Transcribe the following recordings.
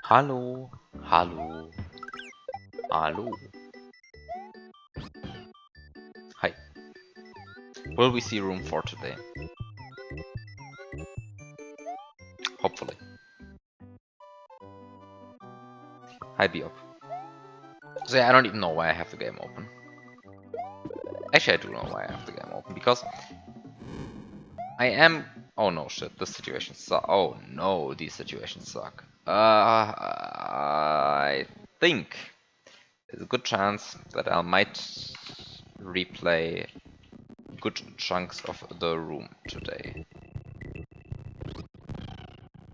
Hallo, hallo, hallo. Hi. Will we see room 4 today? Hopefully. Hi, Biop. So yeah, I don't even know why I have the game open. Actually, I do know why I have the game open, because I am... Oh no, shit, this situation sucks. Oh no, these situations suck. I think there's a good chance that I might replay good chunks of the room today.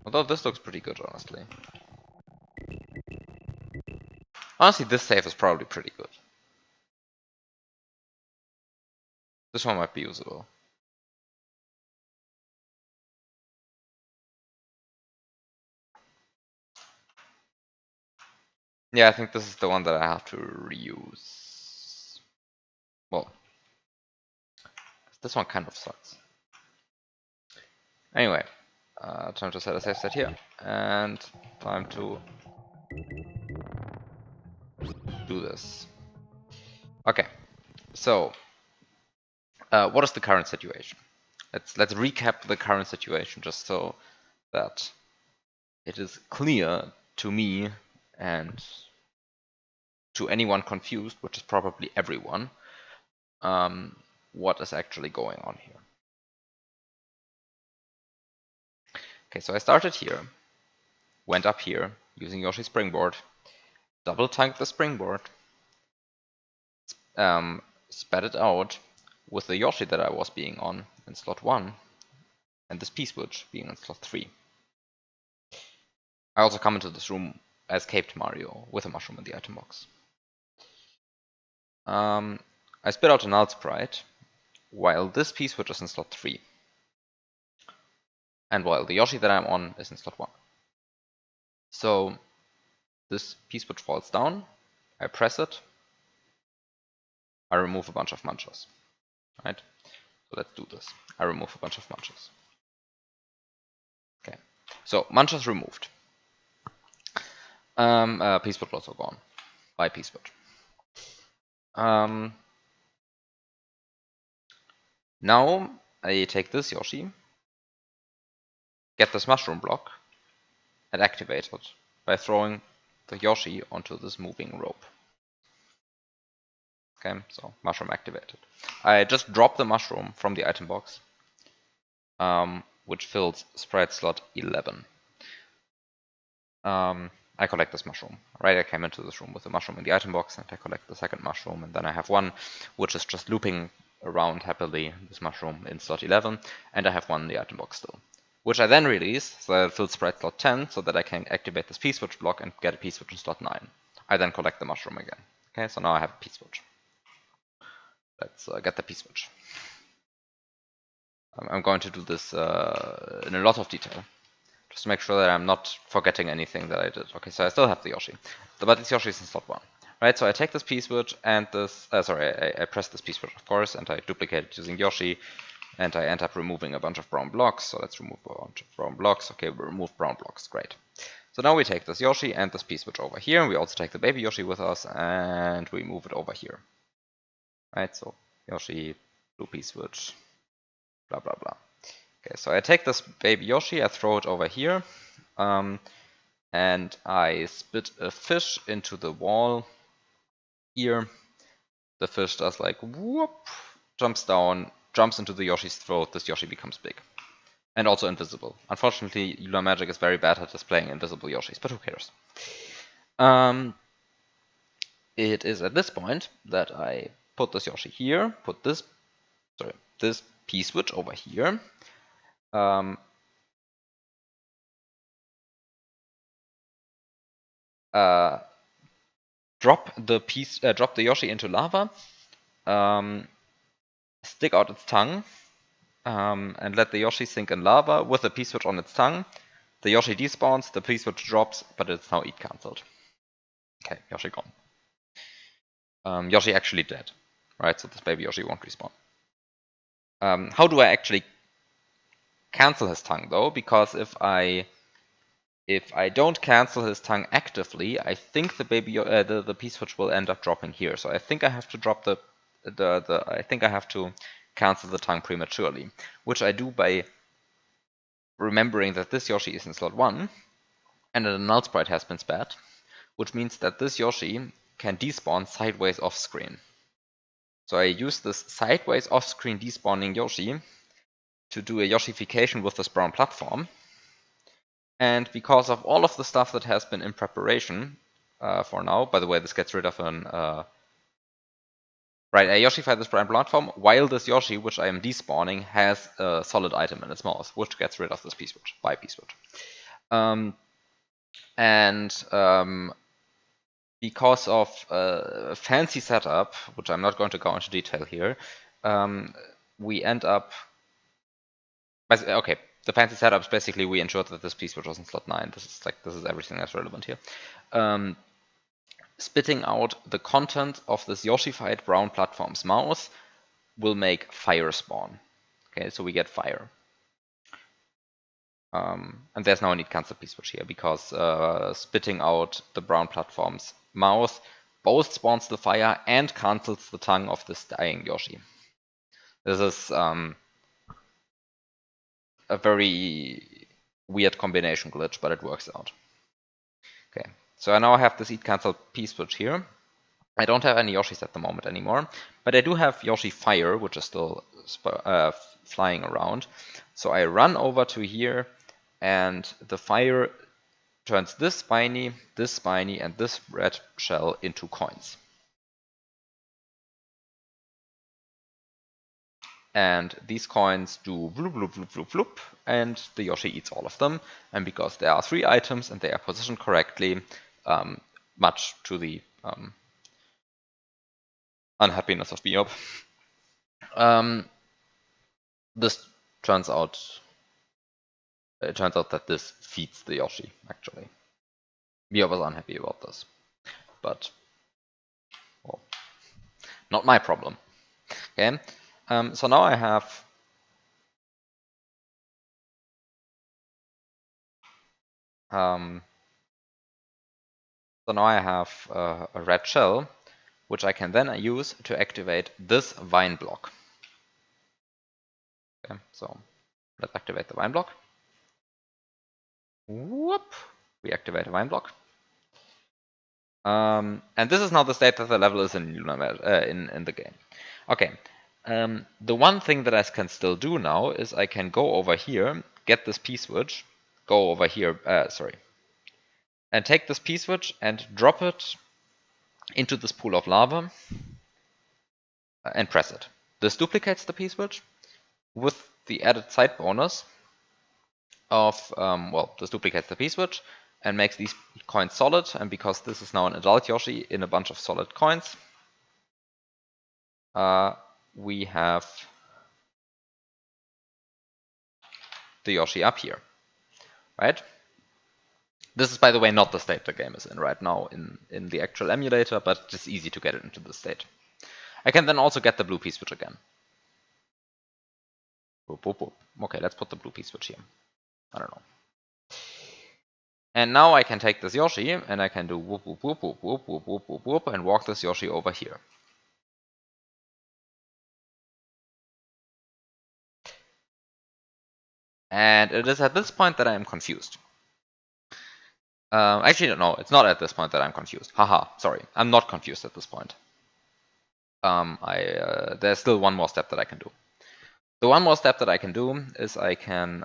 Although this looks pretty good, honestly. Honestly, this save is probably pretty good. This one might be usable. Yeah, I think this is the one that I have to reuse. Well, this one kind of sucks. Anyway, time to set a save set here, and time to do this. Okay, so what is the current situation? Let's recap the current situation just so that it is clear to me and to anyone confused, which is probably everyone, what is actually going on here. Okay, so I started here, went up here using Yoshi's springboard, double tanked the springboard, spat it out with the Yoshi that I was being on in slot 1, and this P-switch being in slot 3. I also come into this room as Caped Mario with a mushroom in the item box. I spit out a null sprite while this P-switch is in slot 3. And while the Yoshi that I'm on is in slot 1. So this P-switch falls down, I press it, I remove a bunch of munchers. Right? So let's do this. I remove a bunch of munchers. Okay. So munchers removed. P-switch also gone. By P-switch. Now I take this Yoshi, get this mushroom block, and activate it by throwing the Yoshi onto this moving rope. Okay, so mushroom activated. I just drop the mushroom from the item box, which fills sprite slot 11. I collect this mushroom. Right, I came into this room with the mushroom in the item box, and I collect the second mushroom, and then I have one which is just looping around happily, this mushroom in slot 11, and I have one in the item box still, which I then release, so that it fills sprite slot 10, so that I can activate this P-switch block and get a P-switch in slot 9. I then collect the mushroom again. Okay, so now I have a P-switch. Let's get the P-switch. I'm going to do this in a lot of detail, just to make sure that I'm not forgetting anything that I did. Okay, so I still have the Yoshi, but this Yoshi is in slot 1. Right, so I take this P-switch and this, I press this P-switch, of course, and I duplicate it using Yoshi, and I end up removing a bunch of brown blocks. So let's remove a bunch of brown blocks. Okay, we remove brown blocks, great. So now we take this Yoshi and this P-switch over here, and we also take the baby Yoshi with us, and we move it over here. Right, so Yoshi, blue P-switch, blah, blah, blah. Okay, so I take this baby Yoshi, I throw it over here, and I spit a fish into the wall here. The fish does like whoop, jumps down, jumps into the Yoshi's throat. This Yoshi becomes big. And also invisible. Unfortunately, Lunar Magic is very bad at displaying invisible Yoshis, but who cares? It is at this point that I put this Yoshi here, put this P-switch over here. Drop the Yoshi into lava, stick out its tongue, and let the Yoshi sink in lava with the P-switch on its tongue. The Yoshi despawns, the P-switch drops, but it's now eat cancelled. Okay, Yoshi gone. Yoshi actually dead, right? So this baby Yoshi won't respawn. How do I actually cancel his tongue though? Because if I If I don't cancel his tongue actively, I think the the P-switch will end up dropping here. So I think I have to drop I think I have to cancel the tongue prematurely, which I do by remembering that this Yoshi is in slot 1 and that a null sprite has been spat, which means that this Yoshi can despawn sideways off screen. So I use this sideways off screen despawning Yoshi to do a Yoshification with this brown platform. And because of all of the stuff that has been in preparation for now, by the way, this gets rid of an right, I Yoshify this brown platform, while this Yoshi, which I am despawning, has a solid item in its mouth, which gets rid of this P-switch, by P-switch. Because of fancy setup, which I'm not going to go into detail here, we end up... Okay, the fancy setup is basically we ensured that this P-switch was in slot 9. This is everything that's relevant here. Spitting out the content of this Yoshified brown platform's mouth will make fire spawn. Okay, so we get fire. And there's no need cancel P-switch here because spitting out the brown platform's mouth both spawns the fire and cancels the tongue of this dying Yoshi. This is a very weird combination glitch, but it works out. Okay, so I now have this eat cancel P-switch here. I don't have any Yoshis at the moment anymore, but I do have Yoshi Fire, which is still flying around. So I run over to here, and the fire turns this spiny, and this red shell into coins. And these coins do bloop, bloop, bloop, bloop, bloop, and the Yoshi eats all of them. And because there are 3 items and they are positioned correctly, much to the unhappiness of Biob, this turns out... It turns out that this feeds the Yoshi, actually. Biob was unhappy about this. But, well, not my problem. Okay, so now I have... So now I have a red shell, which I can then use to activate this vine block. Okay, so let's activate the vine block. Whoop! We activate a vine block. And this is now the state that the level is in the game. Okay. The one thing that I can still do now is I can go over here, get this P-switch, go over here, and take this P-switch and drop it into this pool of lava and press it. This duplicates the P-switch with the added side bonus of, this duplicates the P-switch and makes these coins solid, and because this is now an adult Yoshi in a bunch of solid coins, we have the Yoshi up here, right? This is, by the way, not the state the game is in right now in the actual emulator, but it's just easy to get it into the state. I can then also get the blue P-switch again. Boop, boop, boop. Okay, let's put the blue P-switch here. I don't know. And now I can take this Yoshi, and I can do whoop, whoop, whoop, whoop, whoop, whoop, whoop, whoop, whoop, and walk this Yoshi over here. And it is at this point that I am confused. Actually, no, it's not at this point that I'm confused. Haha, sorry. I'm not confused at this point. There's still one more step that I can do. The one more step that I can do is I can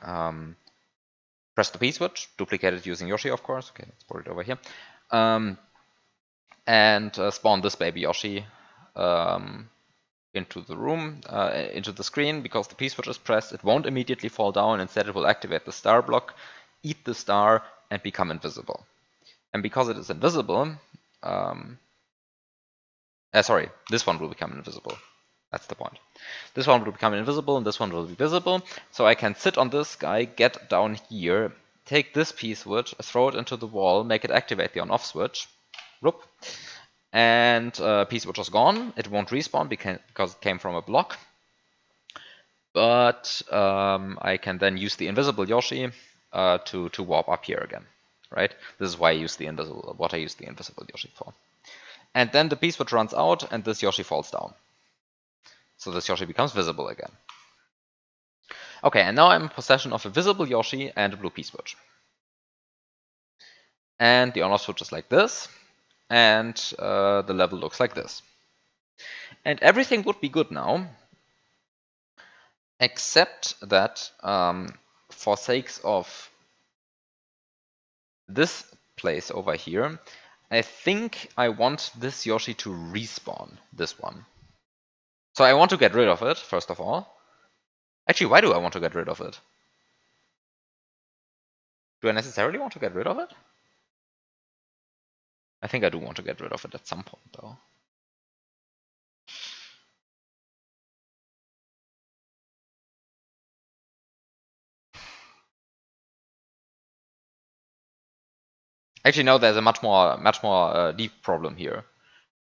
press the P-switch, duplicate it using Yoshi, of course. Okay, let's put it over here. And spawn this baby Yoshi into the room, into the screen. Because the P-switch is pressed, it won't immediately fall down. Instead, it will activate the star block, eat the star, and become invisible. And because it is invisible, sorry, this one will become invisible. That's the point. This one will become invisible, and this one will be visible. So I can sit on this guy, get down here, take this P-switch, throw it into the wall, make it activate the on-off switch. Whoop. And P-switch is gone. It won't respawn because it came from a block. But I can then use the invisible Yoshi to warp up here again. right? This is why I use the invisible, what I use the invisible Yoshi for. And then the P-switch runs out and this Yoshi falls down. So this Yoshi becomes visible again. Okay, and now I'm in possession of a visible Yoshi and a blue P-switch. And the on-off switch is like this, and the level looks like this. And everything would be good now, except that for sakes of this place over here, I think I want this Yoshi to respawn, this one. So I want to get rid of it, first of all. Actually, why do I want to get rid of it? Do I necessarily want to get rid of it? I think I do want to get rid of it at some point, though. Actually, no, there's a much more deep problem here.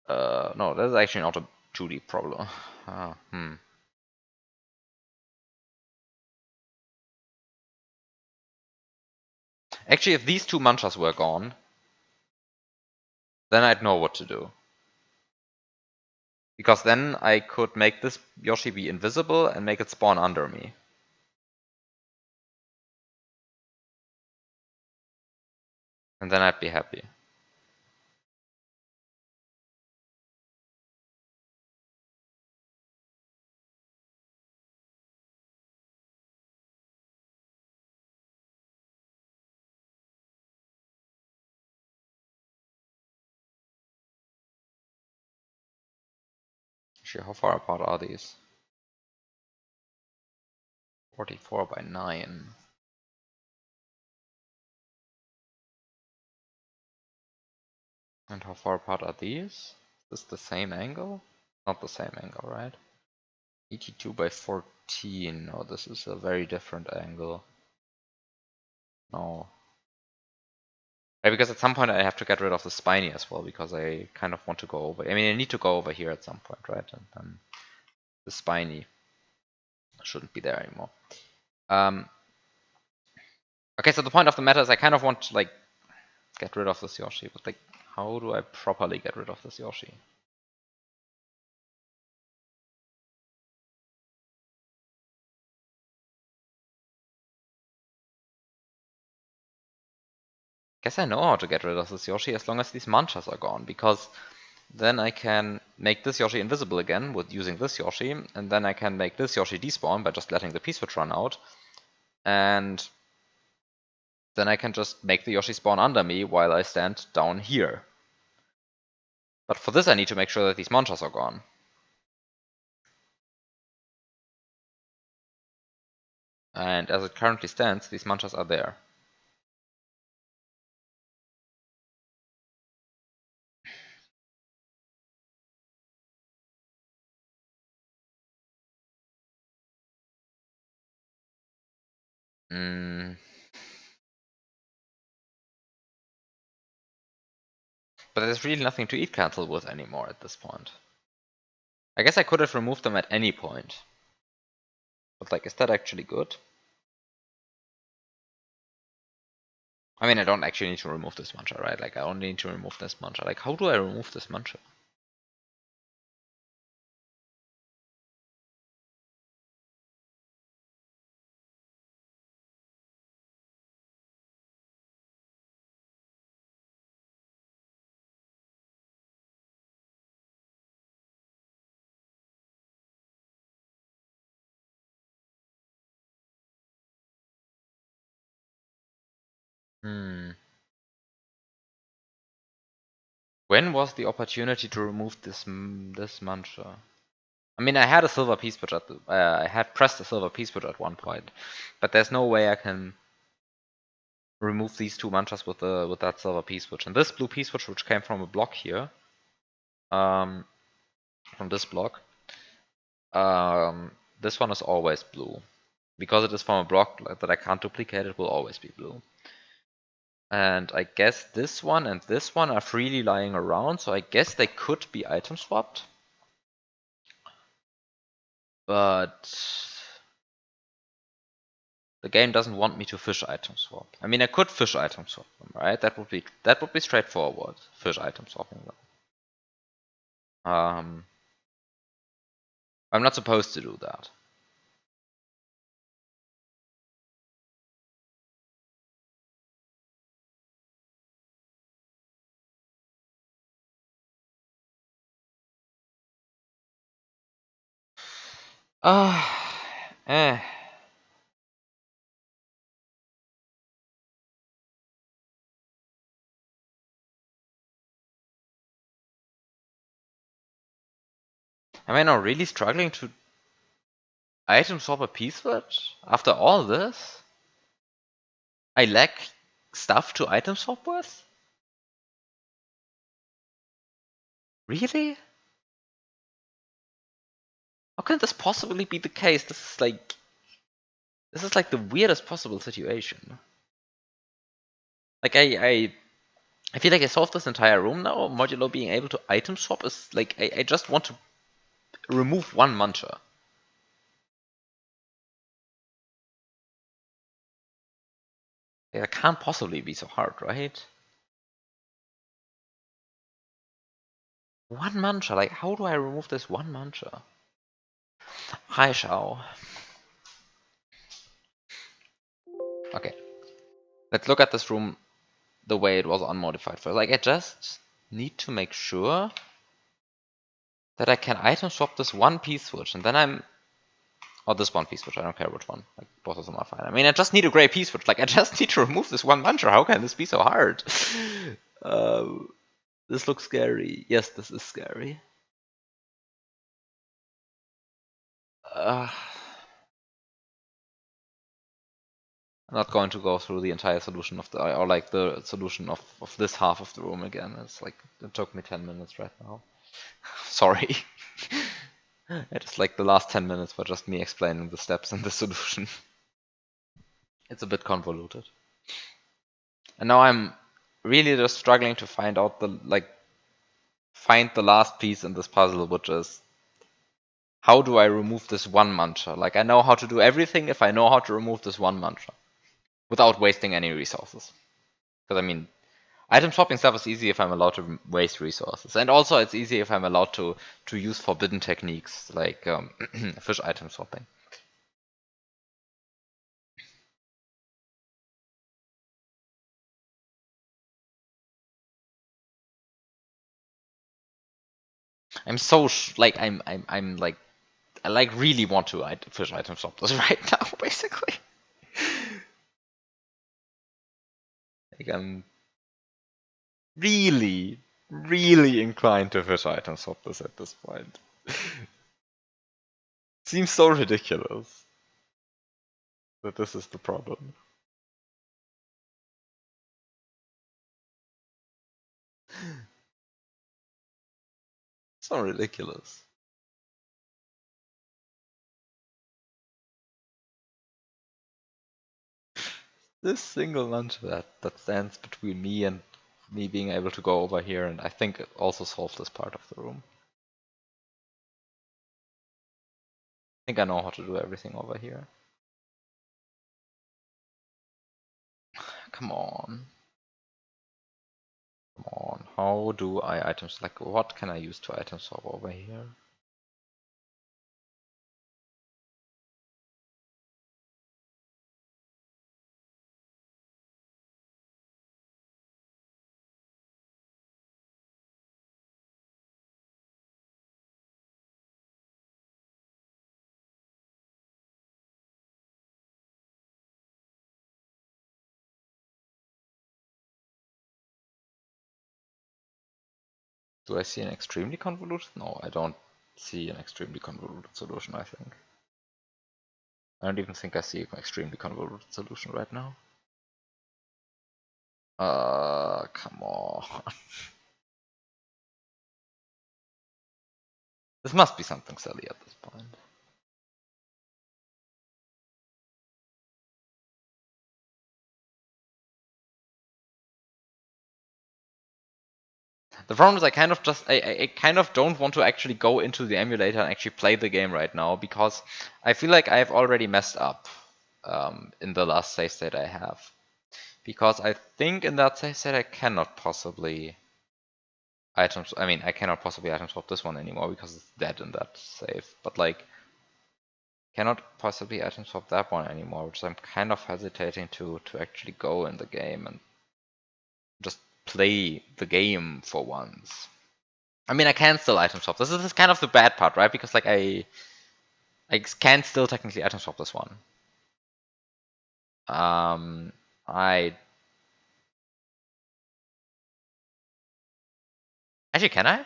No, that's actually not a too deep problem. Actually, if these two manchas were gone, then I'd know what to do. Because then I could make this Yoshi be invisible and make it spawn under me. And then I'd be happy. Actually, how far apart are these? 44 by 9. And how far apart are these? Is this the same angle? Not the same angle, right? 82 by 14. No, this is a very different angle. No. Right, because at some point I have to get rid of the spiny as well, because I kind of want to go over. I mean, I need to go over here at some point, right? And then the spiny shouldn't be there anymore. Okay, so the point of the matter is I kind of want to, like, get rid of this Yoshi, but, like, how do I properly get rid of this Yoshi? Guess I know how to get rid of this Yoshi as long as these manchas are gone, because then I can make this Yoshi invisible again with using this Yoshi, and then I can make this Yoshi despawn by just letting the P-switch run out, and then I can just make the Yoshi spawn under me while I stand down here. But for this I need to make sure that these manchas are gone. And as it currently stands, these manchas are there. But there's really nothing to eat cancel with anymore at this point. I guess I could have removed them at any point. But, like, is that actually good? I mean, I don't actually need to remove this mancha, right? Like, I only need to remove this mancha. Like, how do I remove this mancha? When was the opportunity to remove this mancha? I mean, I had a silver piece switch at the, I had pressed a silver piece switch at one point, but there's no way I can remove these two manchas with that silver piece switch. And this blue piece switch, which came from a block here, from this block, this one is always blue. Because it is from a block that I can't duplicate, it will always be blue. And I guess this one and this one are freely lying around, so I guess they could be item swapped. But the game doesn't want me to fish item swap. I mean, I could fish item swap them, right? That would be straightforward. Fish item swapping them. I'm not supposed to do that. Eh. Am I now really struggling to item swap a piece switch? After all this? I lack stuff to item swap with? Really? How can this possibly be the case? This is like the weirdest possible situation. Like I feel like I solved this entire room now. Modulo being able to item swap is like I just want to remove one mantra. Yeah, it can't possibly be so hard, right? One mantra, like how do I remove this one mantra? Hi Shao. Okay. Let's look at this room the way it was unmodified first. Like I just need to make sure that I can item swap this one piece switch, and then I'm or this one piece switch, I don't care which one. Like both of them are fine. I mean I just need a gray piece switch. Like I just need to remove this one mantra. How can this be so hard? This looks scary. Yes, this is scary. I'm not going to go through the entire solution of the or like the solution of this half of the room again. It's like it took me 10 minutes right now. Sorry. It is like the last 10 minutes were just me explaining the steps in the solution. It's a bit convoluted. And now I'm really just struggling to find out find the last piece in this puzzle, which is how do I remove this one mantra? Like I know how to do everything if I know how to remove this one mantra without wasting any resources. Because I mean, item swapping stuff is easy if I'm allowed to waste resources, and also it's easy if I'm allowed to use forbidden techniques like fish item swapping. I'm so I'm like I like really want to fish item swap this right now, basically. Like I'm really, really inclined to fish item swap this at this point. Seems so ridiculous that this is the problem. So ridiculous. This single lunch that stands between me and me being able to go over here, and I think it also solves this part of the room. I think I know how to do everything over here. Come on. Come on. How do I items like what can I use to item swap over here? Do I see an extremely convoluted? No, I don't see an extremely convoluted solution, I think. I don't even think I see an extremely convoluted solution right now. Come on. This must be something silly at this point. The problem is I kind of don't want to actually go into the emulator and actually play the game right now because I feel like I've already messed up. in the last save state I have. Because I think in that save state I cannot possibly items. I mean, I cannot possibly item swap this one anymore because it's dead in that save. But like, cannot possibly item swap that one anymore, which I'm kind of hesitating to actually go in the game and just play the game for once. I mean, I can still item swap. This is kind of the bad part, right? Because like I can still technically item swap this one. I actually can I?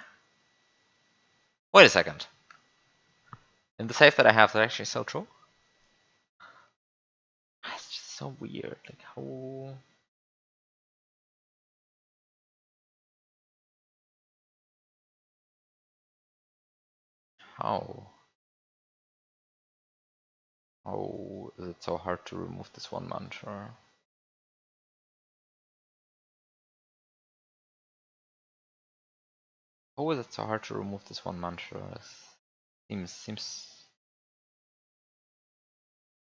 Wait a second. In the save that I have, that actually so true. It's just so weird. Like how. How? How is it so hard to remove this one mantra? How is it so hard to remove this one mantra? Seems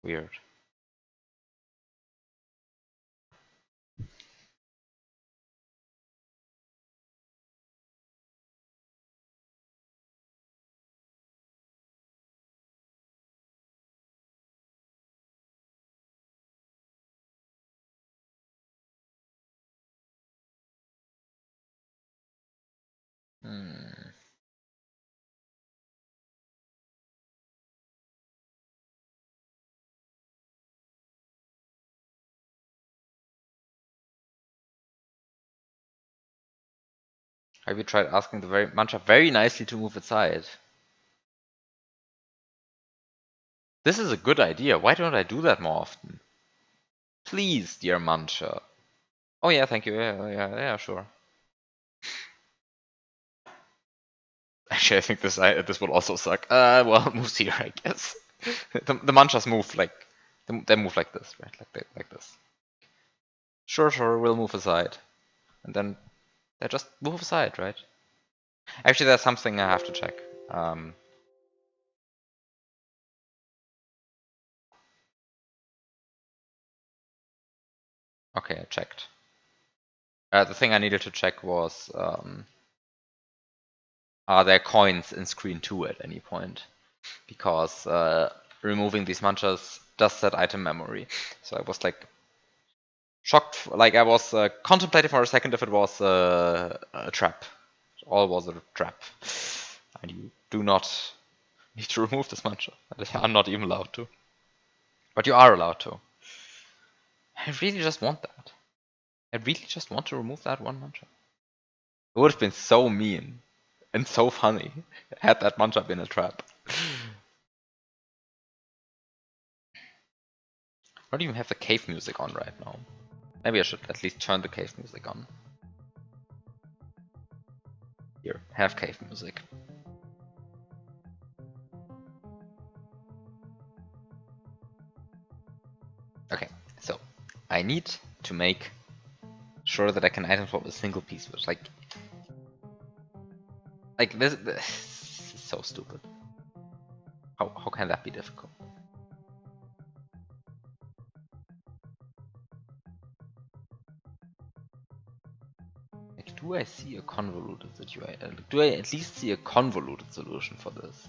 weird. Hmm. Have you tried asking the very mantra very nicely to move aside? This is a good idea. Why don't I do that more often? Please, dear mantra. Oh yeah, thank you. Yeah, sure. Actually, I think this will also suck. Well, it moves here, I guess. The mantras move like they move like this, right? Like this. Sure, we'll move aside, and then they just move aside, right? Actually, there's something I have to check. Okay, I checked. The thing I needed to check was are there coins in screen 2 at any point? Because removing these mantras does set item memory. So I was like shocked, like I was contemplating for a second if it was a trap. All was a trap. And you do not need to remove this mantra. I'm not even allowed to. But you are allowed to. I really just want that. I really just want to remove that one mantra. It would have been so mean and so funny had that mantra been a trap. I don't even have the cave music on right now. Maybe I should at least turn the cave music on. Here, have cave music. Okay, so I need to make sure that I can item swap a single piece, which like this is so stupid. How can that be difficult? Like, do I see a convoluted situation? Do I at least see a convoluted solution for this?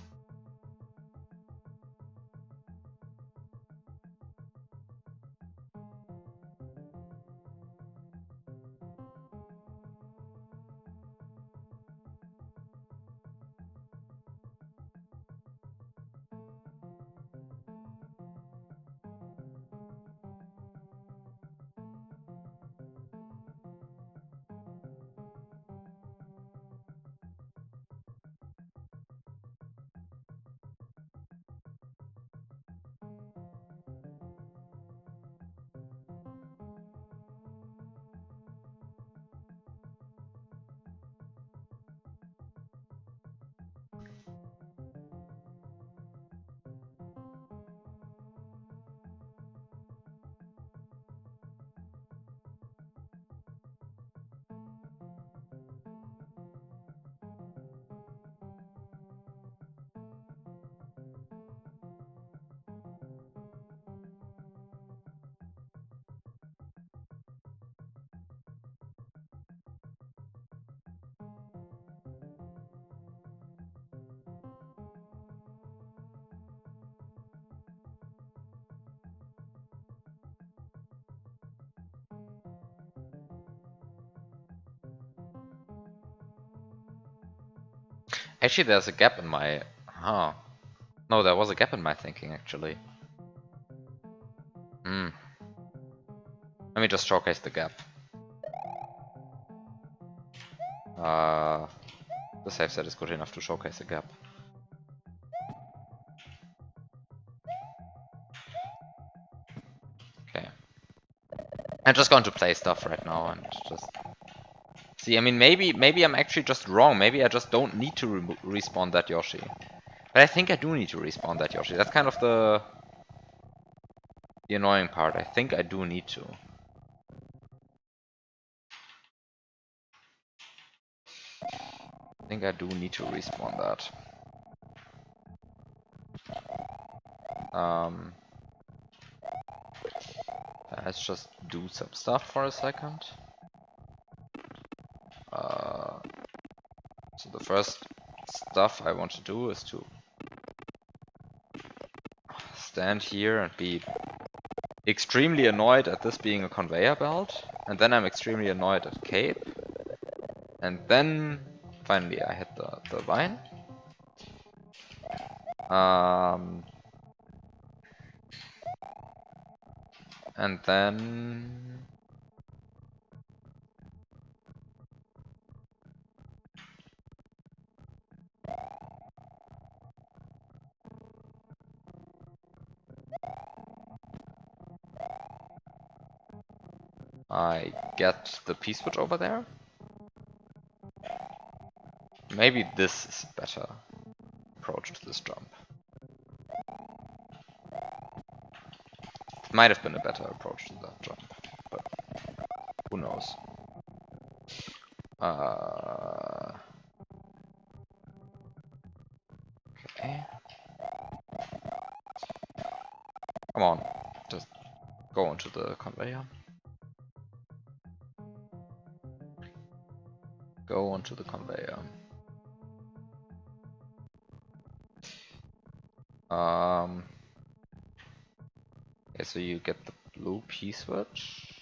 Actually, there's a gap in my... Huh. No, there was a gap in my thinking, actually. Hmm. Let me just showcase the gap. The save set is good enough to showcase the gap. Okay. I'm just going to play stuff right now and just... See, I mean, maybe I'm actually just wrong. Maybe I just don't need to respawn that Yoshi. But I think I do need to respawn that Yoshi. That's kind of the annoying part. I think I do need to. I think I do need to respawn that. Let's just do some stuff for a second. So the first stuff I want to do is to stand here and be extremely annoyed at this being a conveyor belt, and then I'm extremely annoyed at Cape, and then finally I hit the vine. And then I get the P-switch over there. Maybe this is a better approach to this jump. It might have been a better approach to that jump, but who knows. Okay. Come on, just go onto the conveyor. Go onto the conveyor. Okay, so you get the blue P-switch,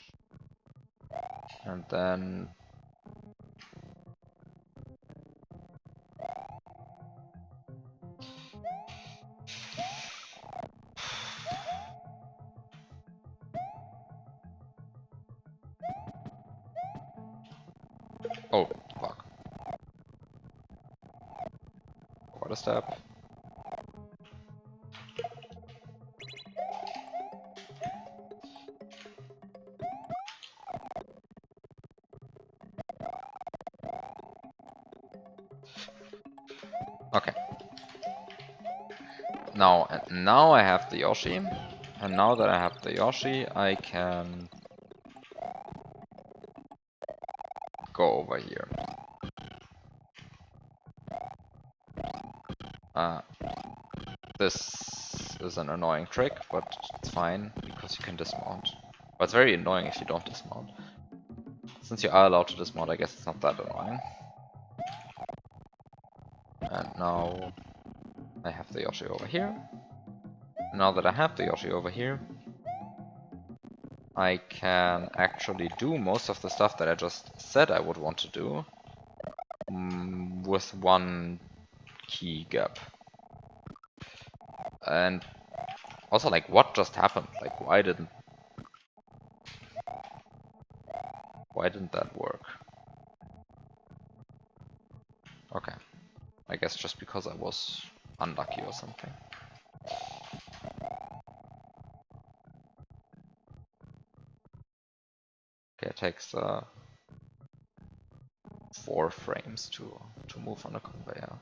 and then oh fuck. What a step. Okay. Now I have the Yoshi, and now that I have the Yoshi, I can go over here. This is an annoying trick, but it's fine because you can dismount. But it's very annoying if you don't dismount. Since you are allowed to dismount, I guess it's not that annoying. And now I have the Yoshi over here. Now that I have the Yoshi over here, I can actually do most of the stuff that I just said I would want to do with one key gap. And also, like, what just happened? Like, why didn't that work? Okay, I guess just because I was unlucky or something. Okay, it takes 4 frames to move on a conveyor.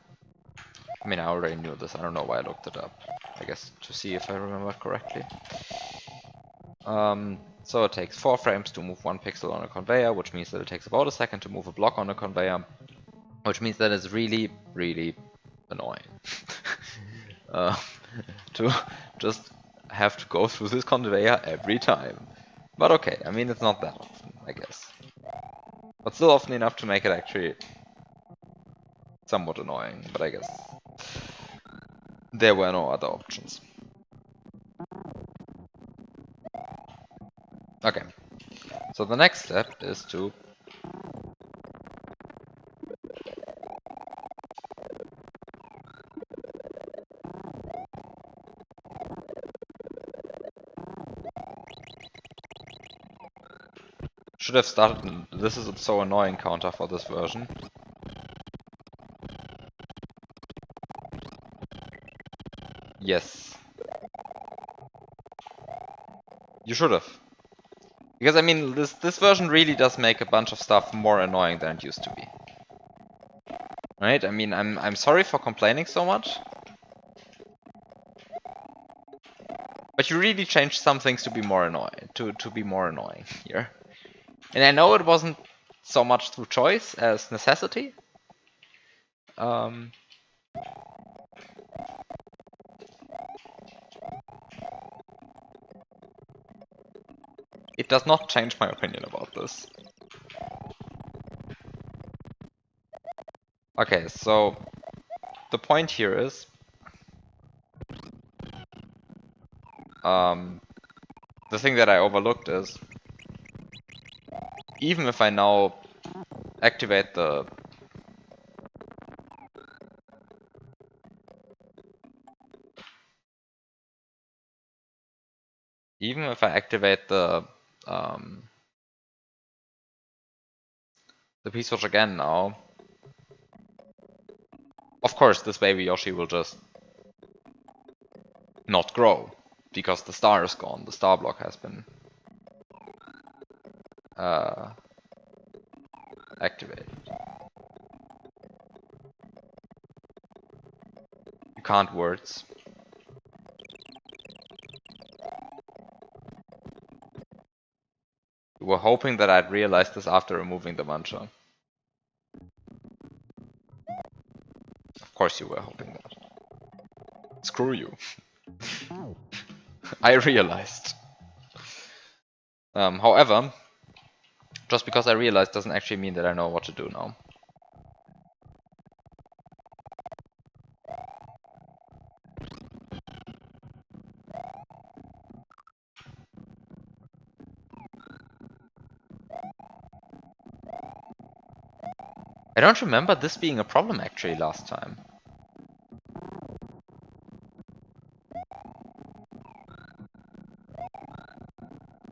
I mean, I already knew this. I don't know why I looked it up. I guess to see if I remember correctly. So it takes 4 frames to move 1 pixel on a conveyor, which means that it takes about a second to move a block on a conveyor, which means that it's really, really annoying to just have to go through this conveyor every time. But okay, I mean, it's not that often, I guess. But still often enough to make it actually somewhat annoying, but I guess there were no other options. Okay, so the next step is to Should have started. This is so annoying counter for this version. Yes. You should have. Because I mean, this version really does make a bunch of stuff more annoying than it used to be. Right? I mean, I'm sorry for complaining so much. But you really changed some things to be more annoying, to be more annoying here. And I know it wasn't so much through choice as necessity. Um, it does not change my opinion about this. Okay, so the point here is, the thing that I overlooked is, even if I now activate the the P switch again now, of course this baby Yoshi will just not grow because the star is gone. The star block has been activated. You can't words. You were hoping that I'd realize this after removing the muncher. Of course you were hoping that. Screw you. I realized. However, just because I realized doesn't actually mean that I know what to do now. I don't remember this being a problem actually last time.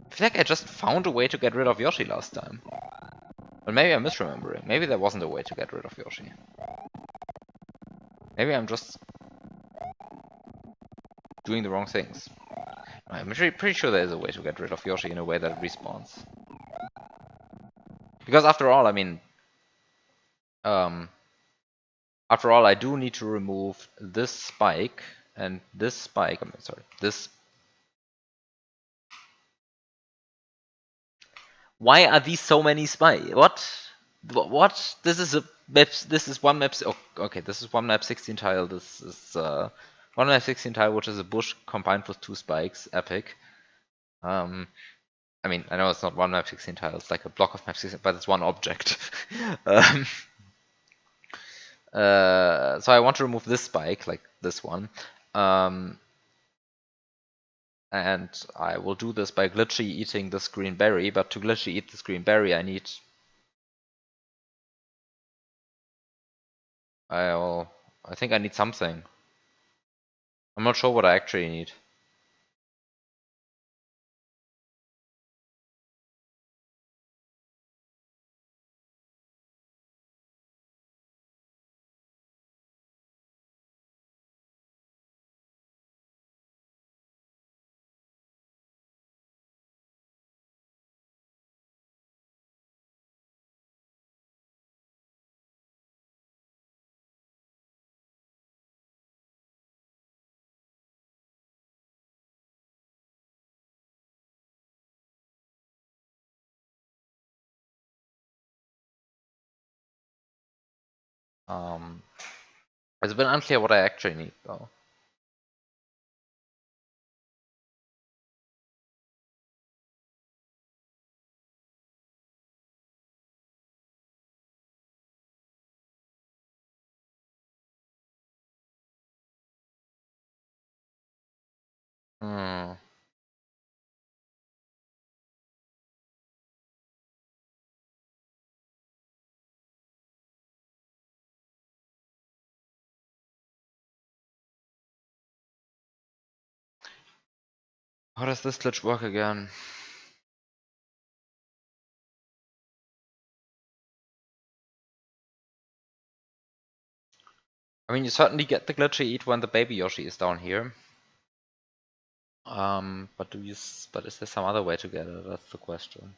I feel like I just found a way to get rid of Yoshi last time. But maybe I'm misremembering. Maybe there wasn't a way to get rid of Yoshi. Maybe I'm just doing the wrong things. I'm pretty sure there is a way to get rid of Yoshi in a way that respawns. Because after all, I mean, after all, I do need to remove this spike and this spike. I mean, sorry, this. Why are these so many spikes? What? What? This is a map. This is one map. Oh, okay, this is one map 16 tile. This is one map 16 tile, which is a bush combined with 2 spikes. Epic. I mean, I know it's not one map 16 tile. It's like a block of map 16, but it's one object. um, so I want to remove this spike, like this one. And I will do this by glitchy eating this green berry, but to glitchy eat this green berry, I think I need something. I'm not sure what I actually need. It's a bit unclear what I actually need, though. Hmm. How does this glitch work again? I mean, you certainly get the glitchy eat when the baby Yoshi is down here. But is there some other way to get it? That's the question.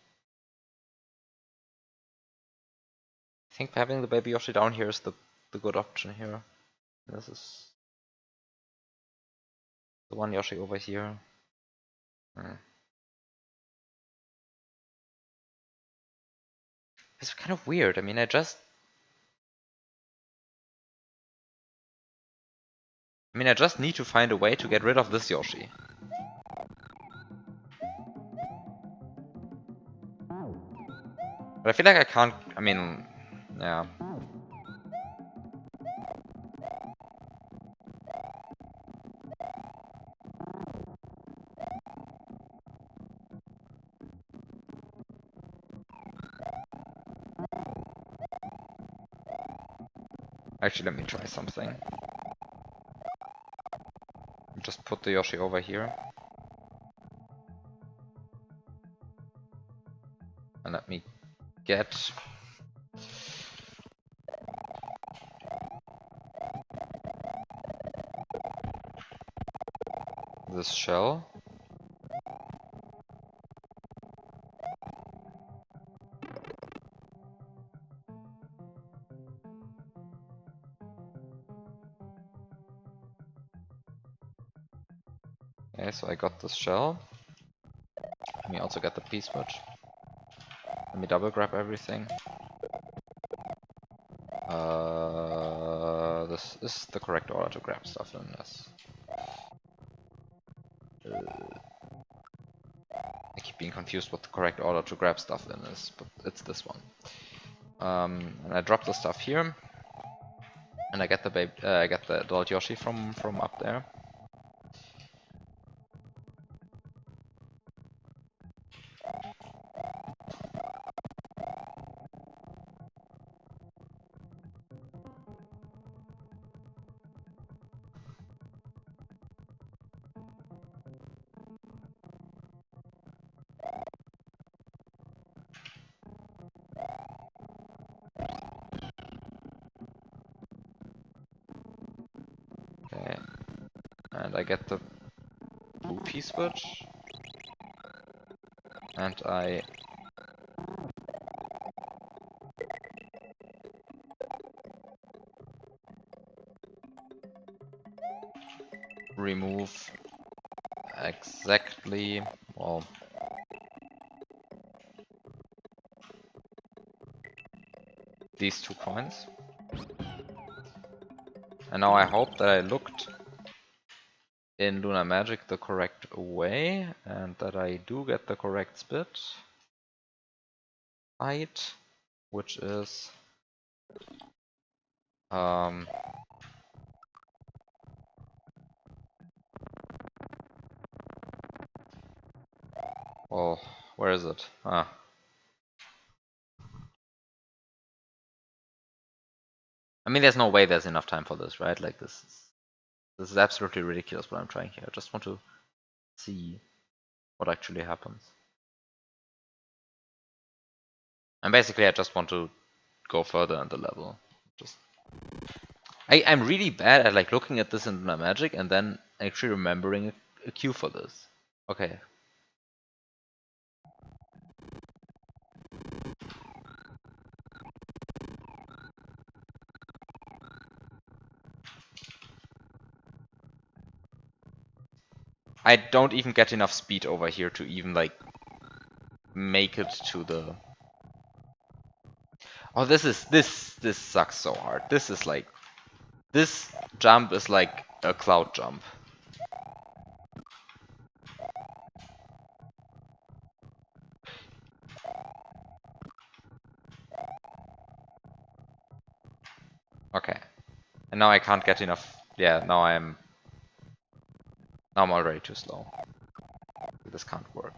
I think having the baby Yoshi down here is the good option here. This is the one Yoshi over here. It's kind of weird. I mean, I just need to find a way to get rid of this Yoshi. But I feel like I can't. I mean, yeah. Actually, let me try something. Just put the Yoshi over here. And let me get this shell. Okay, so I got this shell. Let me also get the P-switch. Let me double grab everything. This is the correct order to grab stuff in this. I keep being confused what the correct order to grab stuff in is, but it's this one. And I drop the stuff here, and I get the adult Yoshi from up there. Okay, and I get the blue P-switch, and I remove exactly, well, these 2 coins. And now I hope that I looked in Lunar Magic the correct way, and that I do get the correct spit height, which is well, where is it? Ah. I mean, there's no way there's enough time for this, right? Like, this is absolutely ridiculous what I'm trying here. I just want to see what actually happens. And basically, I just want to go further in the level. I'm really bad at like looking at this in my magic and then actually remembering a cue for this. Okay. I don't even get enough speed over here to even like make it to the. Oh, this sucks so hard. This is like, this jump is like a cloud jump. Okay. And now I can't get enough. Yeah, now I'm already too slow. This can't work.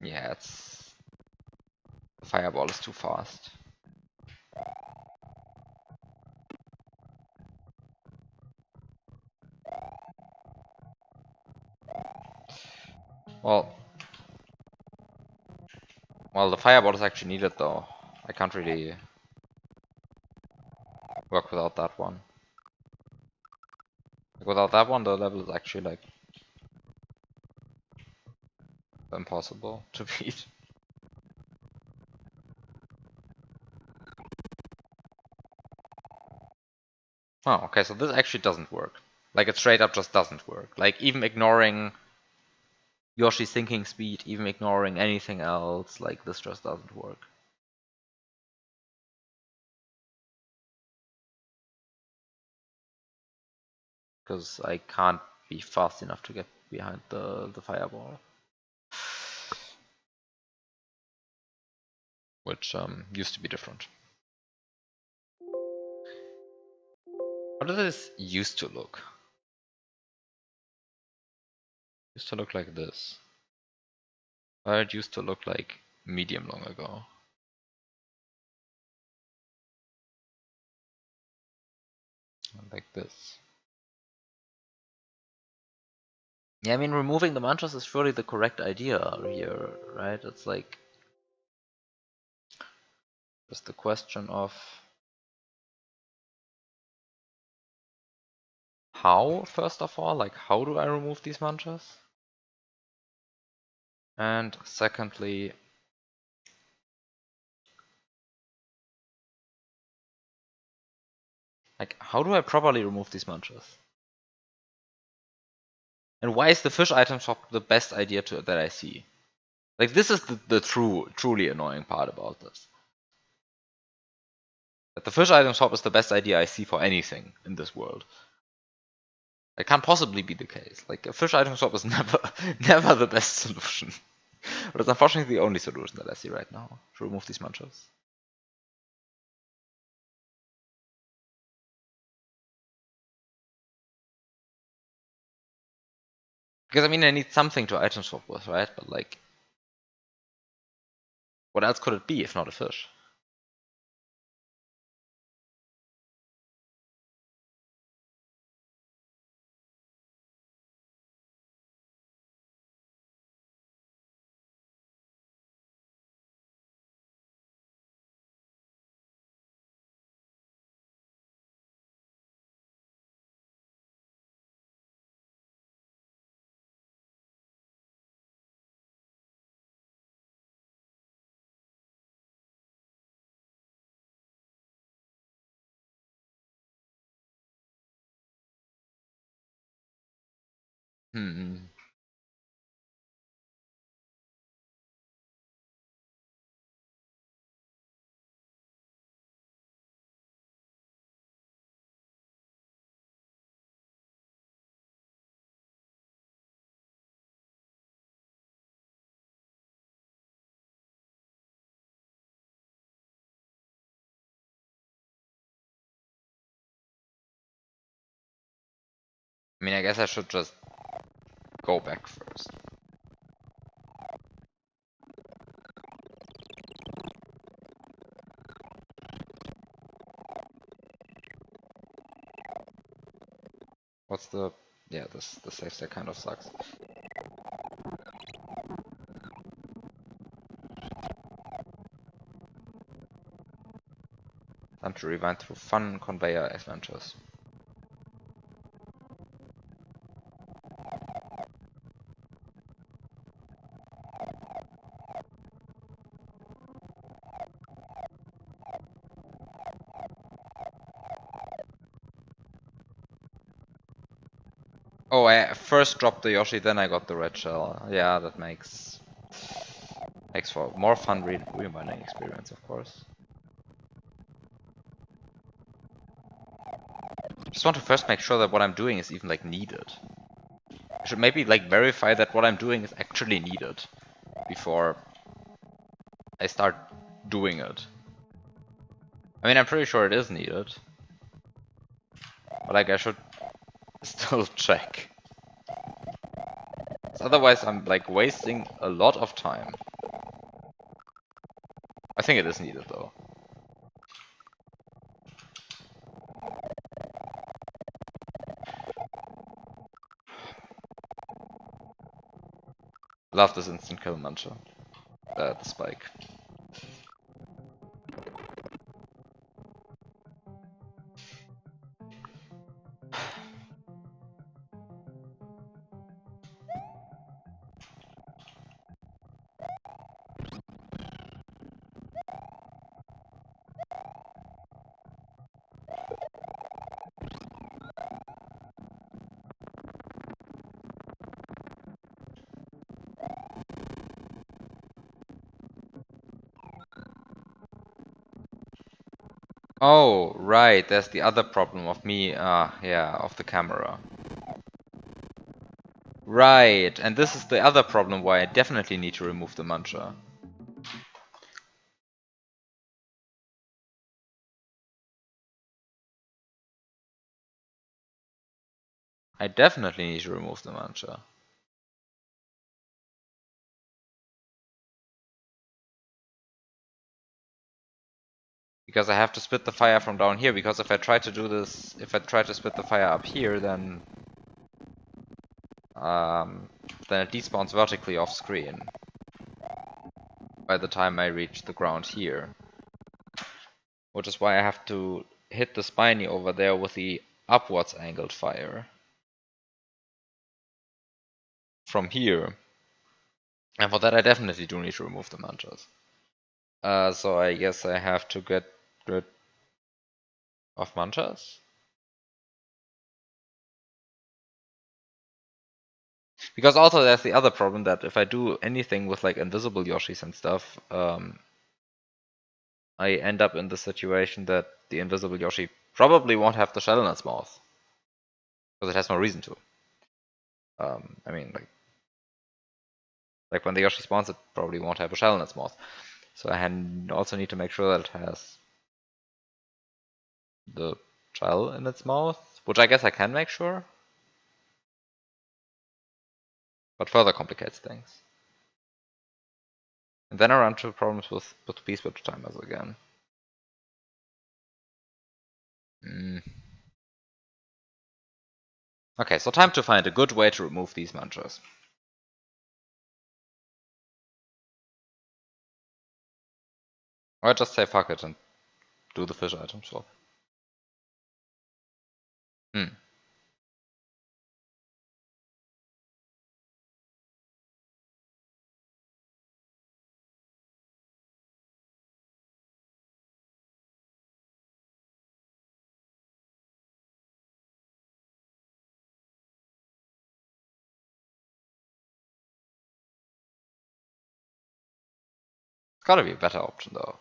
Yeah, it's... The fireball is too fast. Well, the fireball is actually needed though. I can't really work without that one. Like, without that one, the level is actually like impossible to beat. Oh, okay, so this actually doesn't work. Like, it straight up just doesn't work. Like, even ignoring Yoshi's thinking speed, even ignoring anything else, like, this just doesn't work. Because I can't be fast enough to get behind the fireball. Which used to be different. How did this used to look? Used to look like this. Or it used to look like medium long ago. Like this. Yeah, I mean, removing the mantras is surely the correct idea here, right? It's like just the question of how, first of all, like how do I remove these mantras? And secondly, like how do I properly remove these mantras? And why is the fish item shop the best idea that I see? Like this is the truly annoying part about this. That the fish item shop is the best idea I see for anything in this world. It can't possibly be the case. Like a fish item shop is never the best solution. But it's unfortunately the only solution that I see right now to remove these mantras. Because I mean I need something to item swap with, right? But like what else could it be if not a fish? Hmm. I mean I guess I should just go back first. What's the yeah, the save state kind of sucks. Time to rewind through fun conveyor adventures. Oh, I first dropped the Yoshi, then I got the red shell. Yeah, that makes for more fun rewinding experience, of course. Just want to first make sure that what I'm doing is even like needed. I should maybe like verify that what I'm doing is actually needed before I start doing it. I mean, I'm pretty sure it is needed, but like I should still check. Otherwise, I'm like wasting a lot of time. I think it is needed though. Love this instant kill muncher. The spike. Oh, right, there's the other problem of me, yeah, of the camera. Right, and this is the other problem why I definitely need to remove the muncher. I definitely need to remove the muncher. Because I have to split the fire from down here, because if I try to do this, if I try to split the fire up here, then it despawns vertically off screen by the time I reach the ground here. Which is why I have to hit the spiny over there with the upwards angled fire. From here. And for that I definitely do need to remove the munchers. So I guess I have to get rid of munchers? Because also there's the other problem that if I do anything with like invisible Yoshis and stuff, I end up in the situation that the invisible Yoshi probably won't have the shell in its mouth. Because it has no reason to. I mean, like when the Yoshi spawns, it probably won't have a shell in its mouth. So I also need to make sure that it has the shell in its mouth, which I guess I can make sure, but further complicates things. And then I run into problems with P-switch timers again. Okay, so time to find a good way to remove these munchers. Or I just say fuck it and do the fish item swap. Hmm. It's gotta be a better option though.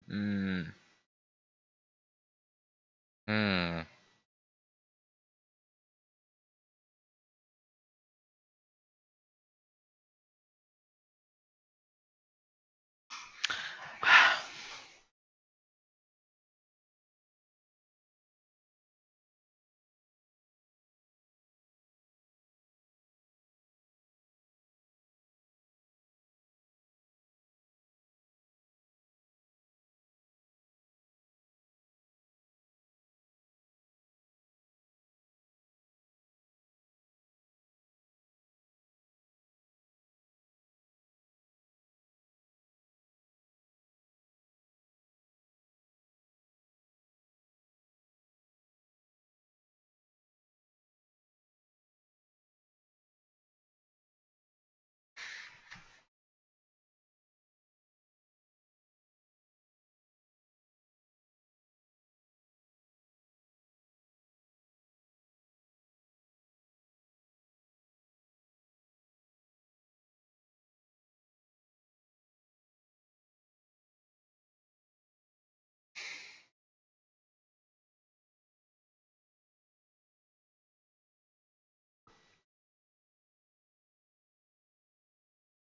Hmm. Hmm.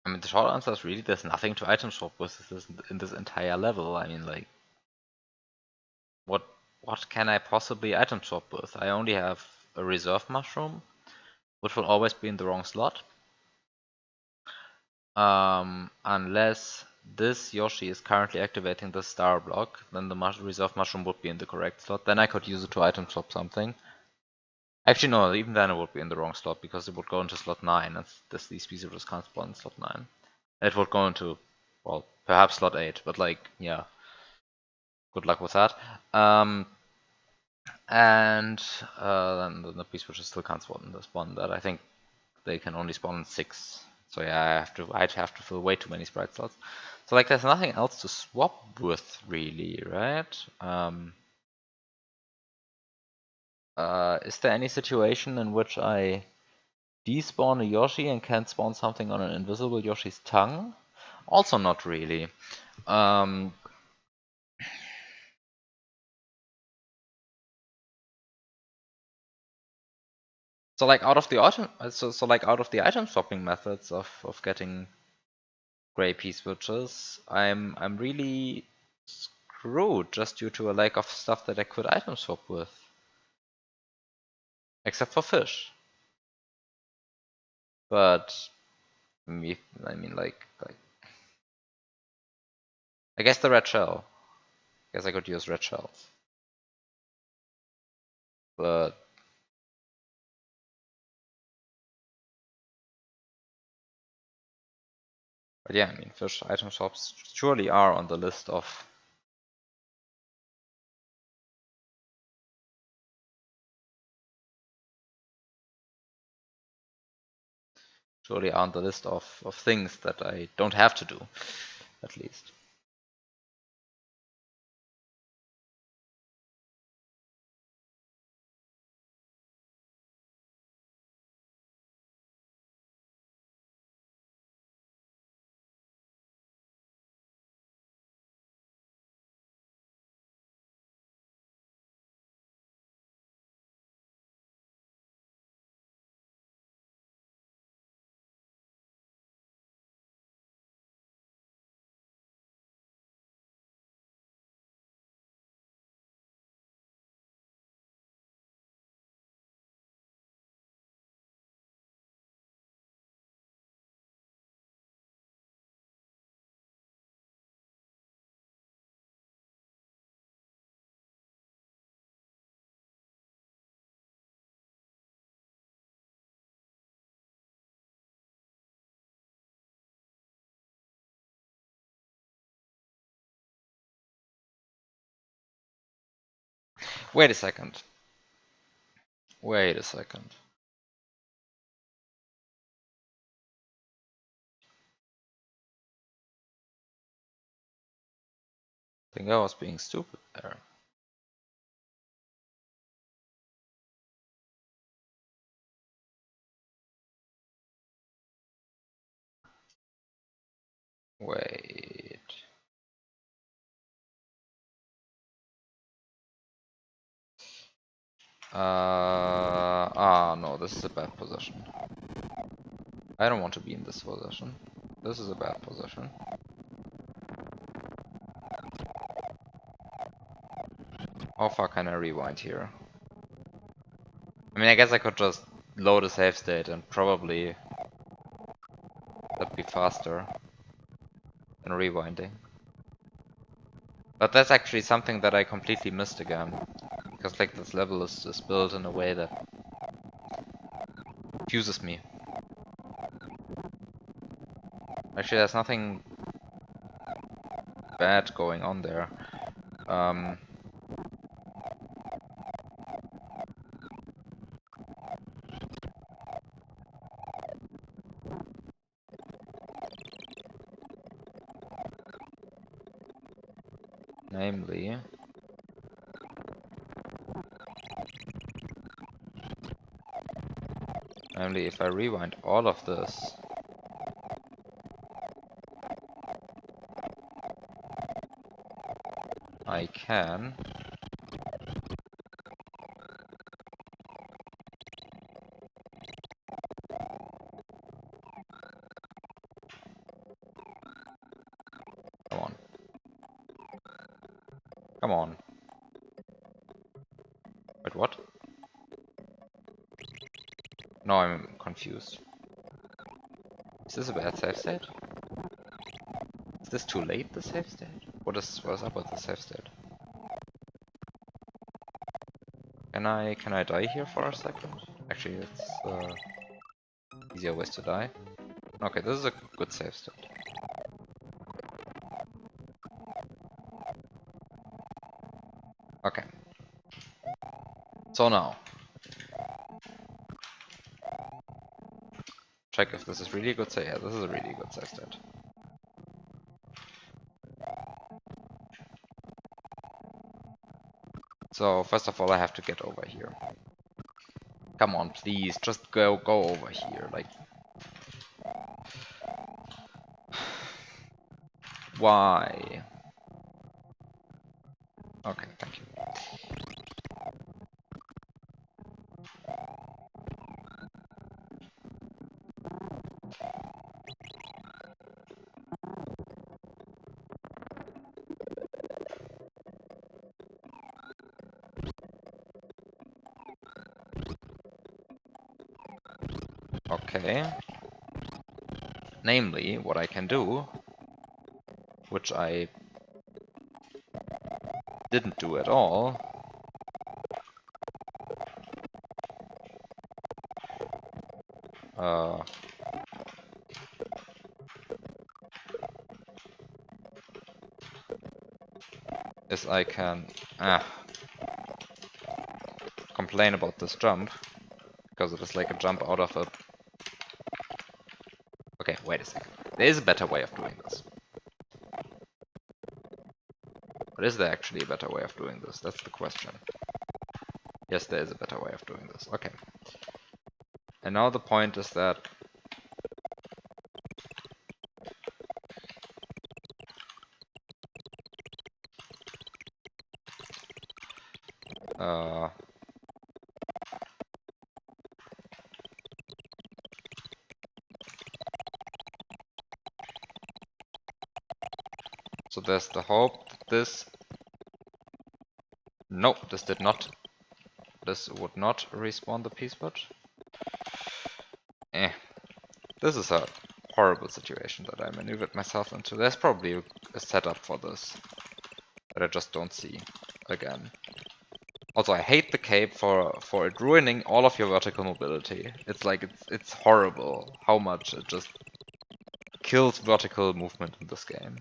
I mean, the short answer is really there's nothing to item swap with in this entire level. I mean, like, what can I possibly item swap with? I only have a reserve mushroom, which will always be in the wrong slot. Unless this Yoshi is currently activating the star block, then the reserve mushroom would be in the correct slot. Then I could use it to item swap something. Actually, no, even then it would be in the wrong slot because it would go into slot 9, and these pieces just can't spawn in slot 9. It would go into, well, perhaps slot 8, but like, yeah. Good luck with that. And then the piece which still can't spawn that. I think they can only spawn in 6. So yeah, I'd have to fill way too many sprite slots. So like there's nothing else to swap with really, right? Is there any situation in which I despawn a Yoshi and can't spawn something on an invisible Yoshi's tongue? Also not really. So like out of the item swapping methods of getting gray P switches, I'm really screwed just due to a lack of stuff that I could item swap with. Except for fish. But I mean like I guess the red shell. I guess I could use red shells. But yeah, I mean fish item swaps surely are on the list of things that I don't have to do, at least. Wait a second. Wait a second. I think I was being stupid there. Wait. No, this is a bad position. I don't want to be in this position. This is a bad position. How far can I rewind here? I mean, I guess I could just load a save state and probably that'd be faster than rewinding. But that's actually something that I completely missed again. Because like this level is built in a way that confuses me. Actually, there's nothing bad going on there. Namely, if I rewind all of this, I can Come on. Wait, what? No, I'm confused. Is this a bad save state? Is this too late, the save state? What is up with the save state? Can I die here for a second? Actually, it's easier ways to die. Okay, this is a good save state. Okay. So now, check if this is really a good save. Yeah, this is a really good save state. So first of all, I have to get over here. Come on, please, just go over here. Like, why? Okay, thank you. Okay. Namely, what I can do, which I didn't do at all, is I can complain about this jump, because it is like a jump out of a... Okay, wait a second. There is a better way of doing this. But is there actually a better way of doing this? That's the question. Yes, there is a better way of doing this. Okay. And now the point is that so there's the hope that this... No, this did not. This would not respawn the peace bridge. This is a horrible situation that I maneuvered myself into. There's probably a setup for this that I just don't see again. Also, I hate the cape for it ruining all of your vertical mobility. It's like it's horrible how much it just kills vertical movement in this game.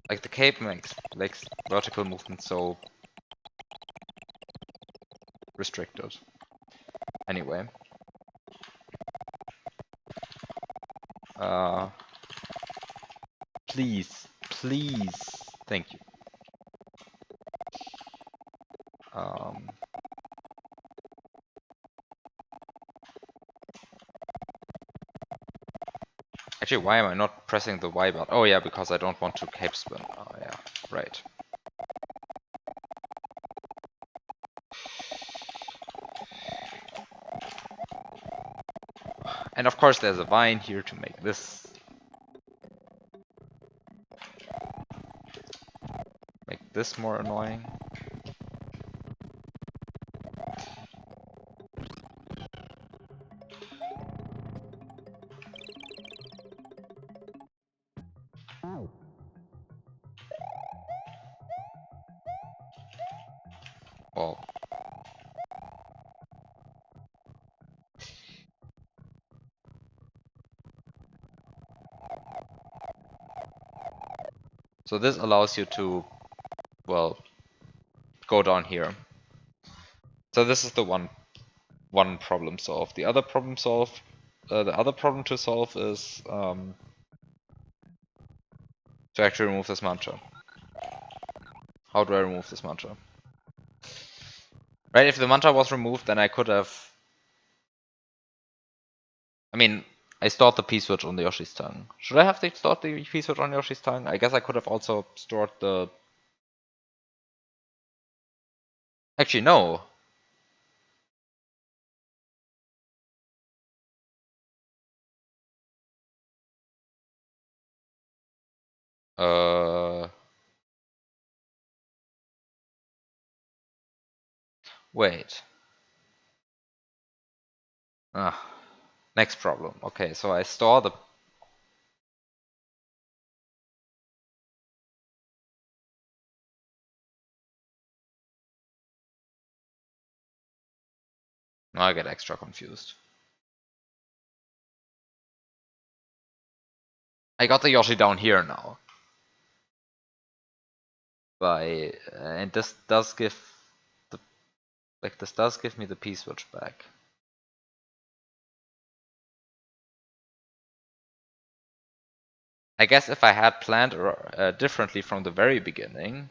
Like the cape makes vertical movement so restricted. Anyway. Please, please, thank you. Actually, why am I not pressing the Y button? Oh yeah, because I don't want to cape spin. Oh yeah, right. And of course there's a vine here to make this more annoying. Well, so this allows you to, well, go down here. So this is the one problem solved. The other problem to solve is to actually remove this mantra. How do I remove this mantra? Right, if the mantra was removed, then I could have... I mean, I stored the P-switch on the Yoshi's tongue. Should I have stored the P-switch on Yoshi's tongue? I guess I could have also stored the... Actually, no. Wait. Ah, next problem. Okay, so I store the... Now I get extra confused. I got the Yoshi down here now. And this does give the... Like, this does give me the P-switch back. I guess if I had planned differently from the very beginning...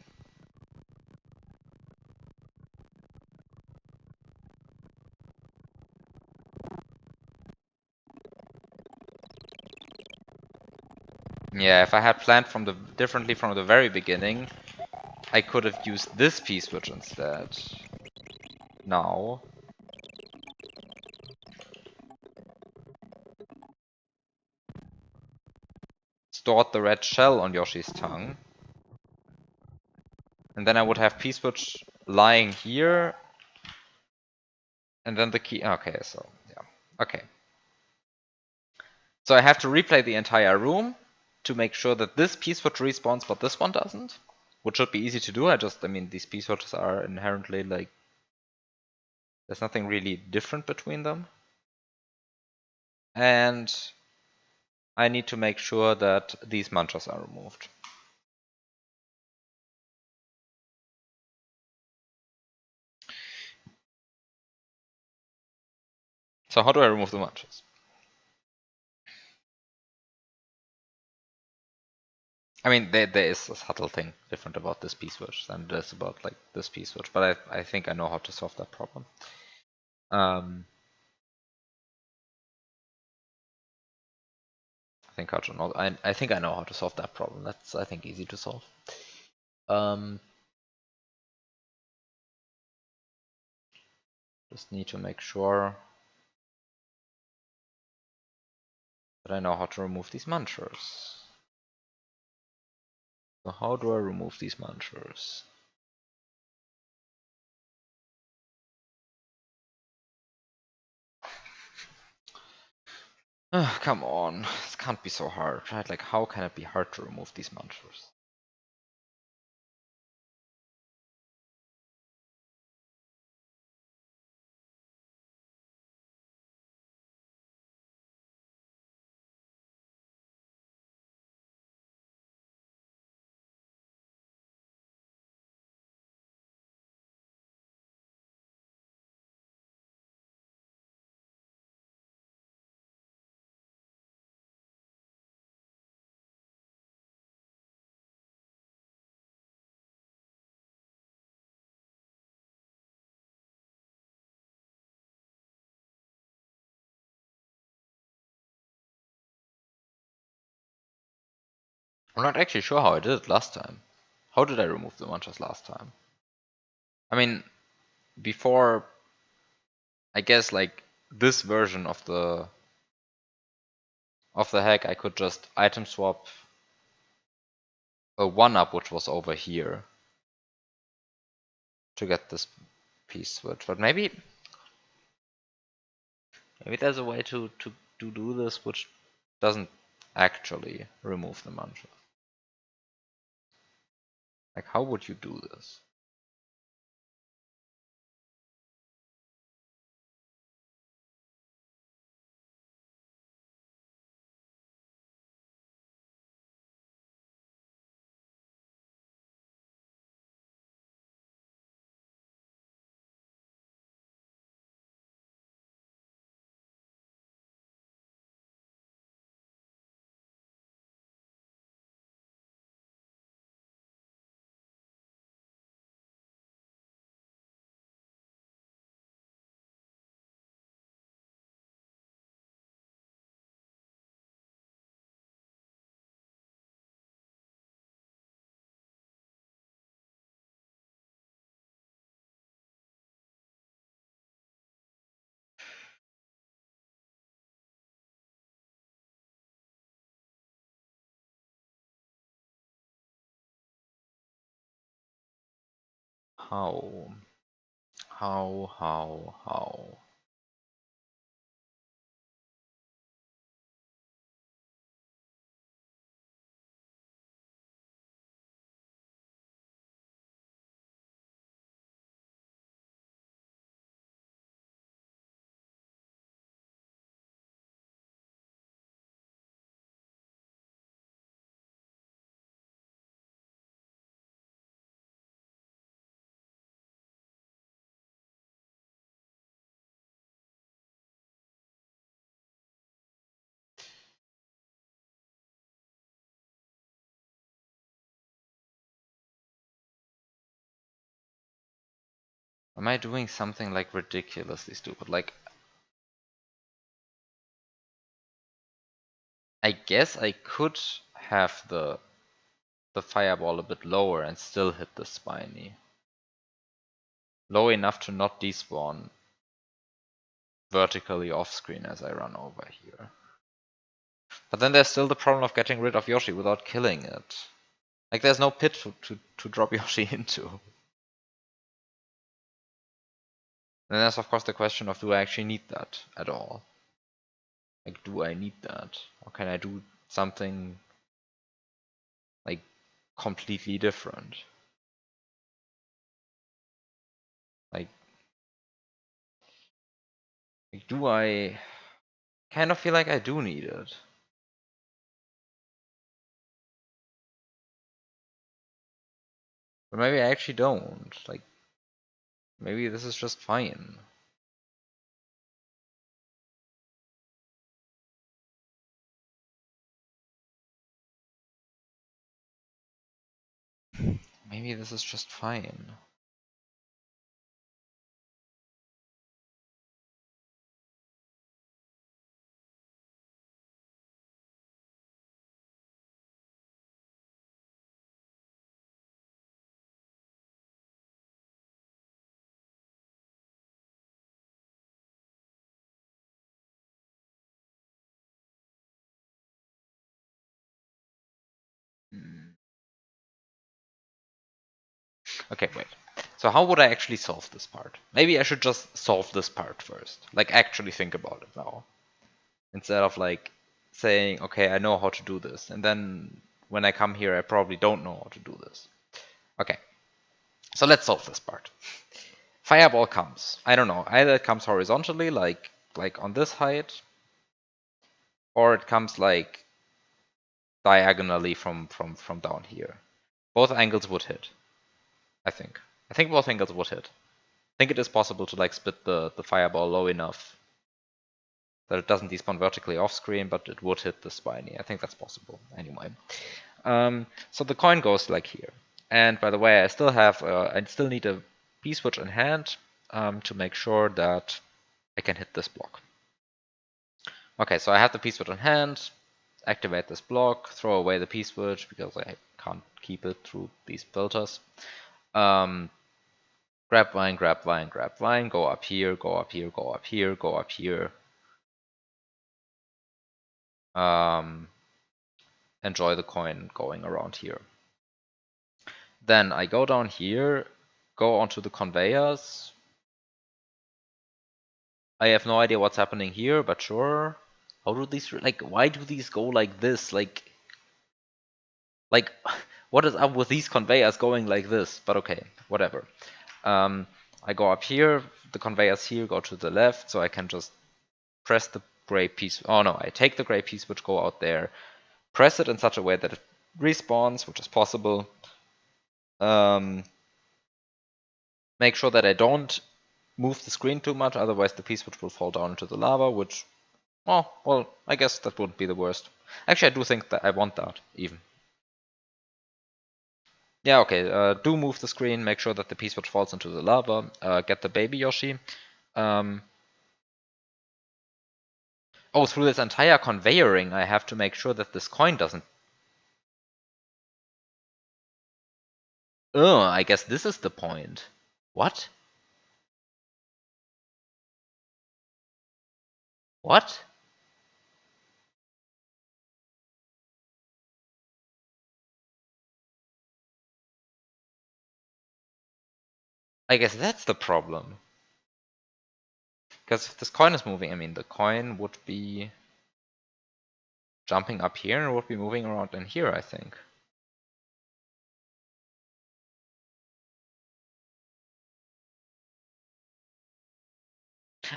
Yeah, if I had planned differently from the very beginning, I could have used this P-switch instead. Now. Stored the red shell on Yoshi's tongue. And then I would have P-switch lying here. And then the key... Okay, so, yeah. Okay. So I have to replay the entire room to make sure that this P-switch respawns, but this one doesn't. Which should be easy to do. I mean, these P-switches are inherently, like... There's nothing really different between them. And I need to make sure that these munchers are removed. So how do I remove the munchers? I mean, there is a subtle thing different about this P-switch than there is about like this P-switch, but I think I know how to solve that problem. I think I think I know how to solve that problem. That's, I think, easy to solve. Just need to make sure that I know how to remove these munchers. So how do I remove these munchers? Oh, come on, this can't be so hard, right? Like, how can it be hard to remove these munchers? I'm not actually sure how I did it last time. How did I remove the munchers last time? I mean, before, I guess, like, this version of the hack, I could just item swap a 1-up which was over here to get this P-switch. But maybe there's a way to do this which doesn't actually remove the muncher. Like, how would you do this? How? How? Am I doing something like ridiculously stupid? Like, I guess I could have the fireball a bit lower and still hit the spiny. Low enough to not despawn vertically off screen as I run over here. But then there's still the problem of getting rid of Yoshi without killing it. Like, there's no pit to drop Yoshi into. And there's of course the question of, do I actually need that at all? Like, do I need that? Or can I do something like completely different? Like, do I kind of feel like I do need it? But maybe I actually don't. Like, maybe this is just fine. Maybe this is just fine. Hmm. Okay, wait. So how would I actually solve this part? Maybe I should just solve this part first. Like, actually think about it now. Instead of like saying, okay, I know how to do this. And then when I come here, I probably don't know how to do this. Okay, so let's solve this part. Fireball comes. I don't know. Either it comes horizontally, like on this height, or it comes like diagonally from down here. Both angles would hit, I think. I think both angles would hit. I think it is possible to like split the fireball low enough that it doesn't despawn vertically off screen, but it would hit the spiny. I think that's possible anyway. So the coin goes like here. And by the way, I still need a P-switch in hand to make sure that I can hit this block. Okay, so I have the P-switch in hand, activate this block, throw away the P-switch because I can't keep it through these filters. Grab vine, grab vine, grab vine, go up here, go up here, go up here, go up here. Enjoy the coin going around here. Then I go down here, go onto the conveyors. I have no idea what's happening here, but sure. How do these, like, why do these go like this? Like, what is up with these conveyors going like this? But okay, whatever. I go up here, the conveyors here go to the left, so I can just press the gray piece. Oh no, I take the gray piece which go out there, press it in such a way that it respawns, which is possible. Make sure that I don't move the screen too much, otherwise the piece which will fall down into the lava, which, oh, well, I guess that wouldn't be the worst. Actually, I do think that I want that, even. Yeah, okay, do move the screen, make sure that the piece which falls into the lava, get the baby Yoshi. Oh, through this entire conveyoring, I have to make sure that this coin doesn't... Oh, I guess this is the point. What? What? I guess that's the problem. Because if this coin is moving, I mean, the coin would be jumping up here and would be moving around in here, I think.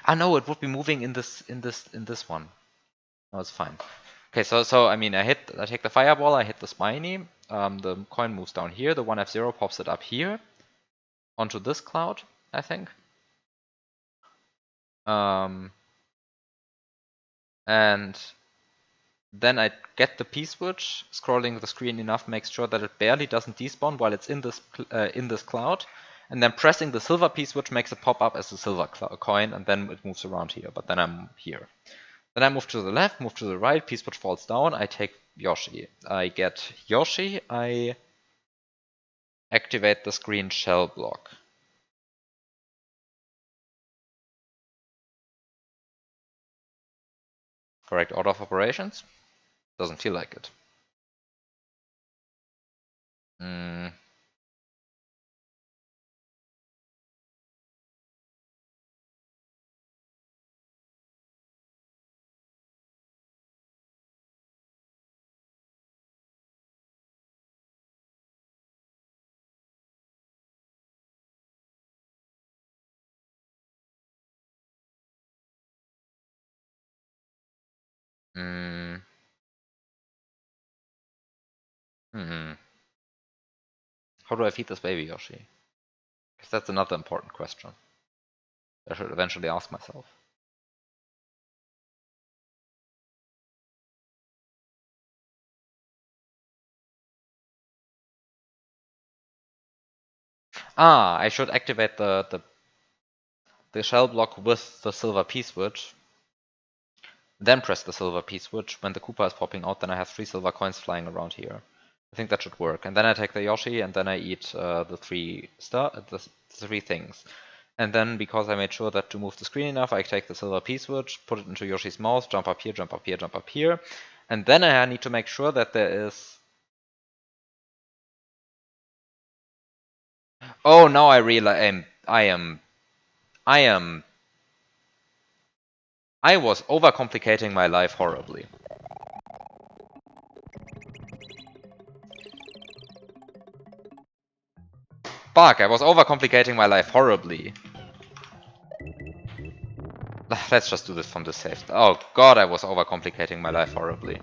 Ah, no, it would be moving in this one. No, it's fine. Okay, so I mean, I take the fireball, I hit the spiny. The coin moves down here. The 1F0 pops it up here onto this cloud, I think. And then I get the P-switch, scrolling the screen enough makes sure that it barely doesn't despawn while it's in this cloud, and then pressing the silver P-switch makes it pop up as a silver coin, and then it moves around here, but then I'm here. Then I move to the left, move to the right, P-switch falls down, I take Yoshi. I get Yoshi, I activate the screen shell block. Correct order of operations? Doesn't feel like it. Hmm. Hmm. How do I feed this baby Yoshi? Because that's another important question I should eventually ask myself. Ah, I should activate the shell block with the silver P-switch. Then press the silver P-switch. When the Koopa is popping out, then I have 3 silver coins flying around here. I think that should work. And then I take the Yoshi, and then I eat the 3 things. And then, because I made sure that to move the screen enough, I take the silver P-switch, put it into Yoshi's mouth, jump up here, jump up here, jump up here. And then I need to make sure that there is... Oh, now I realize I was overcomplicating my life horribly. Fuck, I was overcomplicating my life horribly. Let's just do this from the safe. Oh god, I was overcomplicating my life horribly.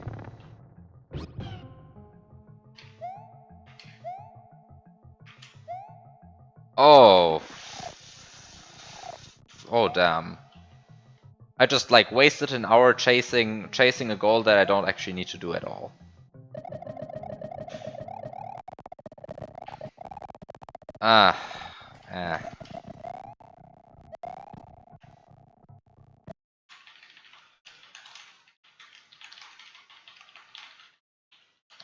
Oh. Oh damn. I just like wasted an hour chasing a goal that I don't actually need to do at all. Ah.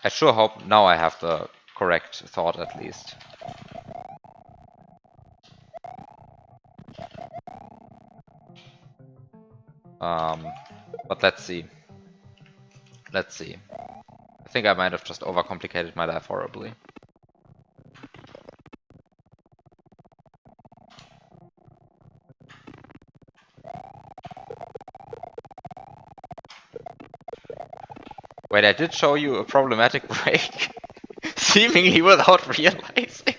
I sure hope now I have the correct thought at least. But let's see. Let's see. I think I might have just overcomplicated my life horribly. Wait, I did show you a problematic break, seemingly without realizing.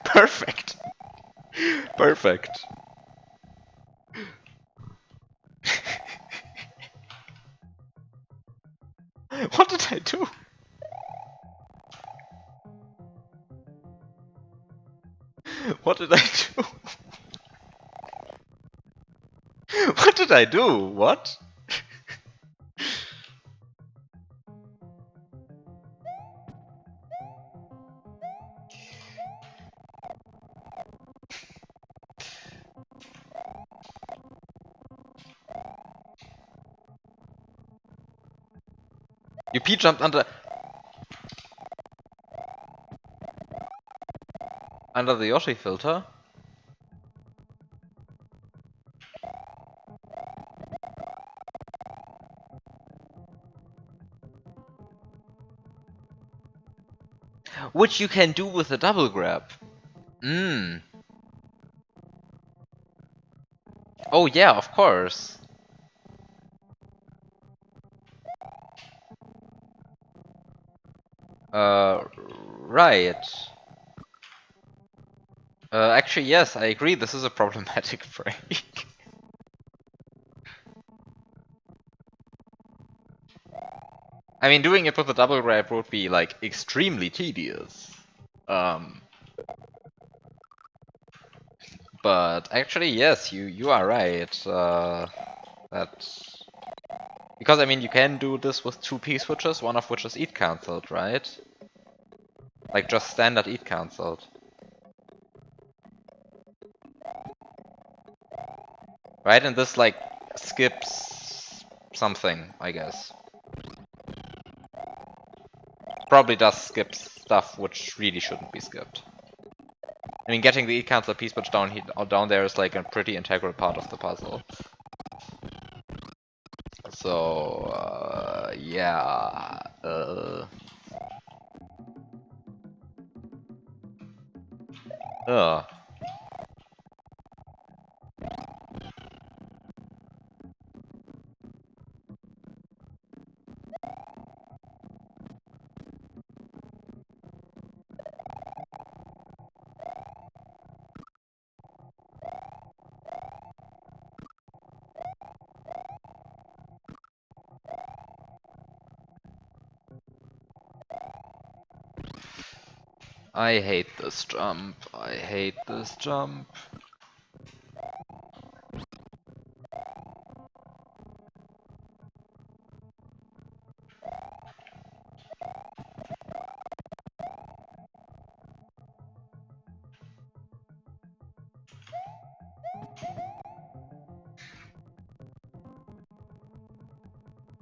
Perfect. Perfect. What did I do? What did I do? What did I do? What? You P jumped under the Yoshi filter? Which you can do with a double grab. Mm. Oh yeah, of course. Right. Actually, yes, I agree. This is a problematic break. I mean, doing it with a double grab would be like extremely tedious. Um, but actually, yes, you are right. That because I mean, you can do this with two P switches, one of which is eat cancelled, right? Like just standard eat cancelled, right? And this like skips something, I guess. Probably does skip stuff which really shouldn't be skipped. I mean, getting the eat cancel P switch down there is like a pretty integral part of the puzzle. So yeah. Ugh. I hate this jump. I hate this jump.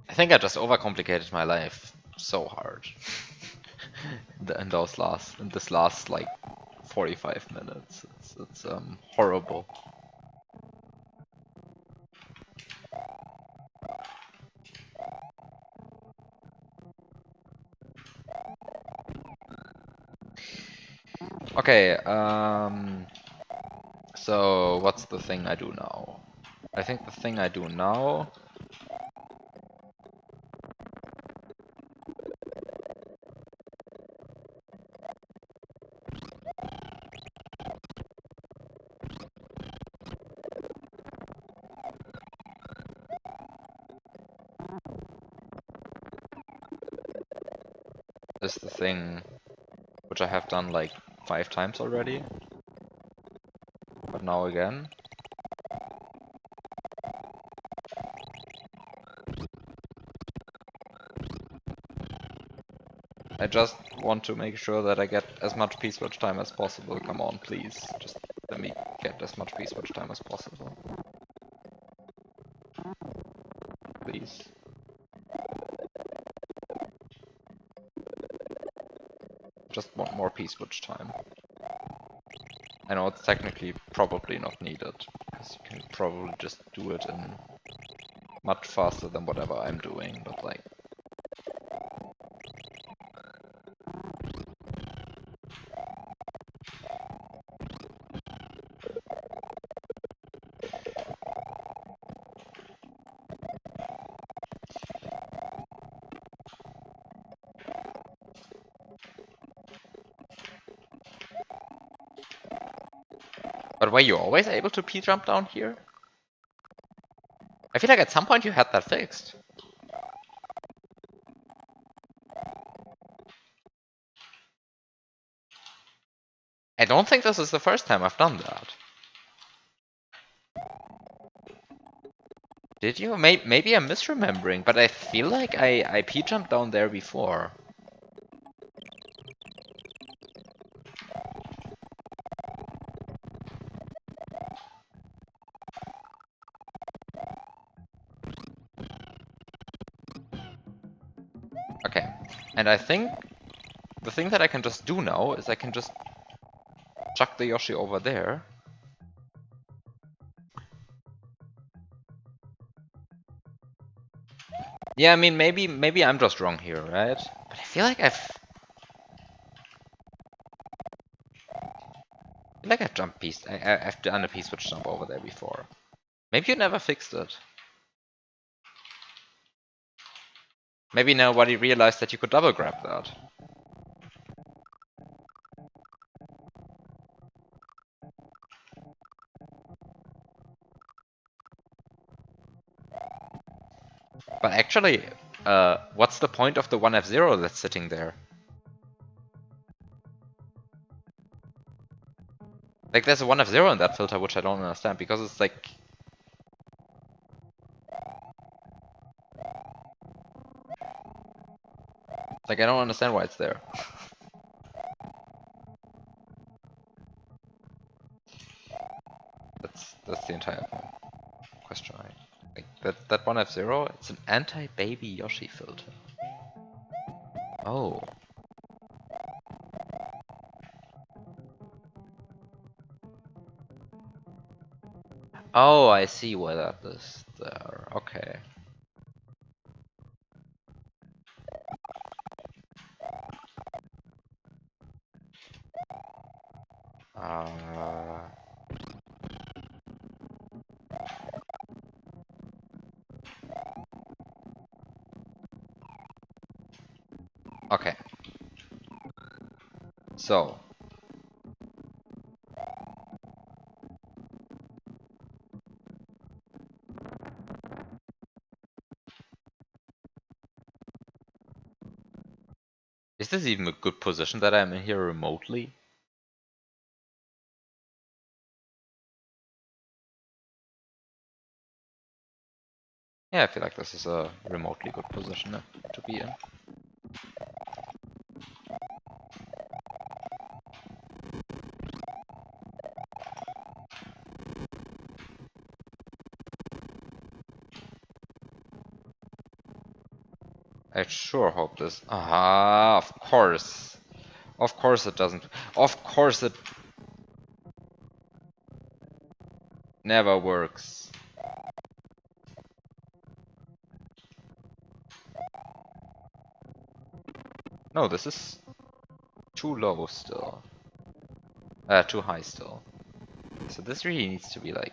I think I just overcomplicated my life so hard. In this last like 45 minutes. It's horrible. Okay, so what's the thing I do now? I think the thing I do now is the thing which I have done like 5 times already. But now again. I just want to make sure that I get as much P-switch time as possible. Come on, please. Just let me get as much P-switch time as possible. Please. Just want more P-switch time. I know it's technically probably not needed, because you can probably just do it in much faster than whatever I'm doing, but like... But were you always able to P-jump down here? I feel like at some point you had that fixed. I don't think this is the first time I've done that. Did you? Maybe I'm misremembering, but I feel like I P-jumped down there before. Okay, and I think the thing that I can just do now is I can just chuck the Yoshi over there. Yeah, I mean, maybe I'm just wrong here, right? But I feel like I've... Like I jumped piece. I've done a piece which jump over there before. Maybe you never fixed it. Maybe nobody realized that you could double grab that. But actually, what's the point of the 1F0 that's sitting there? Like, there's a 1F0 in that filter, which I don't understand, because it's like... Like, I don't understand why it's there. That's the entire question, right? Like, that 1F0, it's an anti-baby Yoshi filter. Oh. Oh, I see why that is there. Okay. Uh... Okay. So. Is this even a good position that I'm in here remotely? Yeah, I feel like this is a remotely good position to be in. I sure hope this... Ah, of course. Of course it doesn't. Of course it never works. No, this is too low still. Too high still. So this really needs to be like...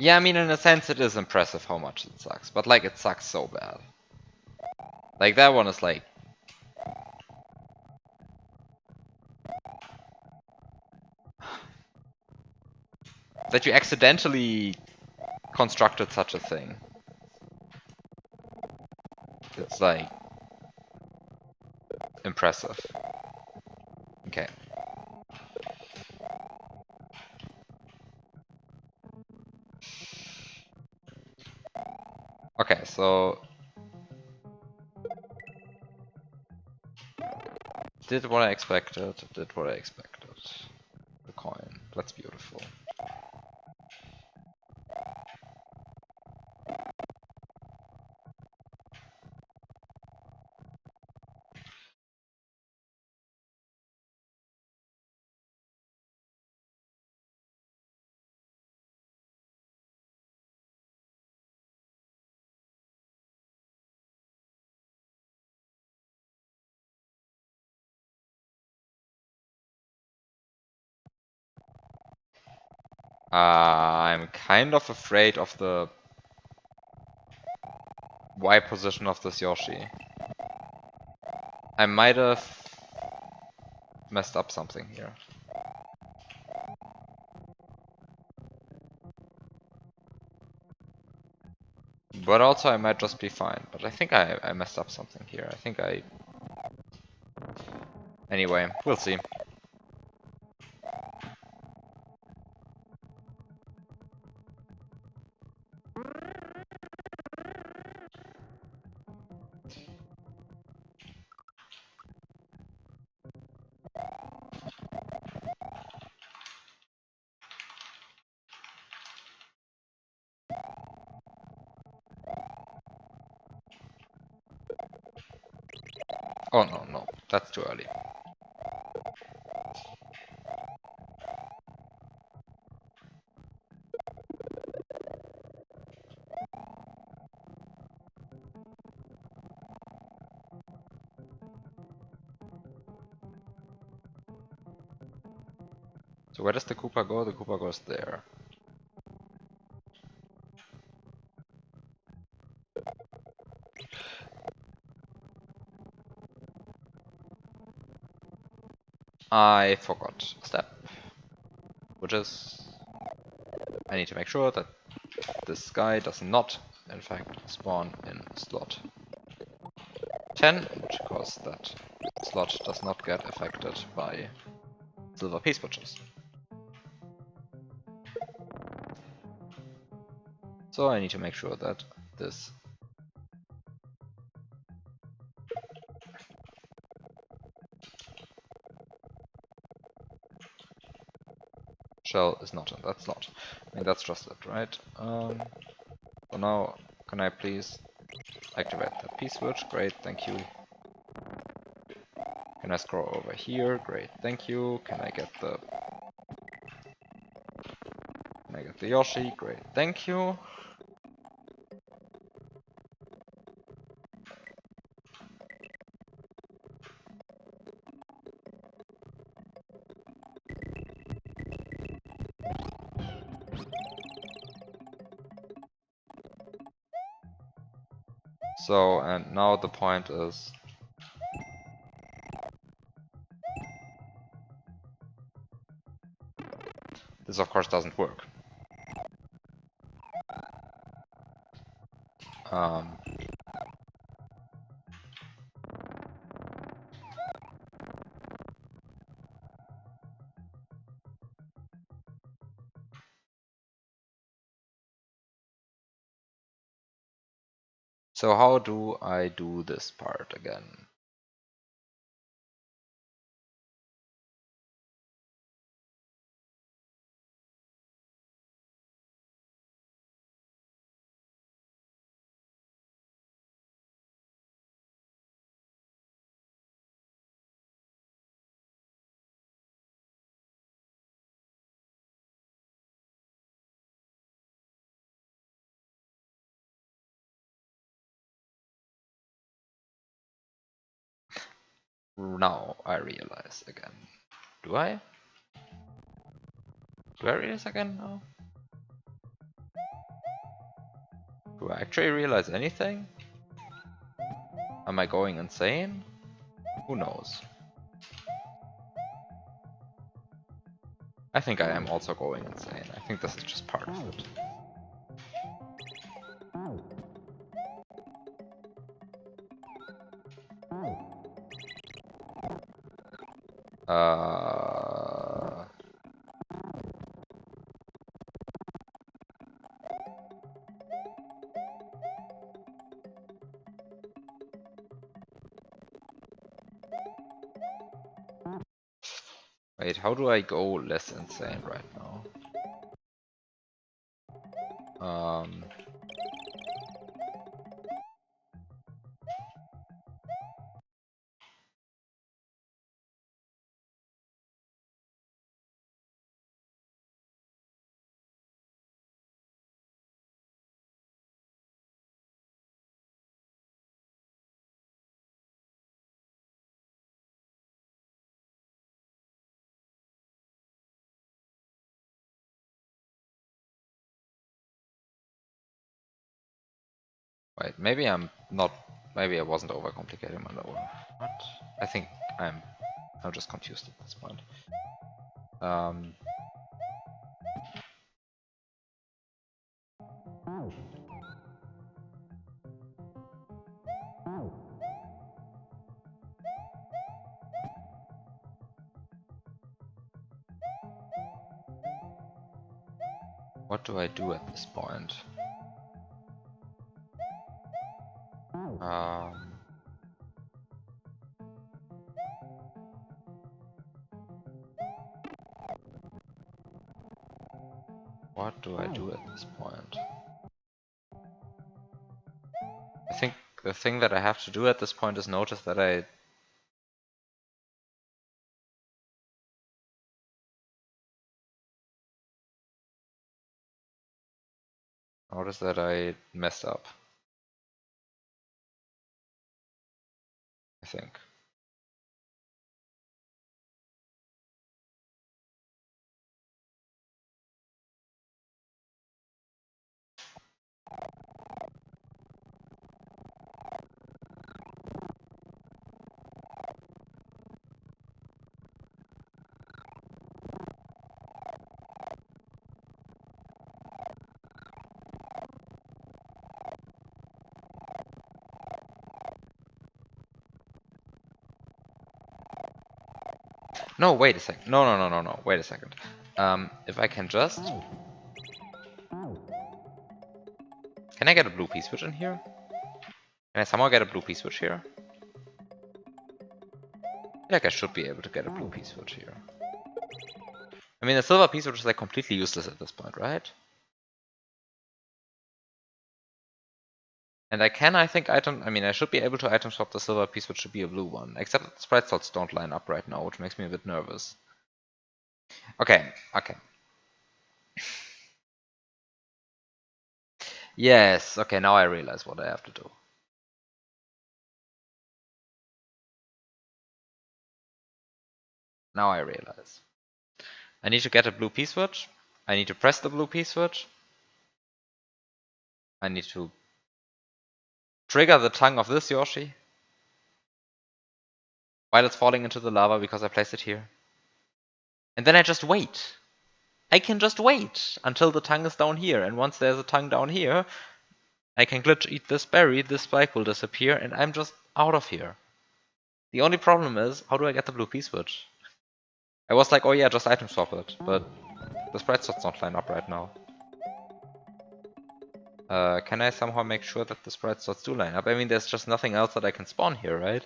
Yeah, I mean, in a sense it is impressive how much it sucks, but like, it sucks so bad. Like, that one is like... That you accidentally constructed such a thing. It's like... impressive. Okay. Okay, so... Did what I expected, did what I expected. The coin, that's beautiful. I'm kind of afraid of the Y position of this Yoshi. I might have messed up something here. But also I might just be fine. But I think I messed up something here. I think I Anyway, we'll see. Oh no, no, that's too early. So where does the Koopa go? The Koopa goes there. I forgot a step, which is I need to make sure that this guy does not, in fact, spawn in slot 10, because that slot does not get affected by silver piece switches. So I need to make sure that this shell is not in that slot. I think that's just it, right? So now, can I please activate that P-switch? Great, thank you. Can I scroll over here? Great, thank you. Can I get the Yoshi? Great, thank you. So, and now the point is this of course doesn't work. So how do I do this part again? Now I realize again. Do I? Do I realize again now? Do I actually realize anything? Am I going insane? Who knows? I think I am also going insane. I think this is just part of it. Wait, how do I go less insane right now? Wait, maybe I'm not. Maybe I wasn't overcomplicating my lower. What? I think I'm just confused at this point. What do I do at this point? What do I do at this point? I think the thing that I have to do at this point is notice that I messed up. I think. No, wait a second. No. Wait a second. If I can just... Can I get a blue P-switch in here? Can I somehow get a blue P-switch here? I feel like I should be able to get a blue P-switch here. I mean, the silver P-switch is like completely useless at this point, right? And I think, I should be able to item swap the silver P-switch to be a blue one. Except that the sprite slots don't line up right now, which makes me a bit nervous. Okay. Yes, okay, now I realize what I have to do. Now I realize. I need to get a blue P-switch. I need to press the blue P-switch. I need to trigger the tongue of this Yoshi while it's falling into the lava because I placed it here. And then I just wait. I can just wait until the tongue is down here. And once there's a tongue down here, I can glitch eat this berry, this spike will disappear, and I'm just out of here. The only problem is, how do I get the blue P-switch? I was like, oh yeah, just item swap it, but the sprite slots don't line up right now. Can I somehow make sure that the sprite slots do line up? I mean, there's just nothing else that I can spawn here, right?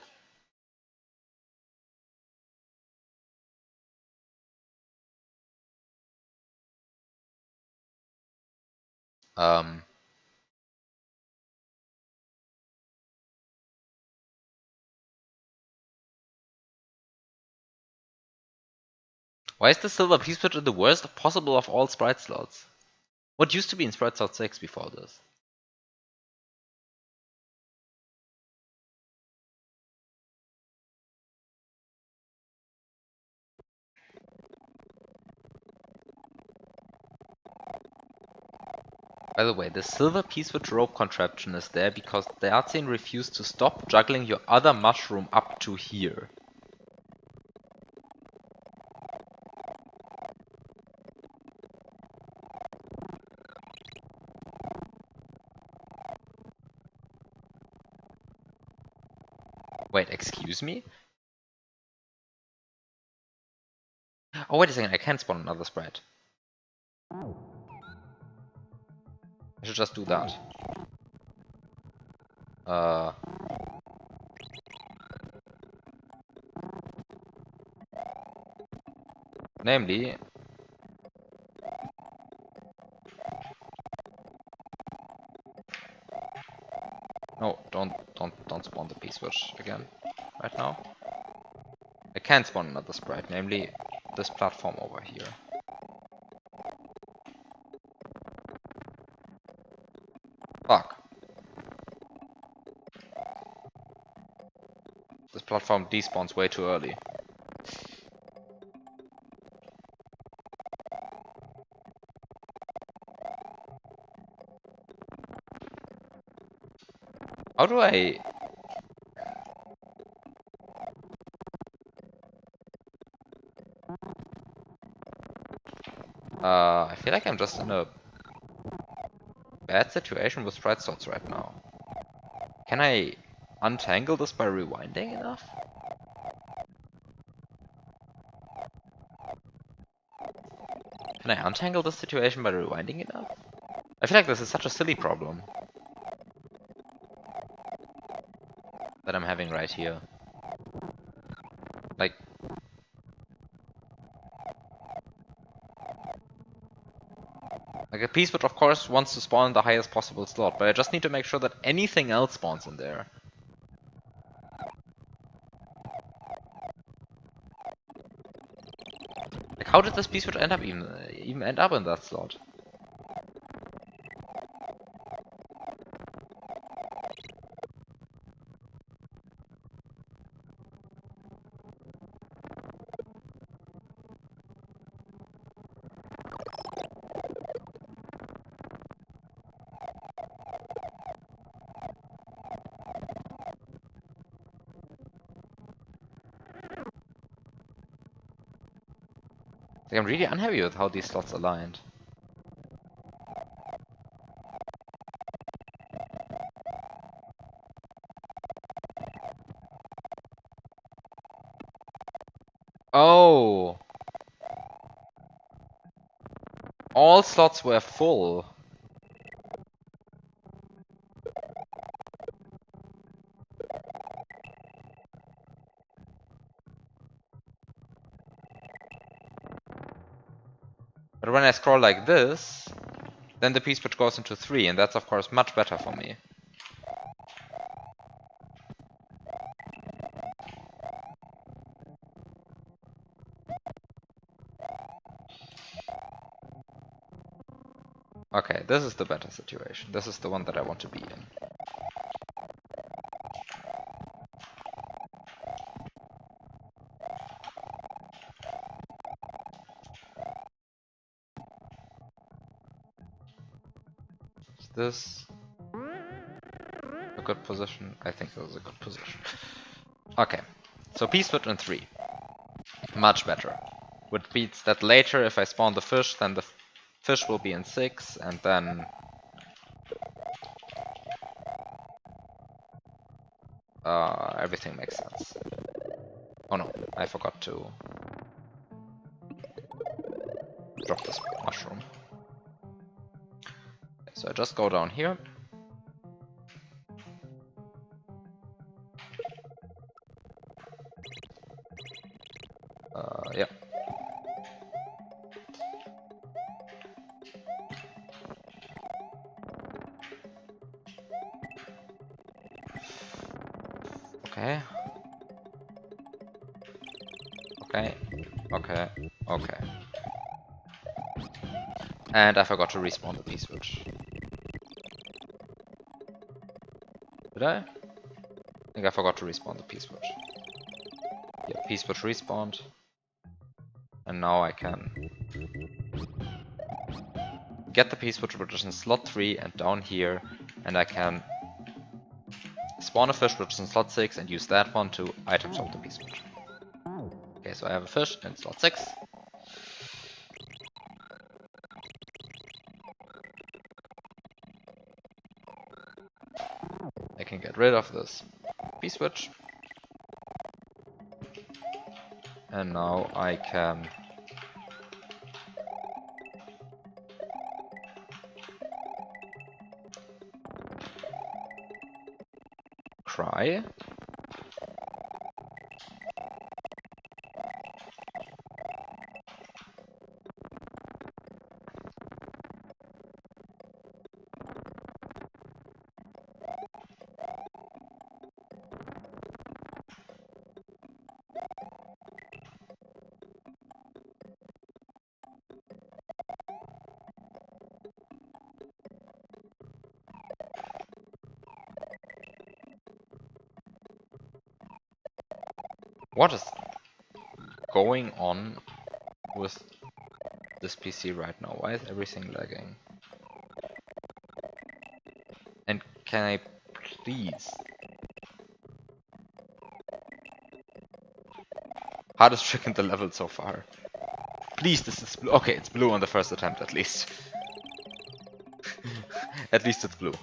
Why is the silver P-switch in the worst possible of all sprite slots? What used to be in sprite slot 6 before this? By the way, the silver P-switch rope contraption is there because the Artsine refused to stop juggling your other mushroom up to here. Wait, excuse me? Oh, wait a second, I can spawn another sprite. I should just do that. Namely... No, don't spawn the P-switch again, right now. I can spawn another sprite, namely this platform over here. Fuck. This platform despawns way too early. How do I... I feel like I'm just in a bad situation with sprite slots right now. Can I untangle this by rewinding enough? I Can I untangle this situation by rewinding it up? I feel like this is such a silly problem that I'm having right here. Like, a piece which of course wants to spawn in the highest possible slot, but I just need to make sure that anything else spawns in there. Like, how did this piece which end up even end up in that slot? Like, I'm really unhappy with how these slots aligned. Oh! All slots were full. But when I scroll like this, then the piece which goes into 3, and that's of course much better for me. Okay, this is the better situation. This is the one that I want to be in. Is this a good position? I think this is a good position. Okay, so piece switch in 3. Much better. Which means that later if I spawn the fish, then the fish will be in 6, and then everything makes sense. Oh no, I forgot to drop this mushroom. Okay, so I just go down here. Yeah. Okay. Okay. Okay. Okay. And I forgot to respawn the piece switch. Did I? I think I forgot to respawn the piece switch. Yeah, piece switch respawned. And now I can get the piece switch which is in slot 3 and down here, and I can spawn a fish which is in slot 6 and use that one to item swap the piece switch. Okay, so I have a fish in slot 6. I can get rid of this piece switch. And now I can cry. What is going on with this PC right now? Why is everything lagging? And can I please? Hardest trick in the level so far. Please, this is blue. Okay, it's blue on the first attempt at least. At least it's blue.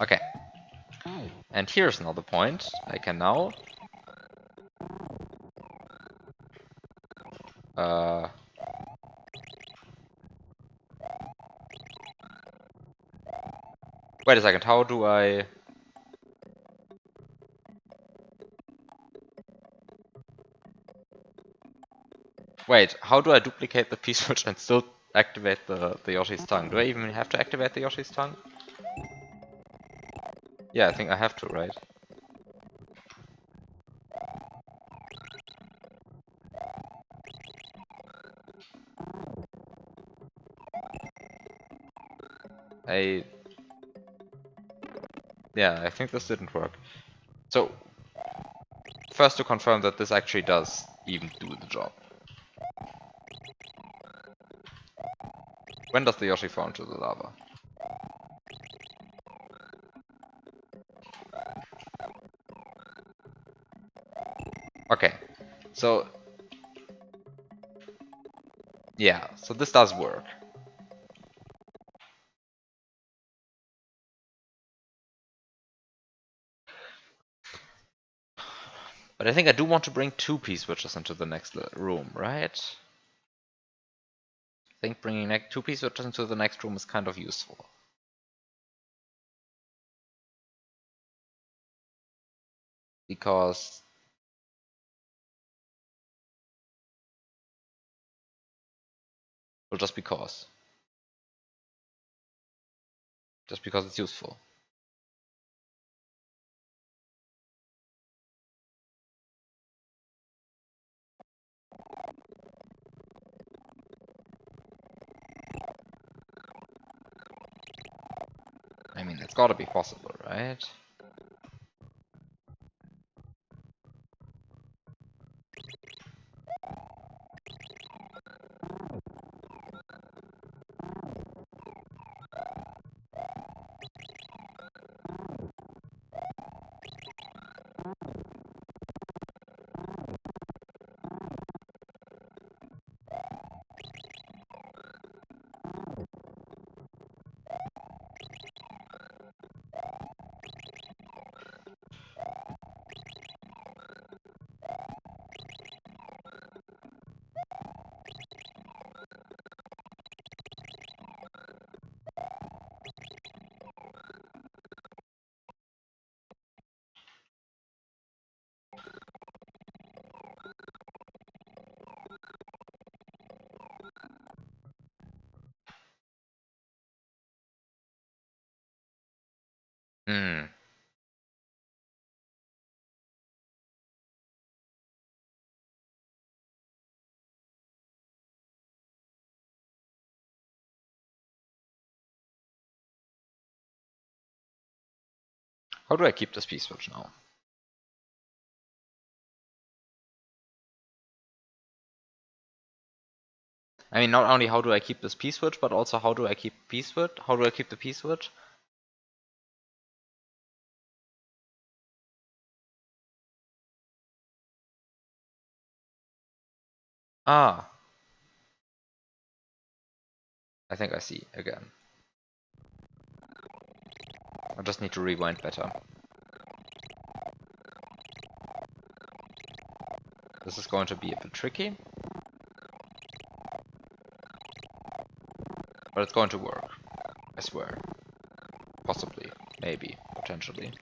Okay. And here's another point. I can now Uh, Wait a second, how do I... Wait, how do I duplicate the P-switch and still activate the Yoshi's tongue? Do I even have to activate the Yoshi's tongue? Yeah, I think I have to, right? Yeah, I think this didn't work. So, first to confirm that this actually does even do the job. When does the Yoshi fall into the lava? Okay, so... Yeah, so this does work. But I think I do want to bring two P-switches into the next room, right? I think bringing two P-switches into the next room is kind of useful. Because... Well, just because. Just because it's useful. I mean, it's gotta be possible, right? Hmm. How do I keep this P-switch now? I mean, not only how do I keep this P-switch, but also how do I keep P-switch? How do I keep the P-switch? Ah. I think I see again. I just need to rewind better. This is going to be a bit tricky. But it's going to work. I swear. Possibly. Maybe. Potentially.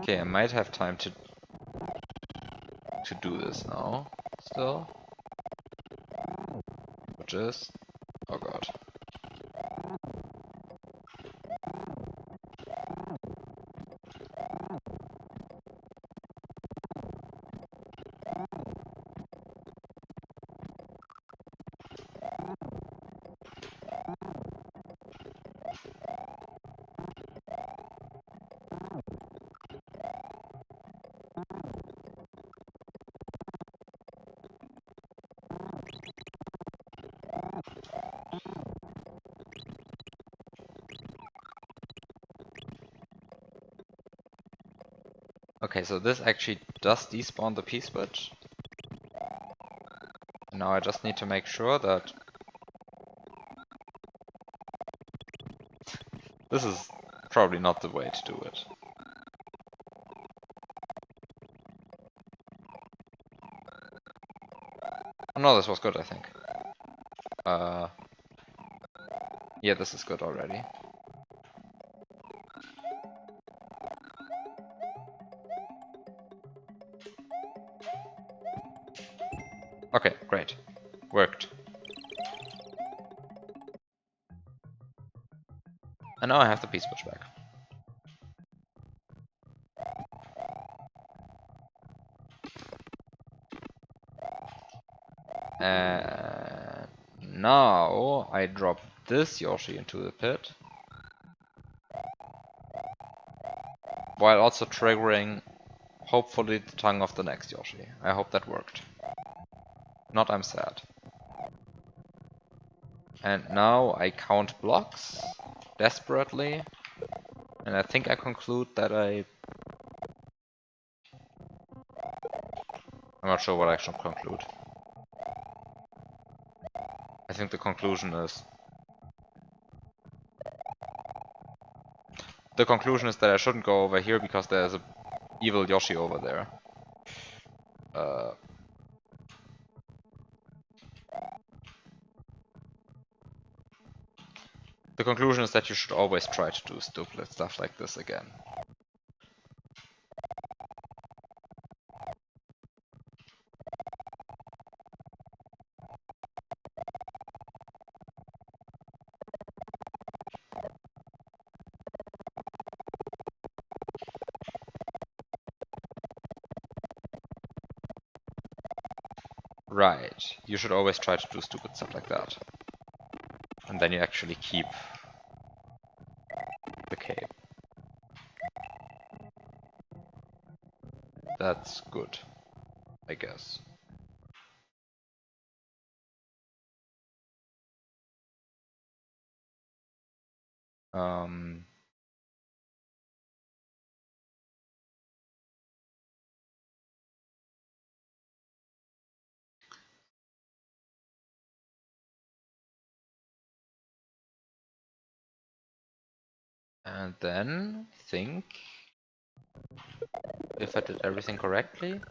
Okay, I might have time to do this now, still. Which is... Oh god. Okay, so this actually does despawn the P-switch. Now I just need to make sure that this is probably not the way to do it. Oh no, this was good, I think. Yeah, this is good already. Okay, great. Worked. And now I have the P-switch back. And now I drop this Yoshi into the pit, while also triggering, hopefully, the tongue of the next Yoshi. I hope that worked. Not, I'm sad. And now I count blocks desperately, and I think I conclude that I'm not sure what I should conclude. I think the conclusion is that I shouldn't go over here because there's a evil Yoshi over there. The conclusion is that you should always try to do stupid stuff like this again. Right, you should always try to do stupid stuff like that. And then you actually keep the cape. That's good, I guess. And then I think if I did everything correctly,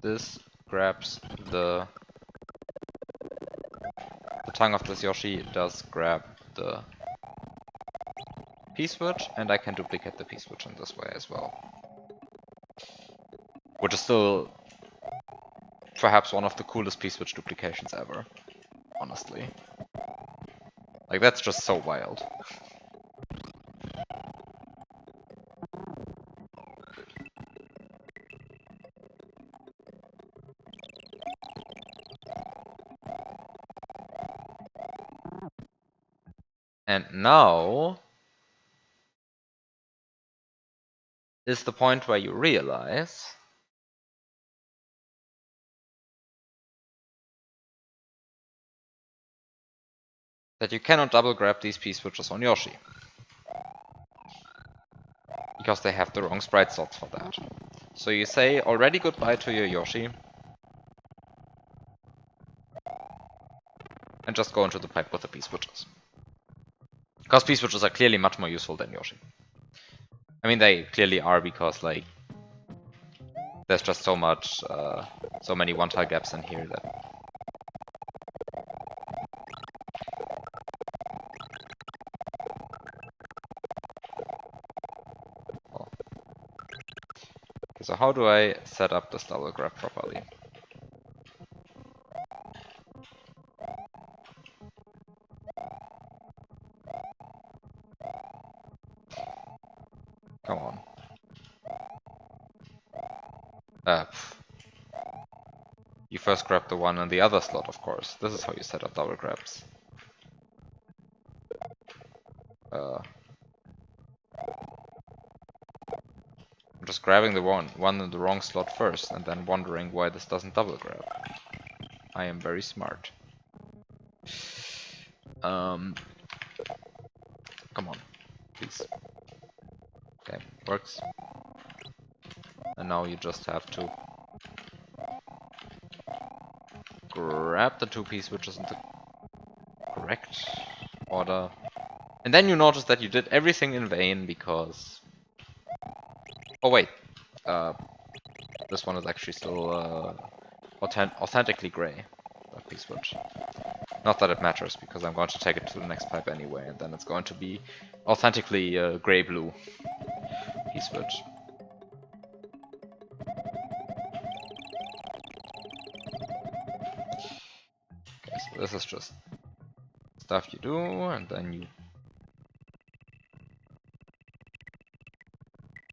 this grabs the tongue of this Yoshi does grab the P-switch, and I can duplicate the P-switch in this way as well. Which is still perhaps one of the coolest P-switch duplications ever, honestly. Like, that's just so wild. And now is the point where you realize that you cannot double grab these P-switches on Yoshi. Because they have the wrong sprite slots for that. So you say already goodbye to your Yoshi, and just go into the pipe with the P-switches. Because P-switches are clearly much more useful than Yoshi. I mean, they clearly are because, like, there's just so many one-tile gaps in here that... Oh. Okay, so how do I set up this double grab properly? Come on. You first grab the one in the other slot, of course. This is how you set up double grabs. I'm just grabbing the one in the wrong slot first, and then wondering why this doesn't double grab. I am very smart. Come on, please. Okay. Works. And now you just have to grab the 2 P-switches in the correct order. And then you notice that you did everything in vain because... Oh wait, this one is actually still authentically gray, that P-switch. Not that it matters, because I'm going to take it to the next pipe anyway, and then it's going to be authentically gray-blue P-switch. Okay, so this is just stuff you do, and then you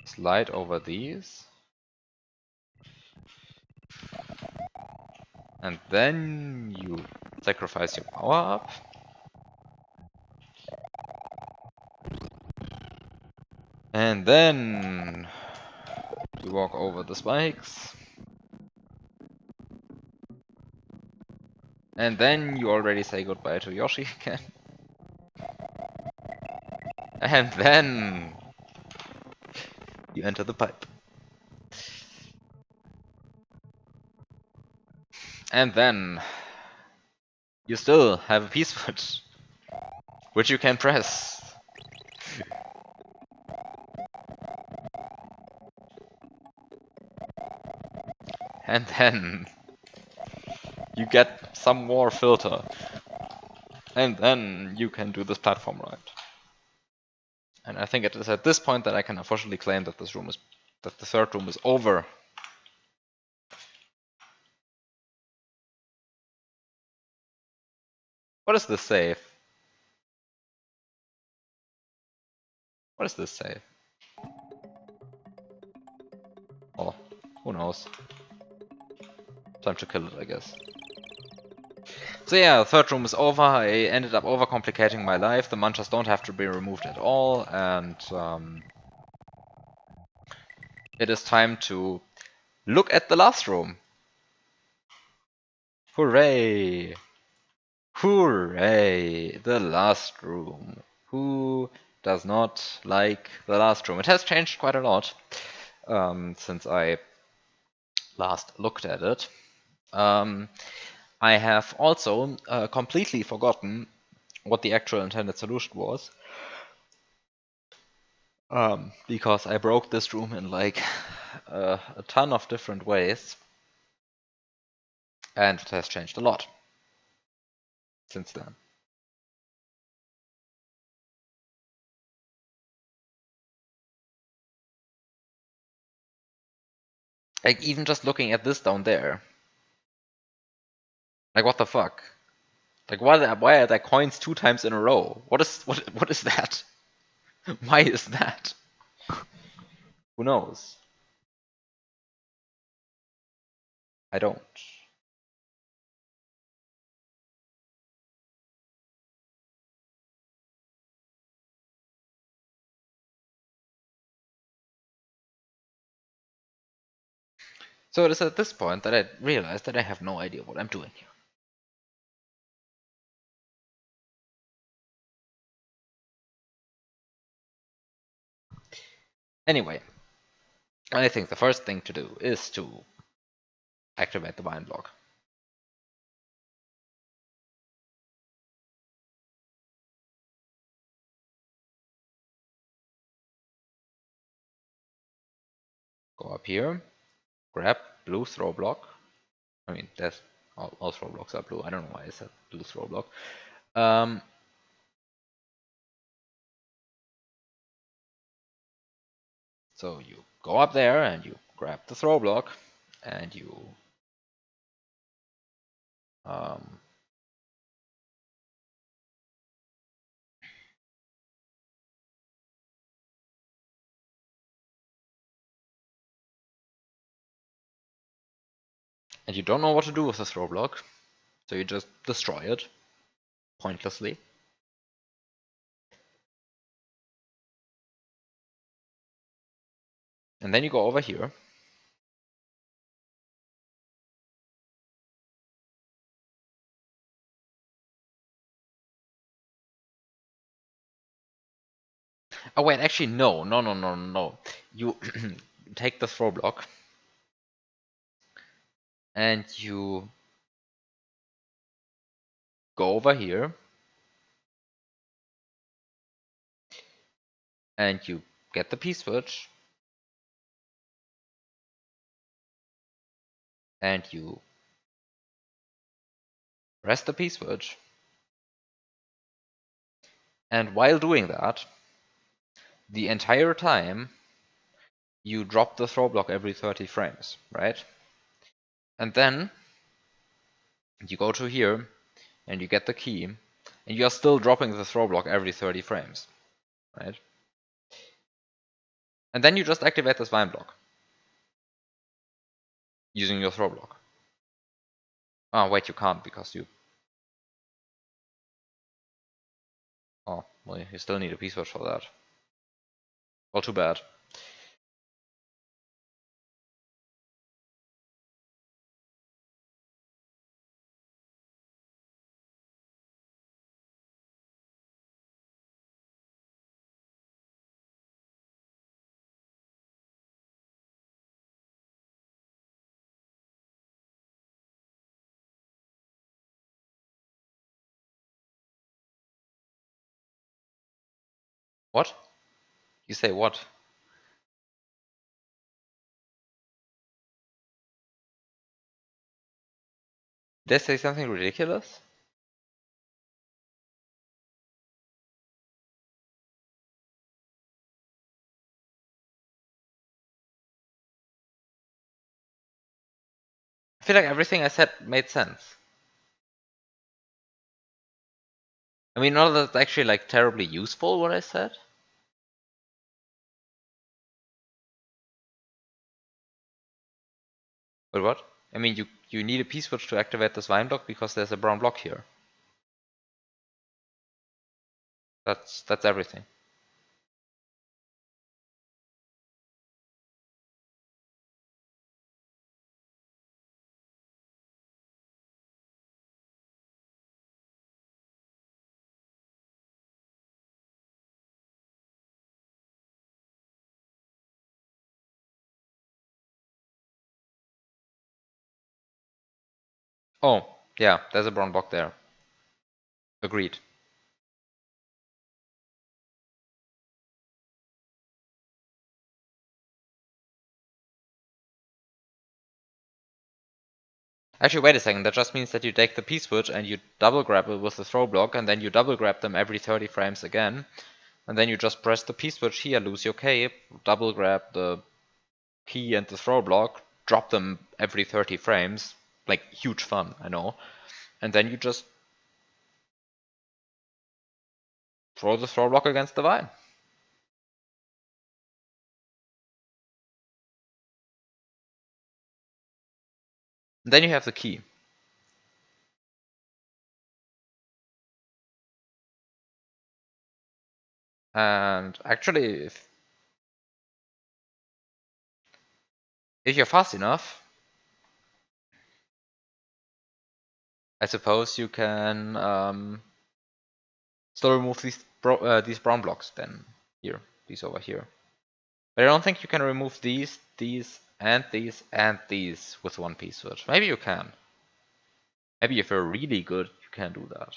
slide over these. And then you sacrifice your power up. And then you walk over the spikes. And then you already say goodbye to Yoshi again. And then you enter the pipe. And then you still have a P-switch, which you can press. And then you get some more filter. And then you can do this platform ride. And I think it is at this point that I can officially claim that this room is, that the third room is over. What is this save? What is this save? Oh, who knows? Time to kill it, I guess. So yeah, the third room is over. I ended up overcomplicating my life. The manchas don't have to be removed at all, and it is time to look at the last room. Hooray! Hooray! The last room. Who does not like the last room? It has changed quite a lot since I last looked at it. I have also completely forgotten what the actual intended solution was. Because I broke this room in like a ton of different ways. And it has changed a lot since then. Like, even just looking at this down there. Like, what the fuck? Like, why are there coins 2 times in a row? What is that? Why is that? Who knows? I don't. So it is at this point that I realized that I have no idea what I'm doing here. Anyway, I think the first thing to do is to activate the bind block. Go up here, grab blue throw block. I mean, there's all throw blocks are blue. I don't know why I said blue throw block. So you go up there and you grab the throw block, and you and you don't know what to do with the throw block, so you just destroy it pointlessly. And then you go over here. Oh wait, actually no, no, no, no, no. You take the throw block and you go over here and you get the P-switch and you press the P-switch, and while doing that, the entire time you drop the throw block every 30 frames, right? And then you go to here and you get the key, and you are still dropping the throw block every 30 frames, right? And then you just activate this vine block using your throw block. Oh, wait, you can't because you... Oh, well, you still need a P-switch for that. Well, too bad. What? You say what? Did I say something ridiculous? I feel like everything I said made sense. I mean, not that it's actually like terribly useful what I said. But what? I mean, you need a P-switch to activate this vine block because there's a brown block here. That's everything. Oh, yeah, there's a brown block there. Agreed. Actually, wait a second. That just means that you take the P-switch and you double grab it with the throw block, and then you double grab them every 30 frames again. And then you just press the P-switch here, lose your cape, double grab the P and the throw block, drop them every 30 frames. Like, huge fun, I know. And then you just throw the throw block against the vine. And then you have the key. And actually, if you're fast enough, I suppose you can still remove these brown blocks then. Here, these over here. But I don't think you can remove these, and these with one P-switch. Maybe you can. Maybe if you're really good, you can do that.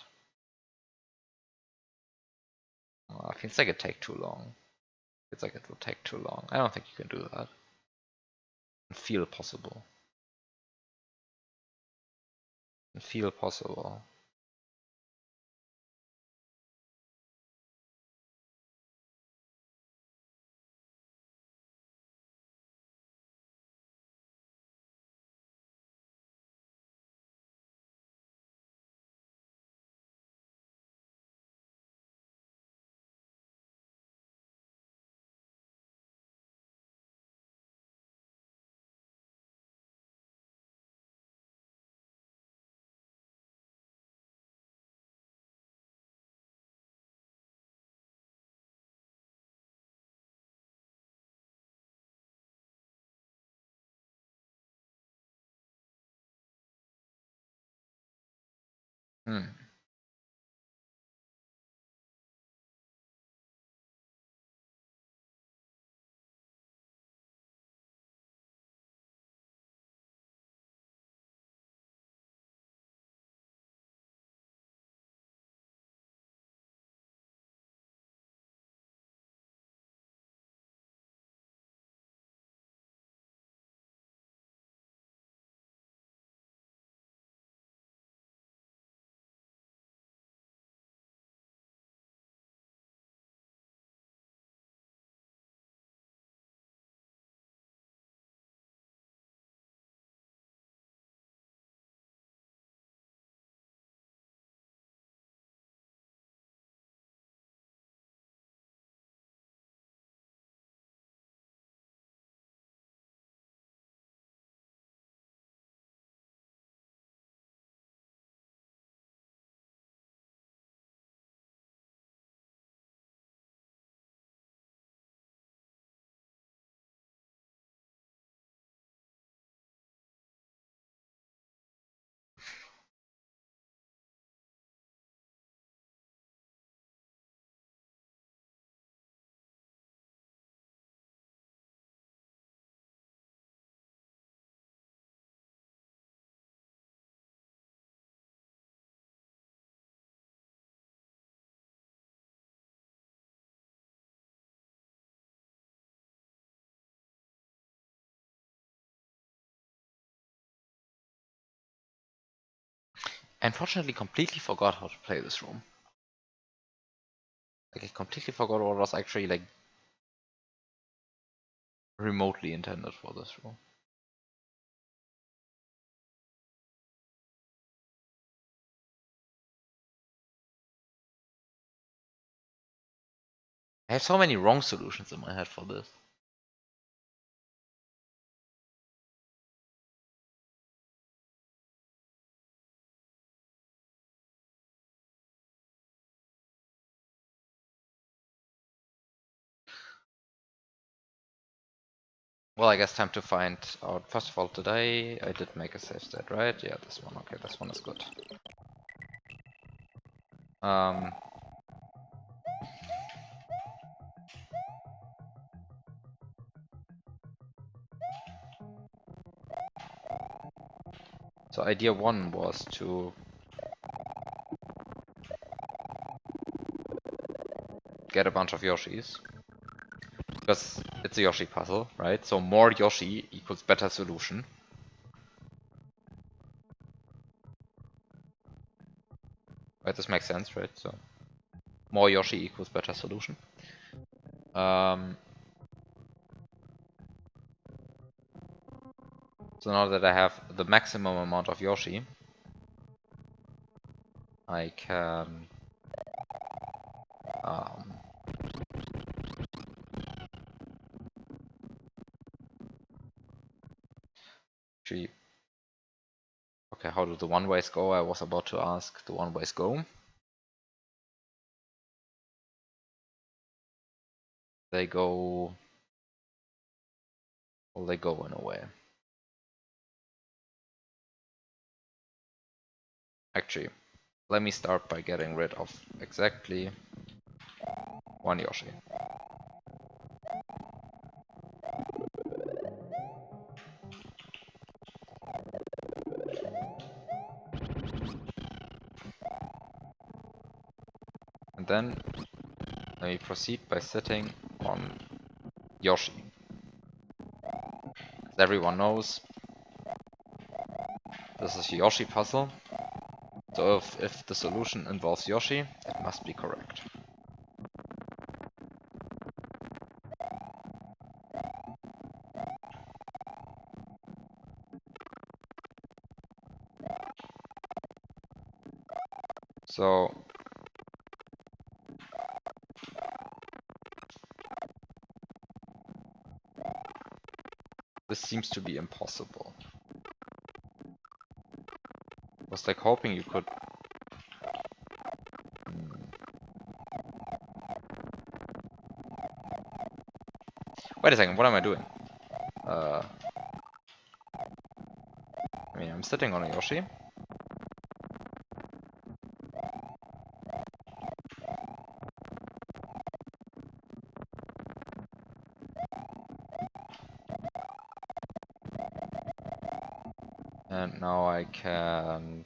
It feels like it take too long. It's like it will take too long. I don't think you can do that. Feel possible. Feel possible. Hmm. I unfortunately completely forgot how to play this room. Like, I completely forgot what was actually, like, remotely intended for this room. I have so many wrong solutions in my head for this. Well, I guess time to find out. First of all, today I did make a save state, right? Yeah, this one. Okay, this one is good. So idea one was to get a bunch of Yoshis. Because it's a Yoshi puzzle, right? So more Yoshi equals better solution. Right, this makes sense, right? So more Yoshi equals better solution. So now that I have the maximum amount of Yoshi, I can actually. Okay, how do the one-ways go? I was about to ask. The one-ways go. They go. Well, they go in a way. Actually, let me start by getting rid of exactly one Yoshi. And then let me proceed by sitting on Yoshi. As everyone knows, this is a Yoshi puzzle. So if the solution involves Yoshi, it must be correct. So this seems to be impossible. I was like hoping you could. Wait a second, what am I doing? I mean, I'm sitting on a Yoshi. And now I can...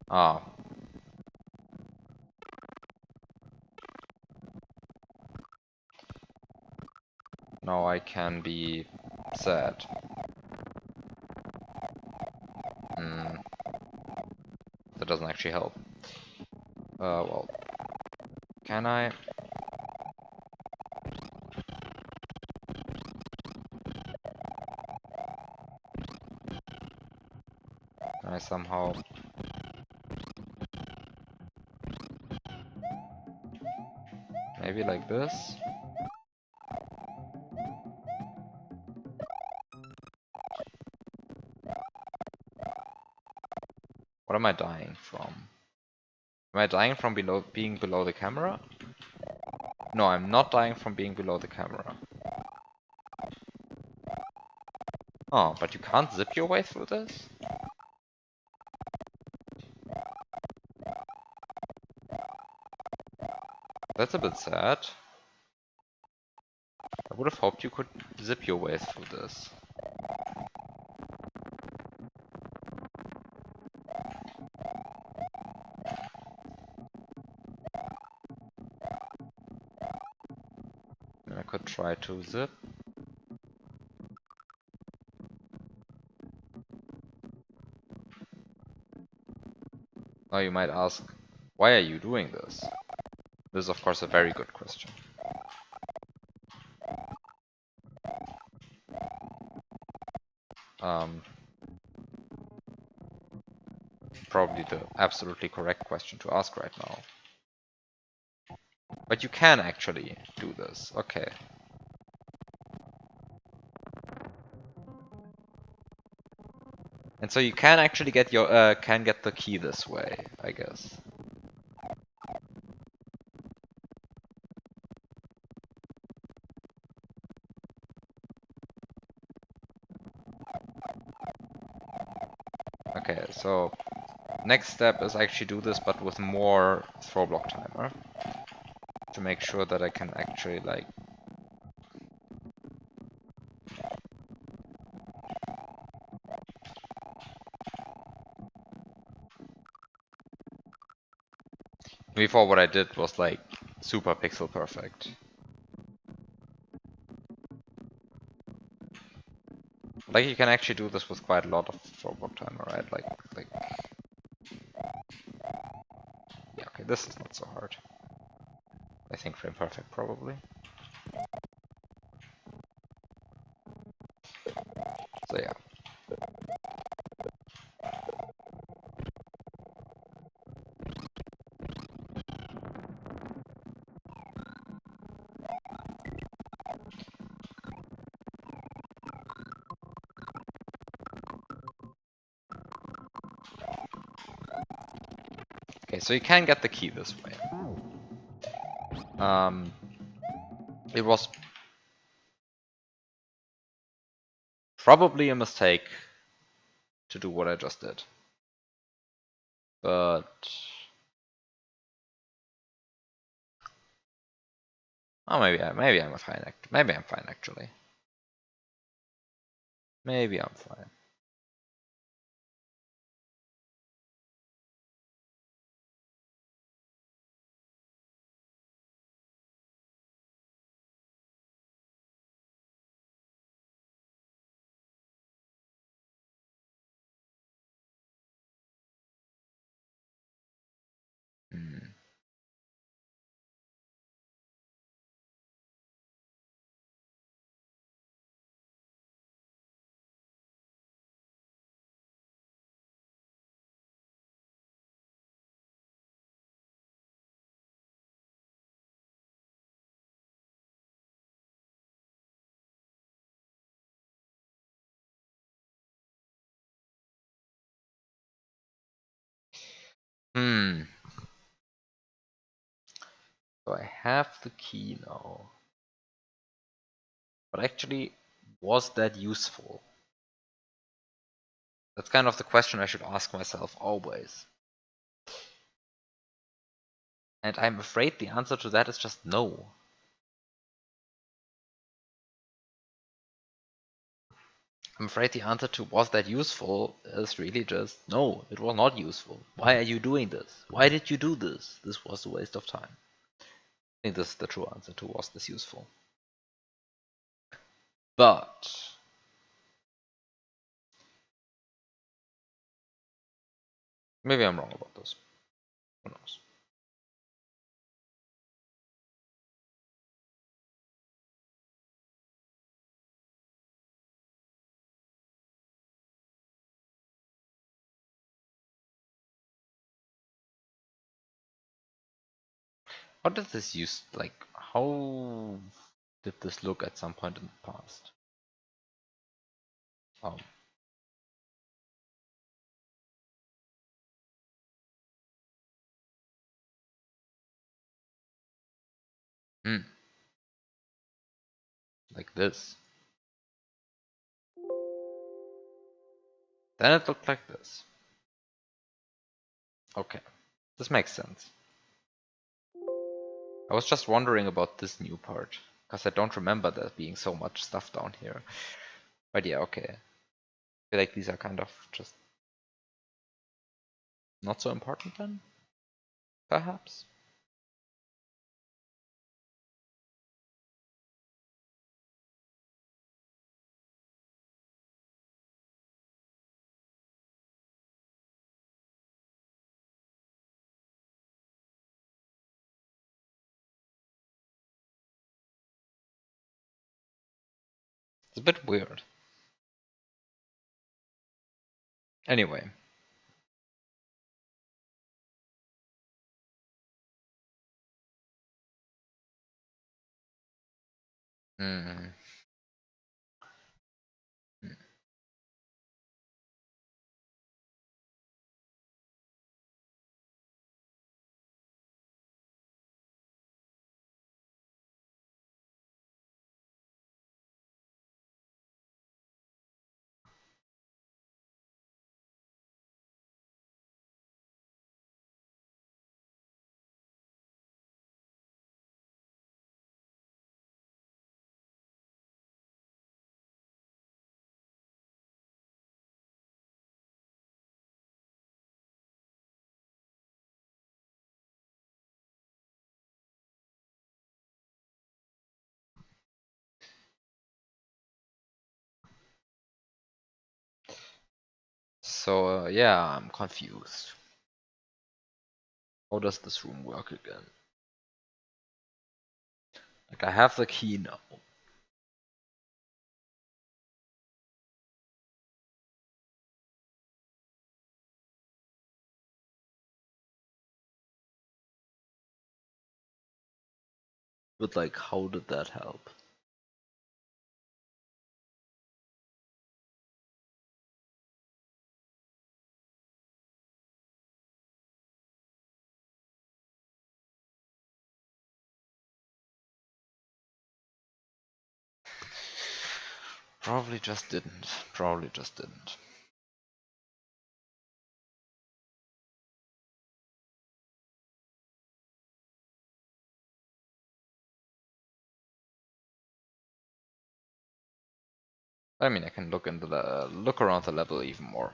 Ah. Now I can be sad. That doesn't actually help. Well. Can I? Can I somehow... Maybe like this? What am I dying from? Am I dying from being below the camera? No, I'm not dying from being below the camera. Oh, but you can't zip your way through this? That's a bit sad. I would have hoped you could zip your way through this. And I could try to zip. Now you might ask, why are you doing this? This is of course a very good question. Probably the absolutely correct question to ask right now. But you can actually do this. Okay. And so you can actually get your can get the key this way, I guess. Okay, so next step is actually do this but with more throw block timer. To make sure that I can actually like before what I did was like super pixel perfect. Like you can actually do this with quite a lot of throw block timer, right? Like yeah, okay, this is not so hard. I think frame perfect probably. So yeah. Okay, so you can get the key this way. It was probably a mistake to do what I just did. But oh, maybe I'm fine. Maybe I'm fine actually. Maybe I'm fine. Hmm. Hmm. So I have the key now. But actually, was that useful? That's kind of the question I should ask myself always. And I'm afraid the answer to that is just no. I'm afraid the answer to was that useful is really just no, it was not useful. Why are you doing this? Why did you do this? This was a waste of time. I think this is the true answer to was this useful. But maybe I'm wrong about this. Who knows? How did this use like how did this look at some point in the past? Oh. Hmm. Like this. Then it looked like this. Okay. This makes sense. I was just wondering about this new part, because I don't remember there being so much stuff down here. But yeah, okay. I feel like these are kind of just not so important then, perhaps. a bit weird. Anyway. Hmm. So, yeah, I'm confused. How does this room work again? Like, I have the key now. But, like, how did that help? Probably just didn't. Probably just didn't. I mean, I can look into the look around the level even more.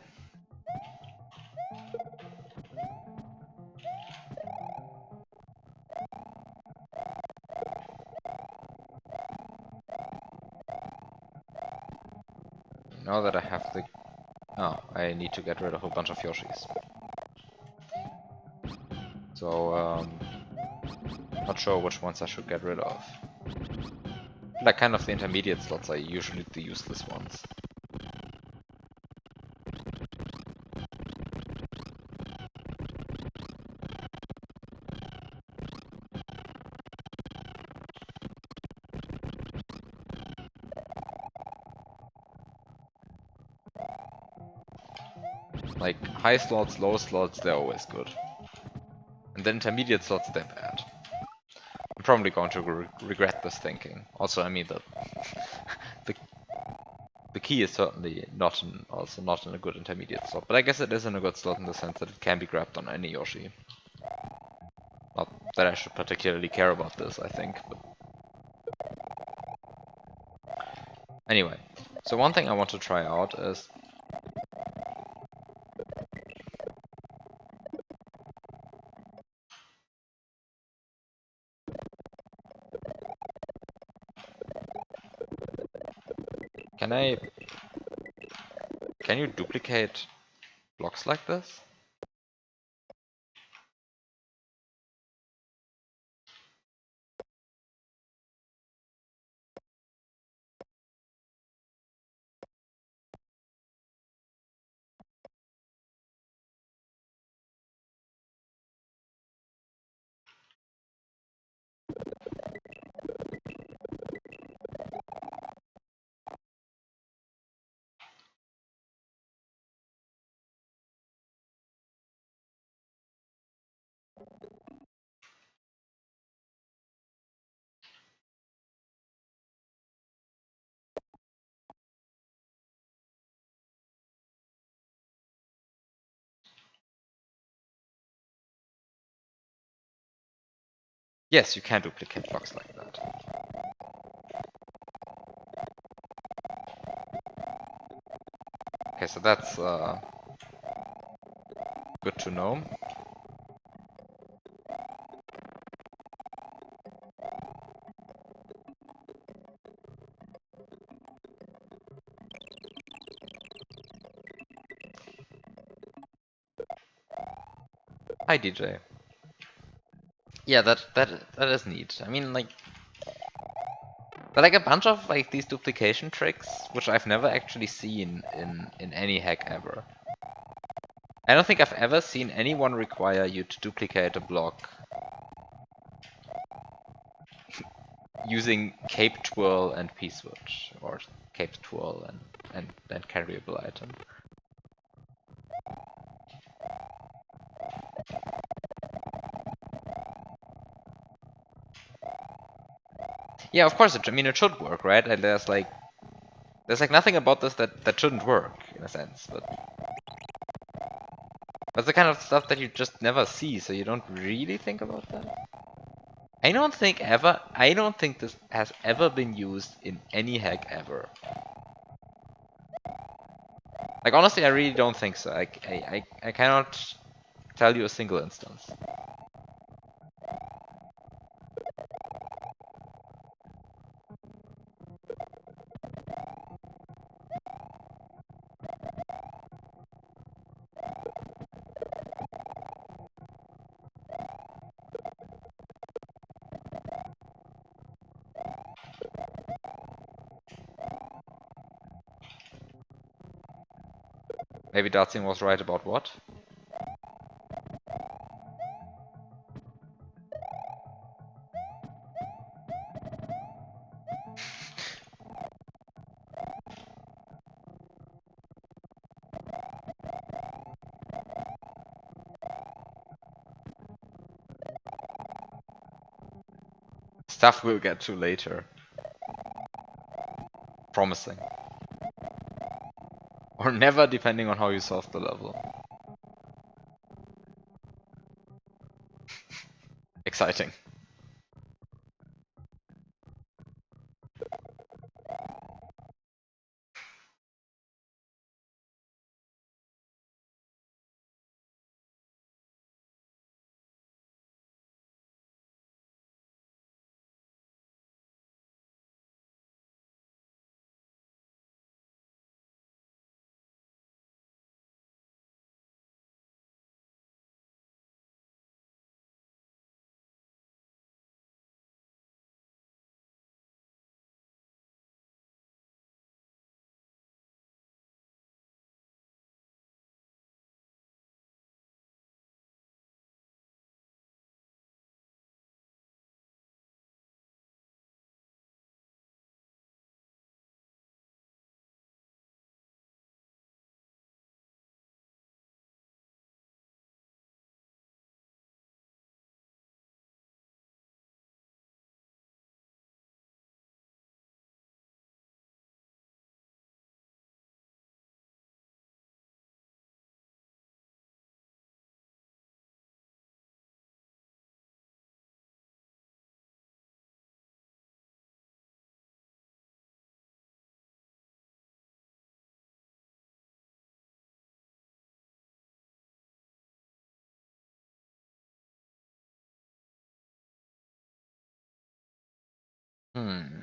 Now that I have the... Oh, I need to get rid of a bunch of Yoshis. So, not sure which ones I should get rid of. Like, kind of the intermediate slots are usually the useless ones. Like, high slots, low slots, they're always good. And then intermediate slots, they're bad. I'm probably going to regret this thinking. Also, I mean, the the key is certainly not also not in a good intermediate slot, but I guess it is in a good slot in the sense that it can be grabbed on any Yoshi. Not that I should particularly care about this, I think, but... Anyway, so one thing I want to try out is... Can you duplicate blocks like this? Yes, you can duplicate blocks like that. Okay, so that's good to know. Hi, DJ. Yeah, that is neat. I mean, like, But like a bunch of like these duplication tricks, which I've never actually seen in any hack ever. I don't think I've ever seen anyone require you to duplicate a block using cape twirl and p-switch, or cape twirl and carryable item. Yeah, of course. I mean, it should work, right? And there's like nothing about this that shouldn't work in a sense, but that's the kind of stuff that you just never see, so you don't really think about that. I don't think this has ever been used in any hack ever. Like honestly, I really don't think so. I cannot tell you a single instance. Maybe Dartsin was right about what? Stuff we'll get to later. Promising. Or never, depending on how you solve the level. Exciting. Hmm.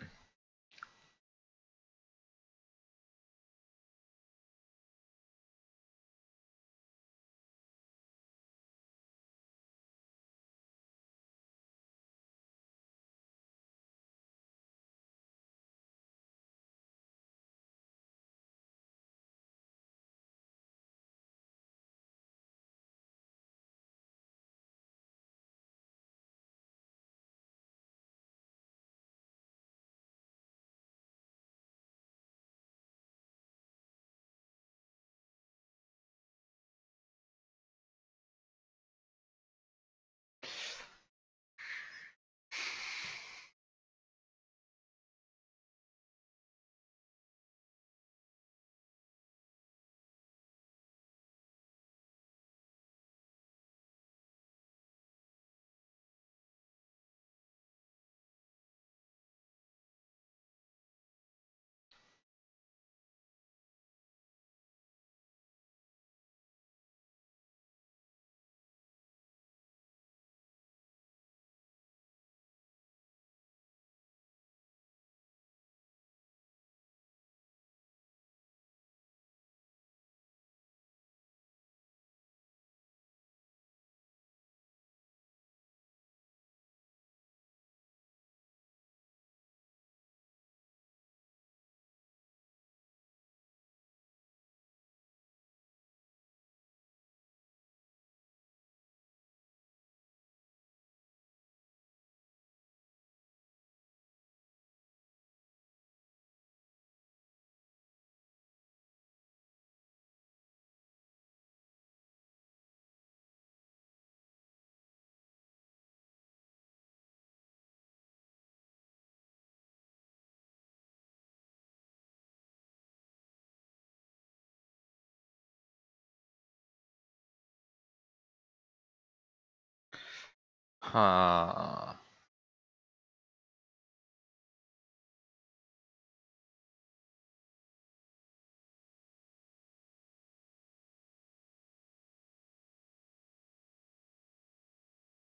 Huh.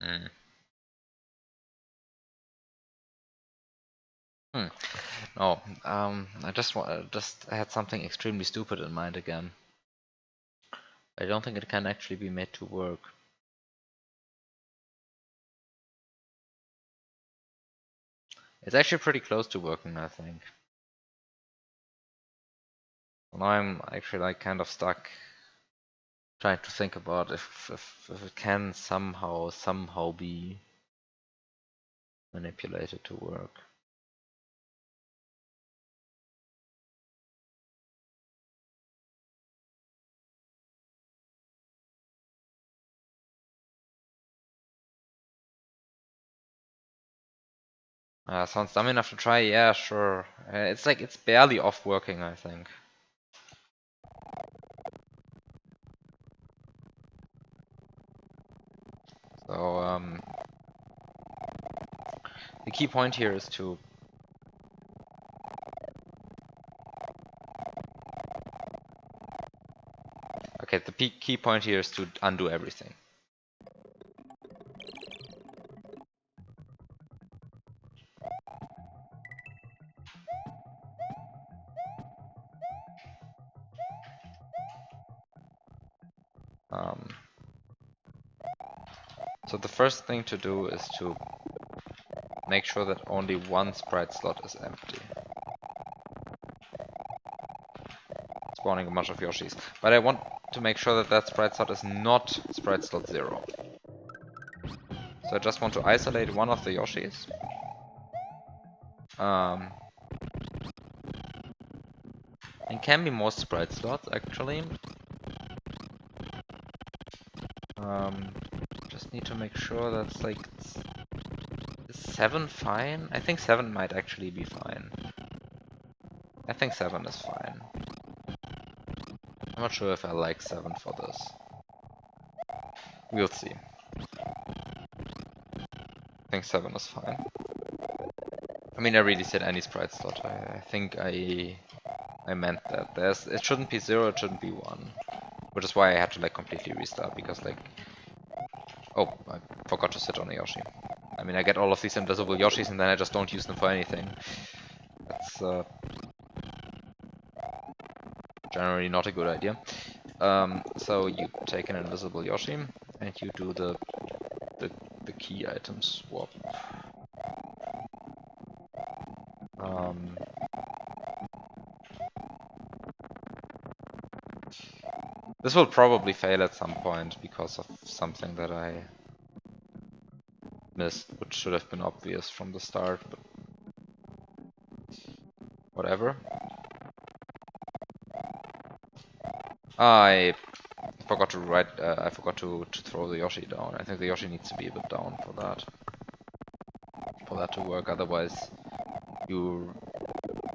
Mm. Hmm. No. I just had something extremely stupid in mind again. I don't think it can actually be made to work. It's actually pretty close to working, I think. Now I'm actually like kind of stuck trying to think about if it can somehow be manipulated to work. Sounds dumb enough to try, yeah, sure. It's like it's barely off working, I think. So the key point here is to okay, the key point here is to undo everything. Um, so the first thing to do is to make sure that only one sprite slot is empty. Spawning a bunch of Yoshis. But I want to make sure that that sprite slot is not sprite slot 0. So I just want to isolate one of the Yoshis. It can be more sprite slots actually. Just need to make sure that's like... Is 7 fine? I think 7 might actually be fine. I think 7 is fine. I'm not sure if I like 7 for this. We'll see. I think 7 is fine. I mean, I really said any sprite slot. I think I meant that. It shouldn't be 0, it shouldn't be 1. Which is why I had to like completely restart, because like... Oh, I forgot to sit on a Yoshi. I mean, I get all of these invisible Yoshis and then I just don't use them for anything. That's generally not a good idea. So you take an invisible Yoshi and you do the key item swap. This will probably fail at some point because of something that I missed, which should have been obvious from the start, but whatever. I forgot to I forgot to throw the Yoshi down. I think the Yoshi needs to be a bit down for that to work. Otherwise, you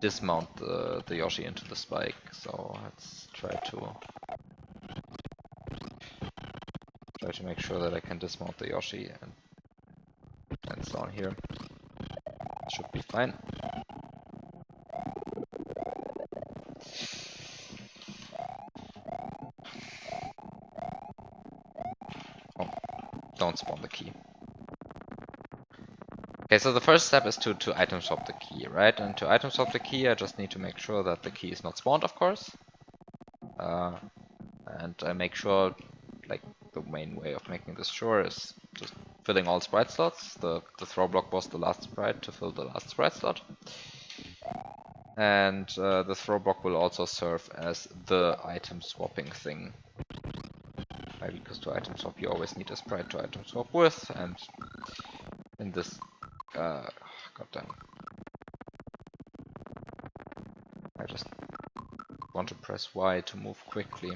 dismount the Yoshi into the spike. So let's try to make sure that I can dismount the Yoshi and it's down here. Should be fine. Oh, don't spawn the key. Okay, so the first step is to item swap the key, right? And to item swap the key, I just need to make sure that the key is not spawned, of course. And I make sure, like, the main way of making this sure is just filling all sprite slots. The throw block was the last sprite to fill the last sprite slot. And the throw block will also serve as the item swapping thing. Right, because to item swap you always need a sprite to item swap with, and in this goddamn, I just want to press Y to move quickly.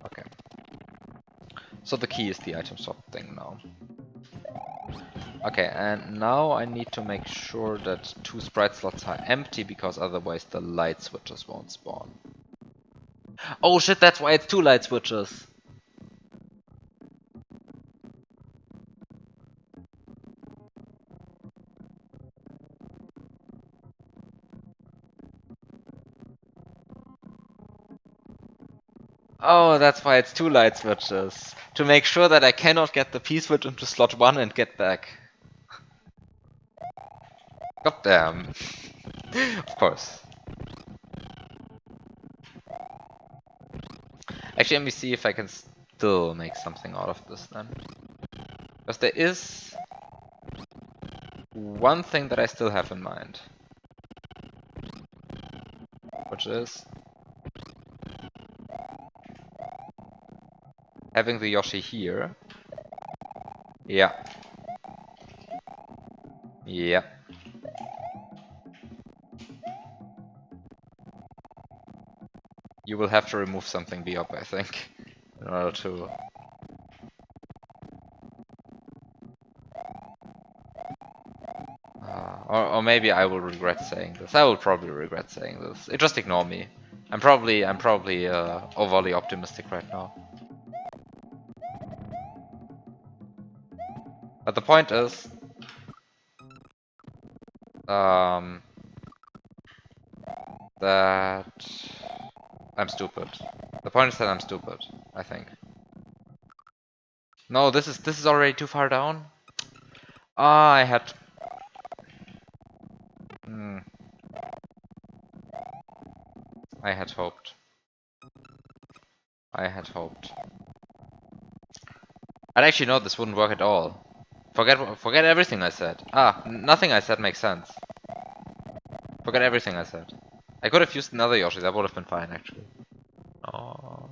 Okay. So the key is the item swap thing now. Okay, and now I need to make sure that 2 sprite slots are empty, because otherwise the light switches won't spawn. Oh shit, that's why it's two light switches. Oh, that's why it's two light switches. To make sure that I cannot get the P-switch into slot 1 and get back. God damn. Of course. Actually, let me see if I can still make something out of this then. Because there is one thing that I still have in mind. Which is having the Yoshi here. Yeah. Yeah. You will have to remove something B up, I think, in order to... or maybe I will regret saying this. I will probably regret saying this. Just ignore me. I'm probably overly optimistic right now. But the point is, that I'm stupid. The point is that I'm stupid, I think. No, this is already too far down. Ah, I had. Hmm, I had hoped. I had hoped. I'd actually know this wouldn't work at all. Forget everything I said. Ah, nothing I said makes sense. Forget everything I said. I could have used another Yoshi. That would have been fine, actually. Oh.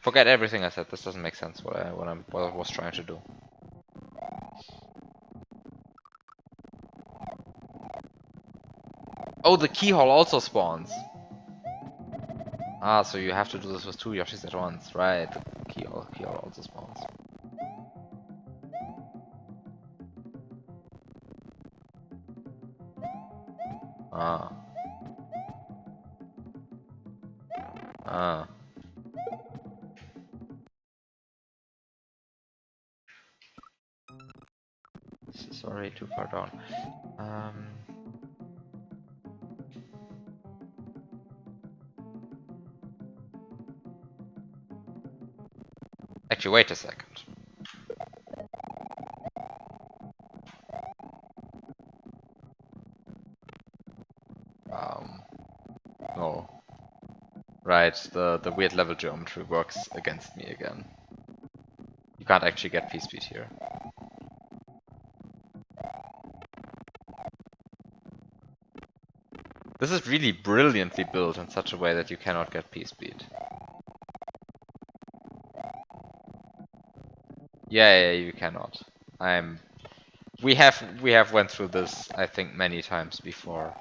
Forget everything I said. This doesn't make sense. What I was trying to do. Oh, the keyhole also spawns. Ah, so you have to do this with two Yoshis at once, right? The keyhole also spawns. Ah. Ah. This is already too far down. Actually, wait a second. No. Right, the weird level geometry works against me again. You can't actually get P-speed here. This is really brilliantly built in such a way that you cannot get P-speed. Yeah, you cannot. We have went through this, I think, many times before.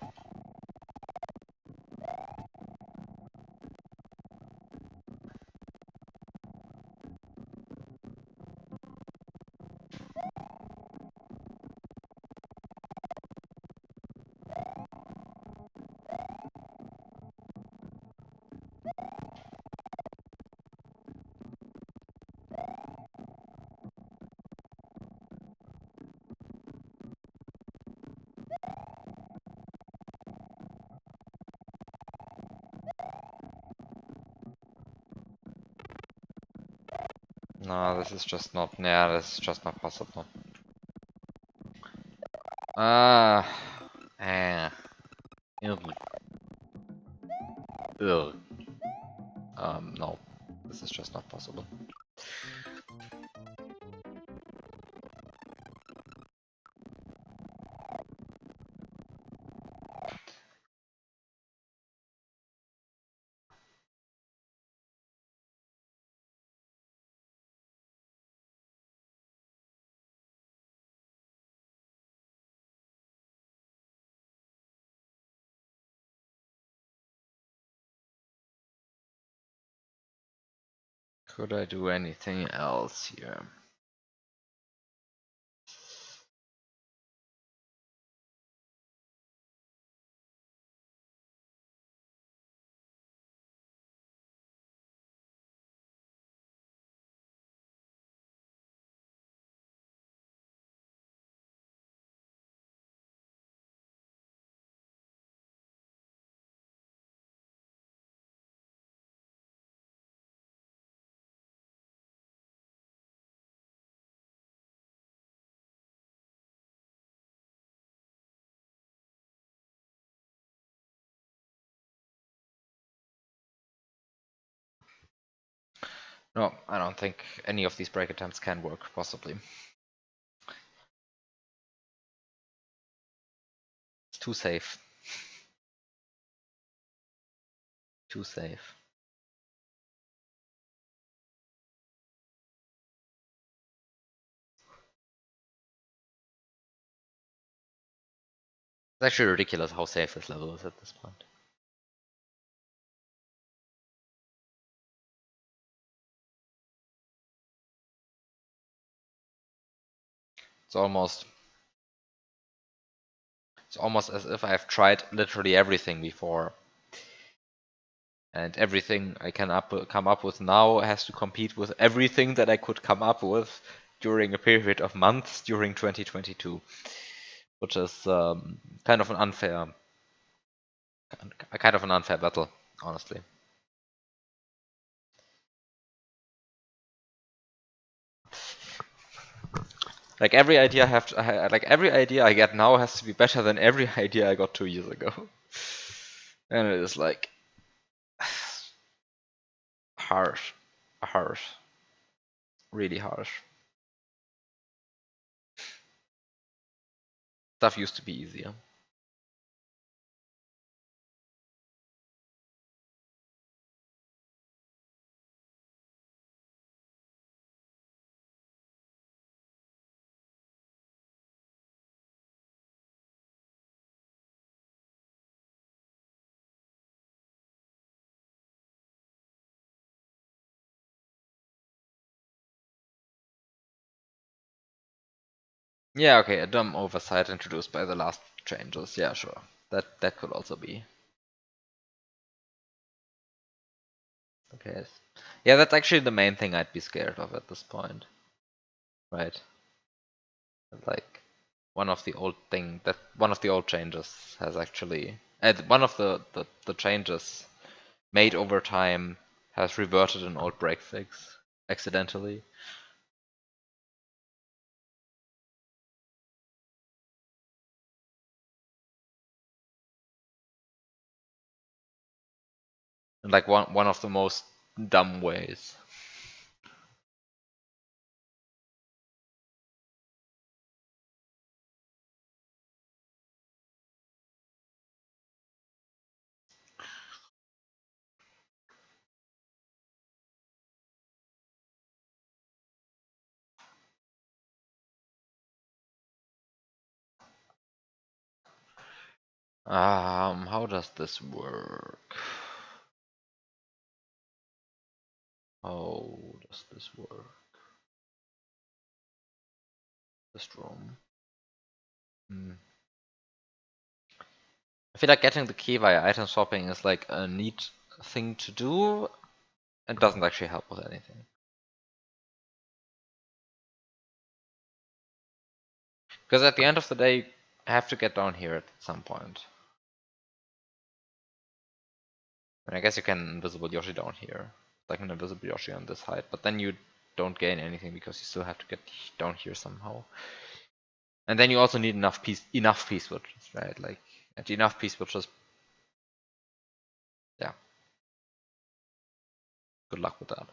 No, this is just not. Yeah, this is just not possible. Ah, ugh. Ugh. No, this is just not possible. Could I do anything else here? No, I don't think any of these break attempts can work, possibly. It's too safe. Too safe. It's actually ridiculous how safe this level is at this point. It's almost as if I've tried literally everything before. And everything I can come up with now has to compete with everything that I could come up with during a period of months during 2022, which is kind of an unfair battle, honestly. Like every idea every idea I get now has to be better than every idea I got 2 years ago, and it is like harsh, harsh, really harsh. Stuff used to be easier. Yeah, okay, a dumb oversight introduced by the last changes. Yeah, sure. That could also be. Okay. Yeah, that's actually the main thing I'd be scared of at this point. Right. Like one of the old changes has actually one of the changes made over time has reverted an old break fix accidentally. In like one of the most dumb ways. How does this work? How does this work? This room. Hmm. I feel like getting the key via item swapping is like a neat thing to do. It doesn't actually help with anything. Because at the end of the day, I have to get down here at some point. And I guess you can invisible Yoshi down here. Like an invisible Yoshi on this height. But then you don't gain anything because you still have to get down here somehow. And then you also need enough P switches, right? Like, and enough P switches. Yeah. Good luck with that.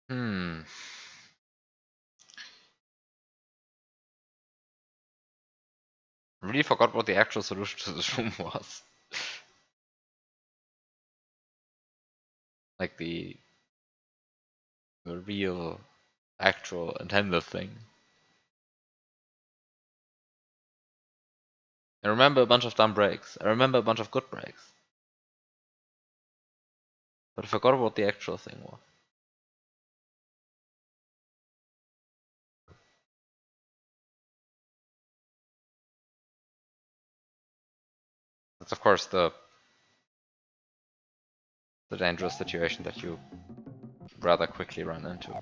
Hmm. Really forgot what the actual solution to this room was. Like the real, actual, intended thing. I remember a bunch of dumb breaks. I remember a bunch of good breaks. But I forgot what the actual thing was. That's of course the dangerous situation that you rather quickly run into.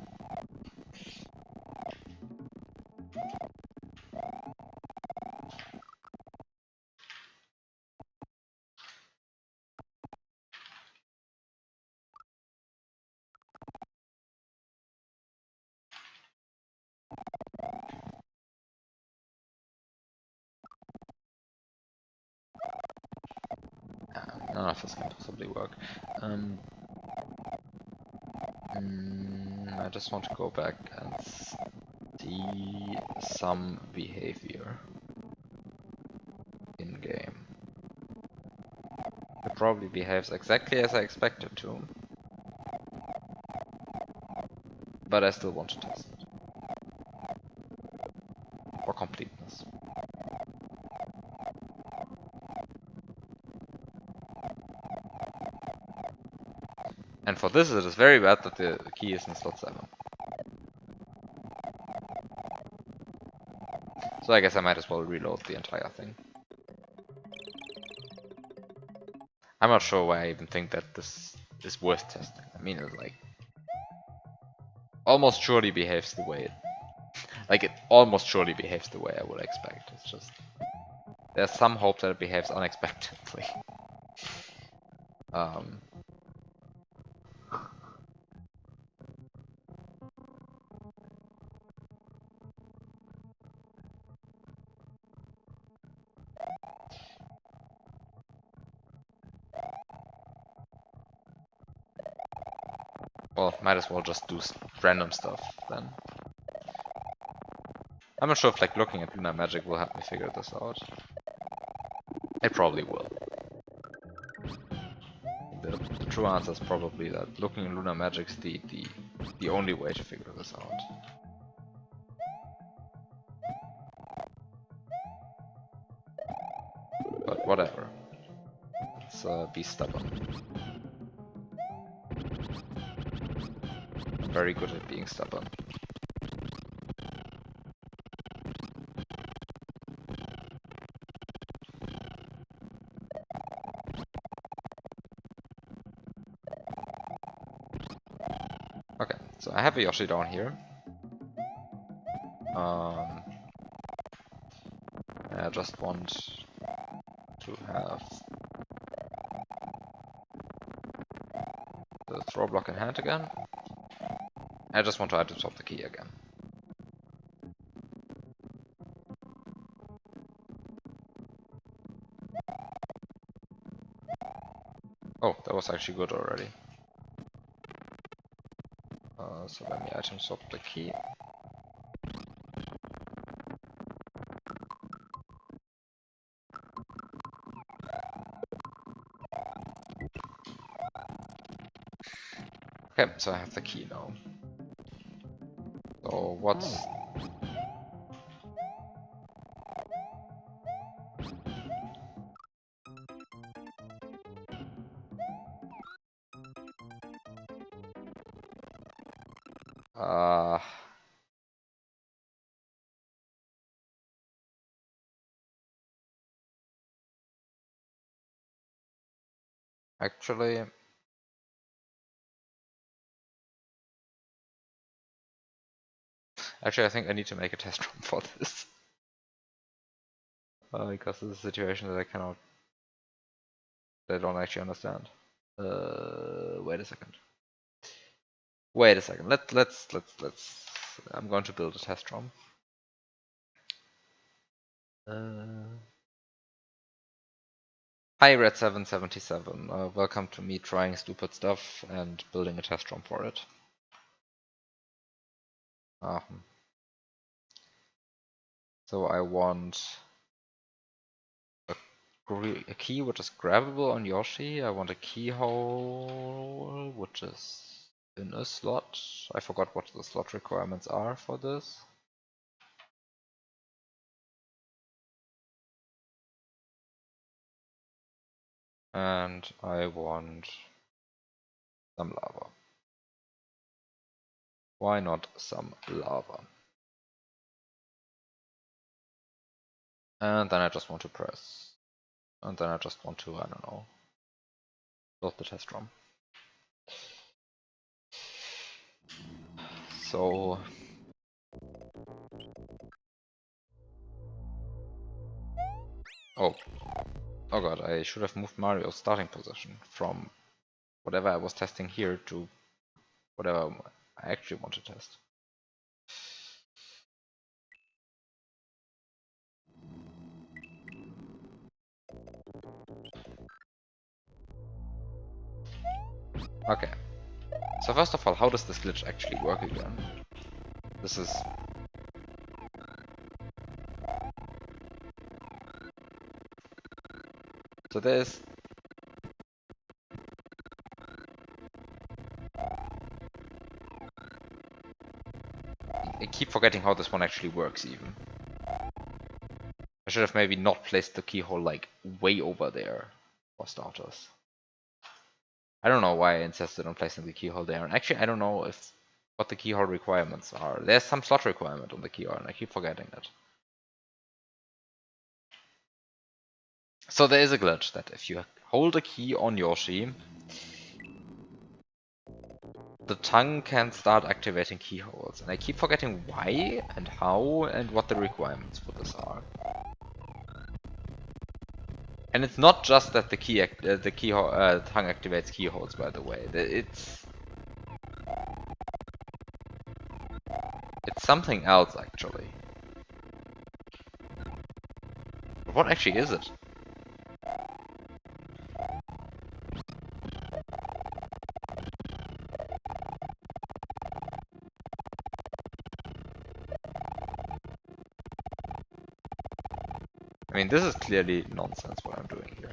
None of this can possibly work. I just want to go back and see some behavior in game. It probably behaves exactly as I expect it to, but I still want to test it for completeness. And for this, it is very bad that the key is in slot 7. So I guess I might as well reload the entire thing. I'm not sure why I even think that this is worth testing. I mean, it like almost surely behaves the way it almost surely behaves the way I would expect. It's just there's some hope that it behaves unexpectedly. Um, well, might as well just do random stuff then. I'm not sure if like looking at Lunar Magic will help me figure this out. It probably will. The true answer is probably that looking at Lunar Magic's the only way to figure this out. But whatever. Let's be stubborn. I'm very good at being stubborn. Okay, so I have a Yoshi down here. I just want to have the throw block in hand again. I just want to item swap the key again. Oh, that was actually good already. So let me item swap the key. Okay, so I have the key now. So what's... Actually... Actually, I think I need to make a test run for this. Because this is a situation that that I don't actually understand. Wait a second. Wait a second. Let's. I'm going to build a test ROM. Hi Red777. Welcome to me trying stupid stuff and building a test ROM for it. So I want a key which is grabbable on Yoshi. I want a keyhole which is in a slot. I forgot what the slot requirements are for this. And I want some lava. Why not some lava? And then I just want to press. And then I just want to, I don't know, build the test ROM. So oh god, I should have moved Mario's starting position from whatever I was testing here to whatever I actually want to test. Okay. So first of all, how does this glitch actually work again? This is... So there's... I keep forgetting how this one actually works even. I should have maybe not placed the keyhole like way over there for starters. I don't know why I insisted on placing the keyhole there, and actually I don't know if what the keyhole requirements are. There's some slot requirement on the keyhole, and I keep forgetting it. So there is a glitch that if you hold a key on Yoshi, the tongue can start activating keyholes, and I keep forgetting why and how and what the requirements for this are. And it's not just that the tongue activates keyholes, by the way. It's something else actually. What actually is it? I mean, this is clearly nonsense what I'm doing here.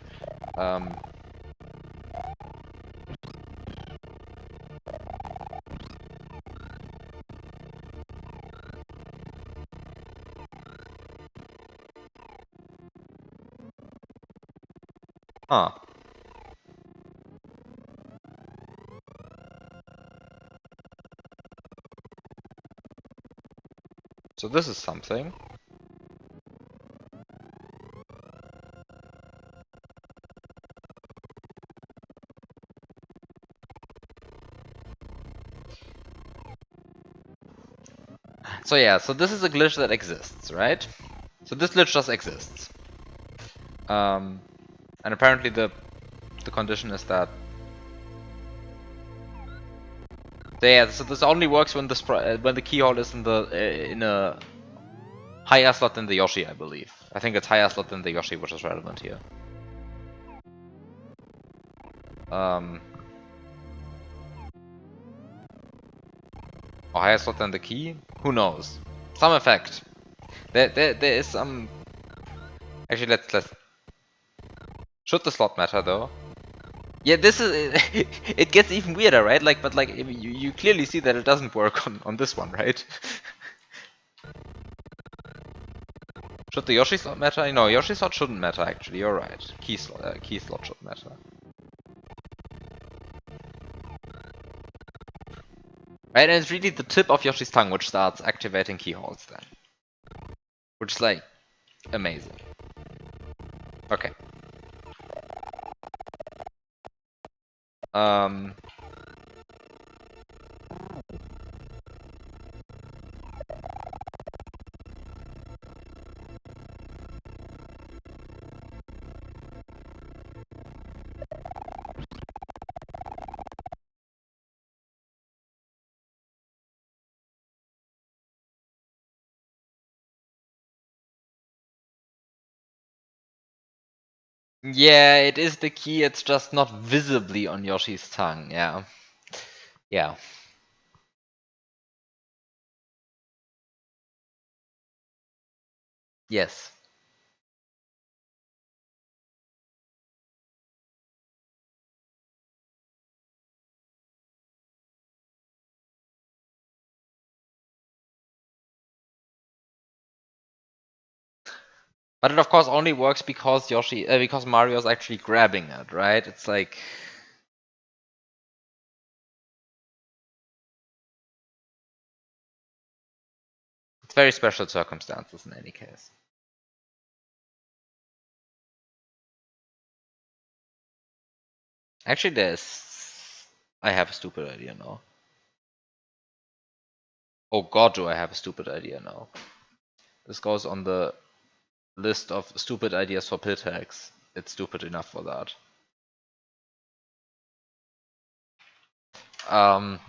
Huh. So this is something. So yeah, so this is a glitch that exists, right? So this glitch just exists. And apparently the condition is that... So yeah, so this only works when the keyhole is in a higher slot than the Yoshi, I believe. I think it's higher slot than the Yoshi, which is relevant here. Or higher slot than the key? Who knows? Some effect. There is some... Actually, let's... Should the slot matter, though? Yeah, this is... It gets even weirder, right? Like, but like, you clearly see that it doesn't work on this one, right? Should the Yoshi slot matter? No, Yoshi slot shouldn't matter, actually. You're right. Key slot should matter. Right, and it's really the tip of Yoshi's tongue which starts activating keyholes then. Which is like amazing. Okay. Yeah, it is the key, it's just not visibly on Yoshi's tongue, yeah. Yeah. Yes. But it of course only works because because Mario's actually grabbing it, right? It's like it's very special circumstances in any case. Actually, I have a stupid idea now. Oh God, do I have a stupid idea now? This goes on the list of stupid ideas for pit hacks. It's stupid enough for that. Um,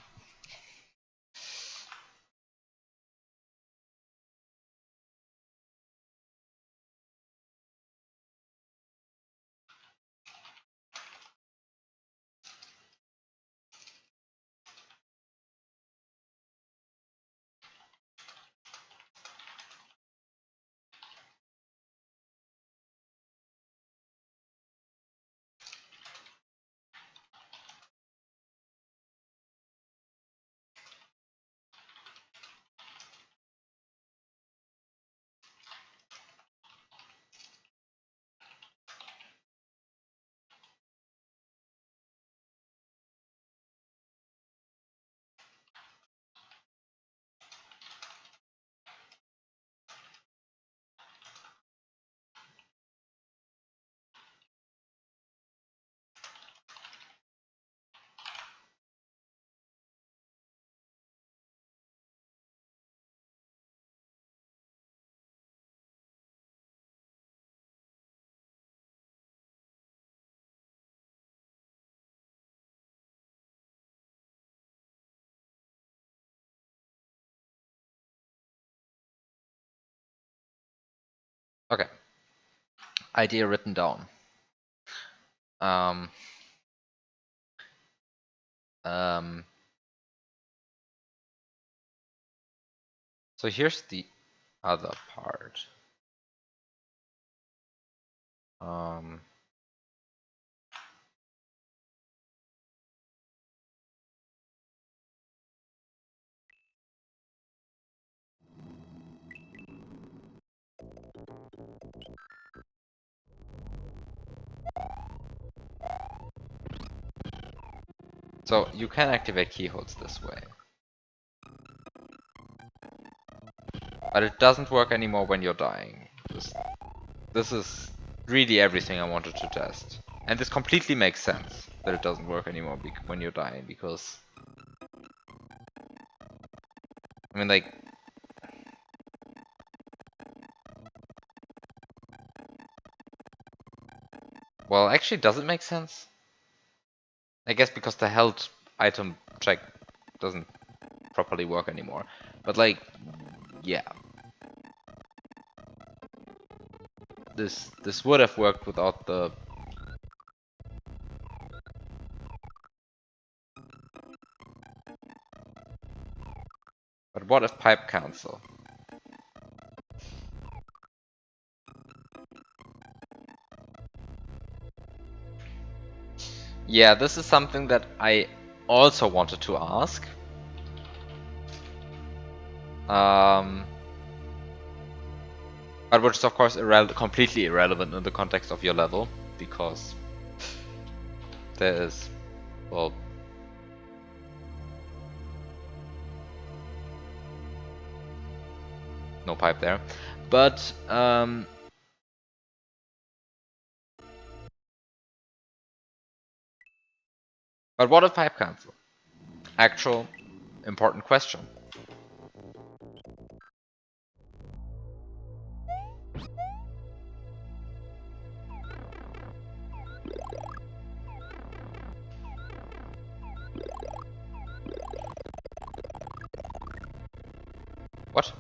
okay. Idea written down. Um, um, so here's the other part. Um, so you can activate keyholes this way, but it doesn't work anymore when you're dying. This is really everything I wanted to test. And this completely makes sense that it doesn't work anymore when you're dying, because I mean, like, well, actually, does it make sense? I guess because the health item check doesn't properly work anymore. But like, yeah, this would have worked without the. But what if pipe cancel? Yeah, this is something that I also wanted to ask. Um, but which is of course completely irrelevant in the context of your level, because there is, well, no pipe there. But what if pipe cancel? Actual important question. What?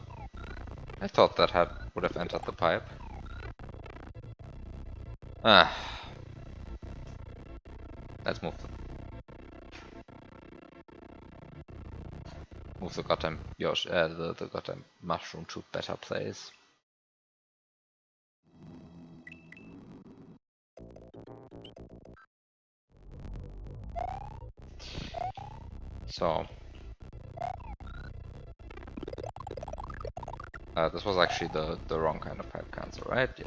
I thought that would have entered the pipe. Ah, let's move the goddamn Yosh, the goddamn mushroom to better place. So this was actually the wrong kind of pipe cancel, right? Yeah.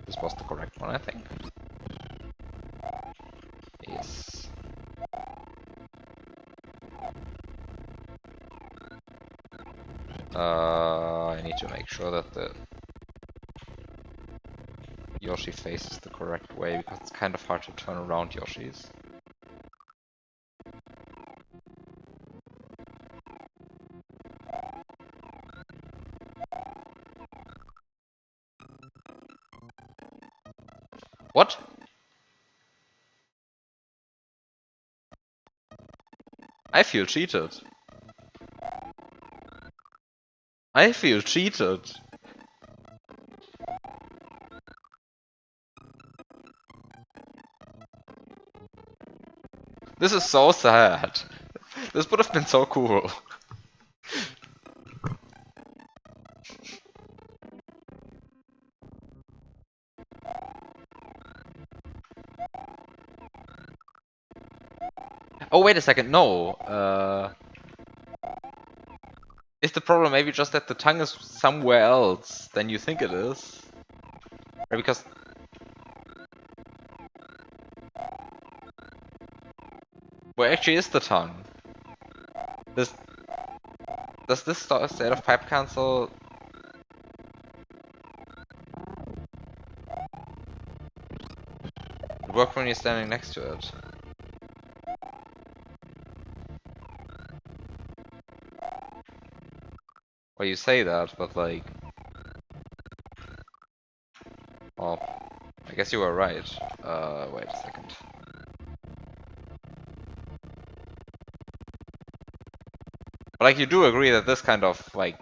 This was the correct one, I think. Yes. I need to make sure that the Yoshi faces the correct way, because it's kind of hard to turn around Yoshis. What? I feel cheated. I feel cheated. This is so sad. This would have been so cool. Oh, wait a second, no. Is the problem maybe just that the tongue is somewhere else than you think it is? Right, because... where actually is the tongue? This... Does this state of pipe cancel... work when you're standing next to it? Well, you say that, but like... well, I guess you were right. Wait a second. But like, you do agree that this kind of, like,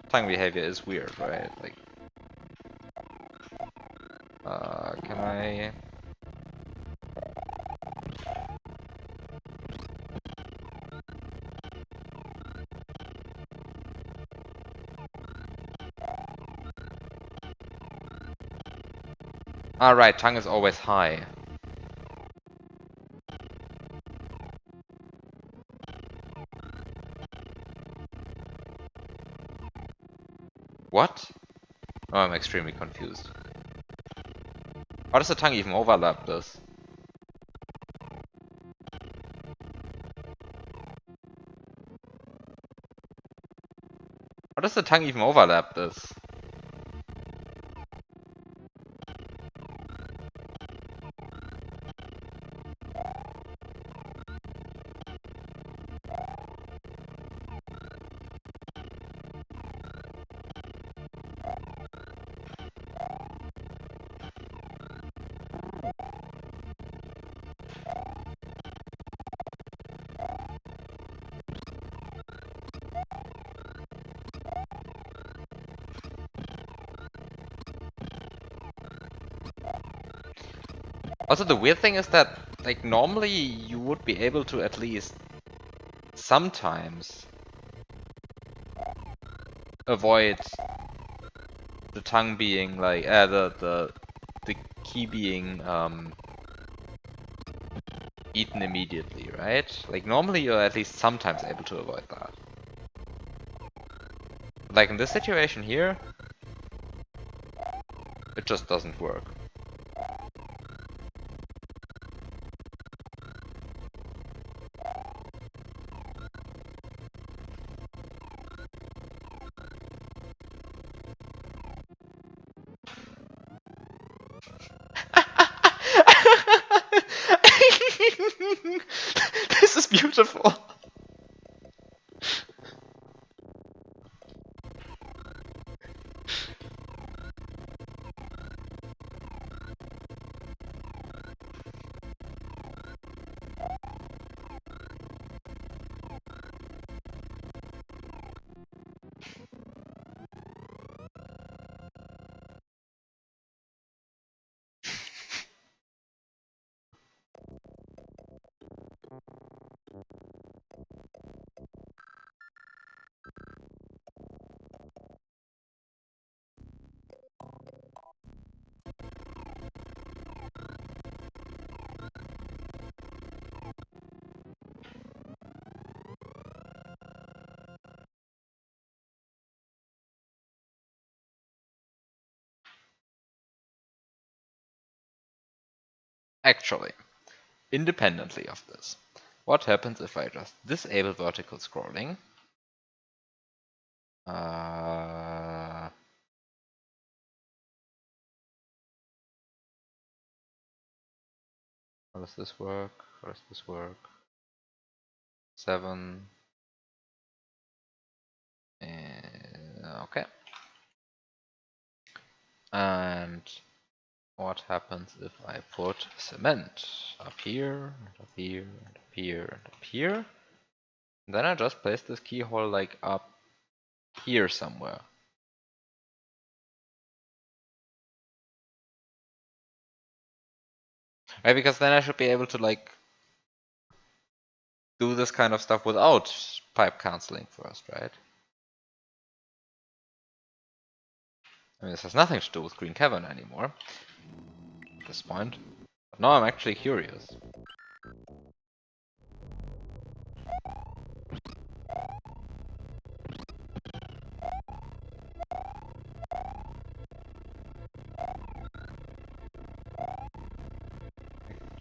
tongue behavior is weird, right? Like... can I... ah, right, tongue is always high. What? Oh, I'm extremely confused. How does the tongue even overlap this? How does the tongue even overlap this? Also, the weird thing is that, like, normally you would be able to at least sometimes avoid the tongue being like, the key being eaten immediately, right? Like, normally you're at least sometimes able to avoid that. Like in this situation here, it just doesn't work. This is beautiful. Actually, independently of this, what happens if I just disable vertical scrolling? How does this work? How does this work? 7. Okay. And what happens if I put cement up here, and up here, and up here, and up here? And then I just place this keyhole like up here somewhere. Right, because then I should be able to like do this kind of stuff without pipe canceling first, right? I mean, this has nothing to do with Green Cavern anymore at this point. But now I'm actually curious.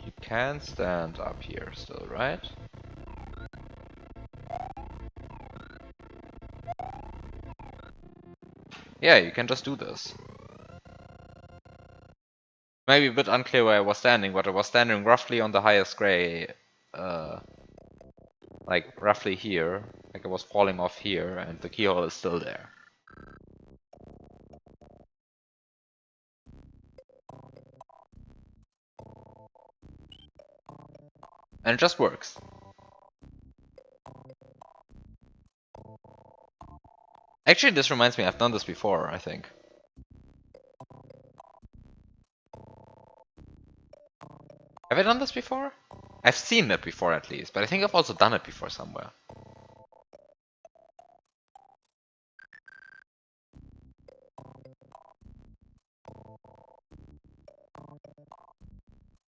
You can stand up here still, right? Yeah, you can just do this. Maybe a bit unclear where I was standing, but I was standing roughly on the highest gray, like roughly here. Like I was falling off here, and the keyhole is still there. And it just works. Actually, this reminds me, I've done this before, I think. Have I done this before? I've seen it before at least, but I think I've also done it before somewhere.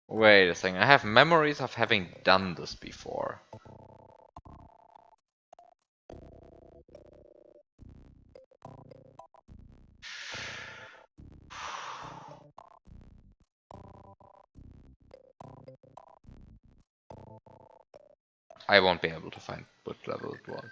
Wait a second, I have memories of having done this before. I won't be able to find what level it was.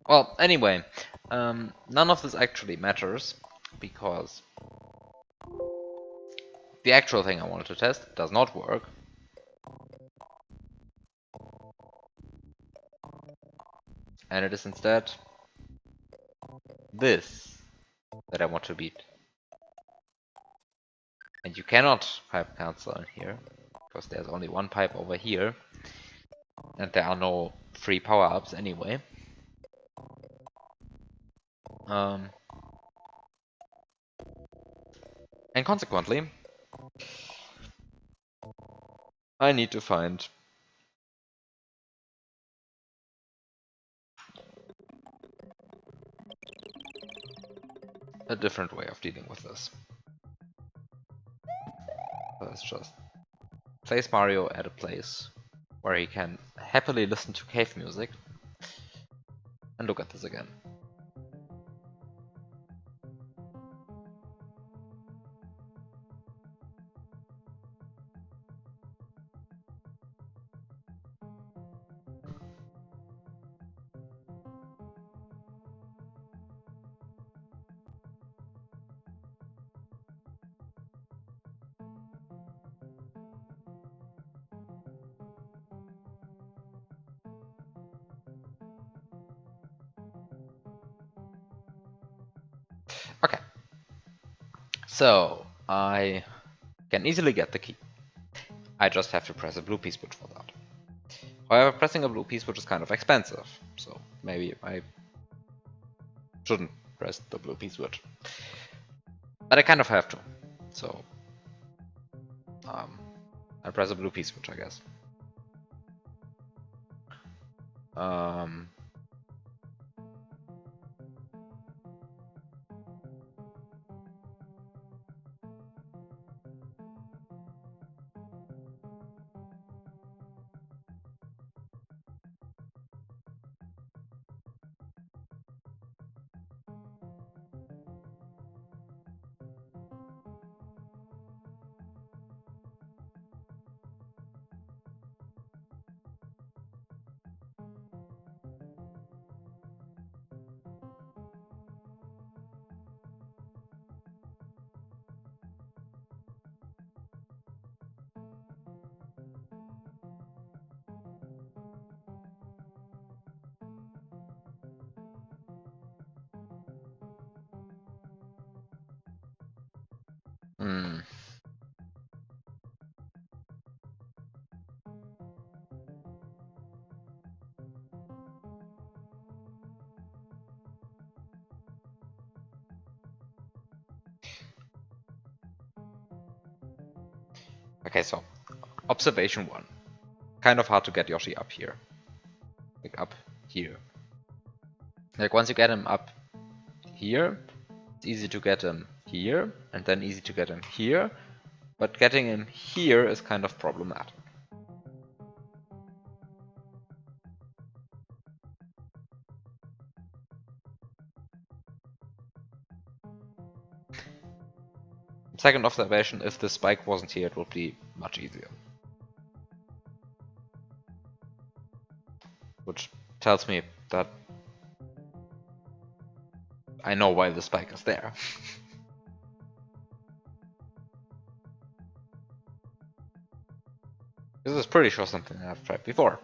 Well, anyway, none of this actually matters, because the actual thing I wanted to test does not work. And it is instead this that I want to beat. And you cannot pipe cancel in here, because there's only one pipe over here, and there are no free power-ups anyway. And consequently, I need to find a different way of dealing with this. Let's just place Mario at a place where he can happily listen to cave music and look at this again. Okay, so I can easily get the key. I just have to press a blue P switch for that. However, pressing a blue P switch is kind of expensive, so maybe I shouldn't press the blue P switch. But I kind of have to, so I press a blue P switch, I guess. Okay, so observation 1. Kind of hard to get Yoshi up here. Like up here. Like once you get him up here, it's easy to get him here, and then easy to get him here. But getting him here is kind of problematic. Second observation, if the spike wasn't here, it would be much easier. Which tells me that I know why the spike is there. This is pretty sure something I've tried before.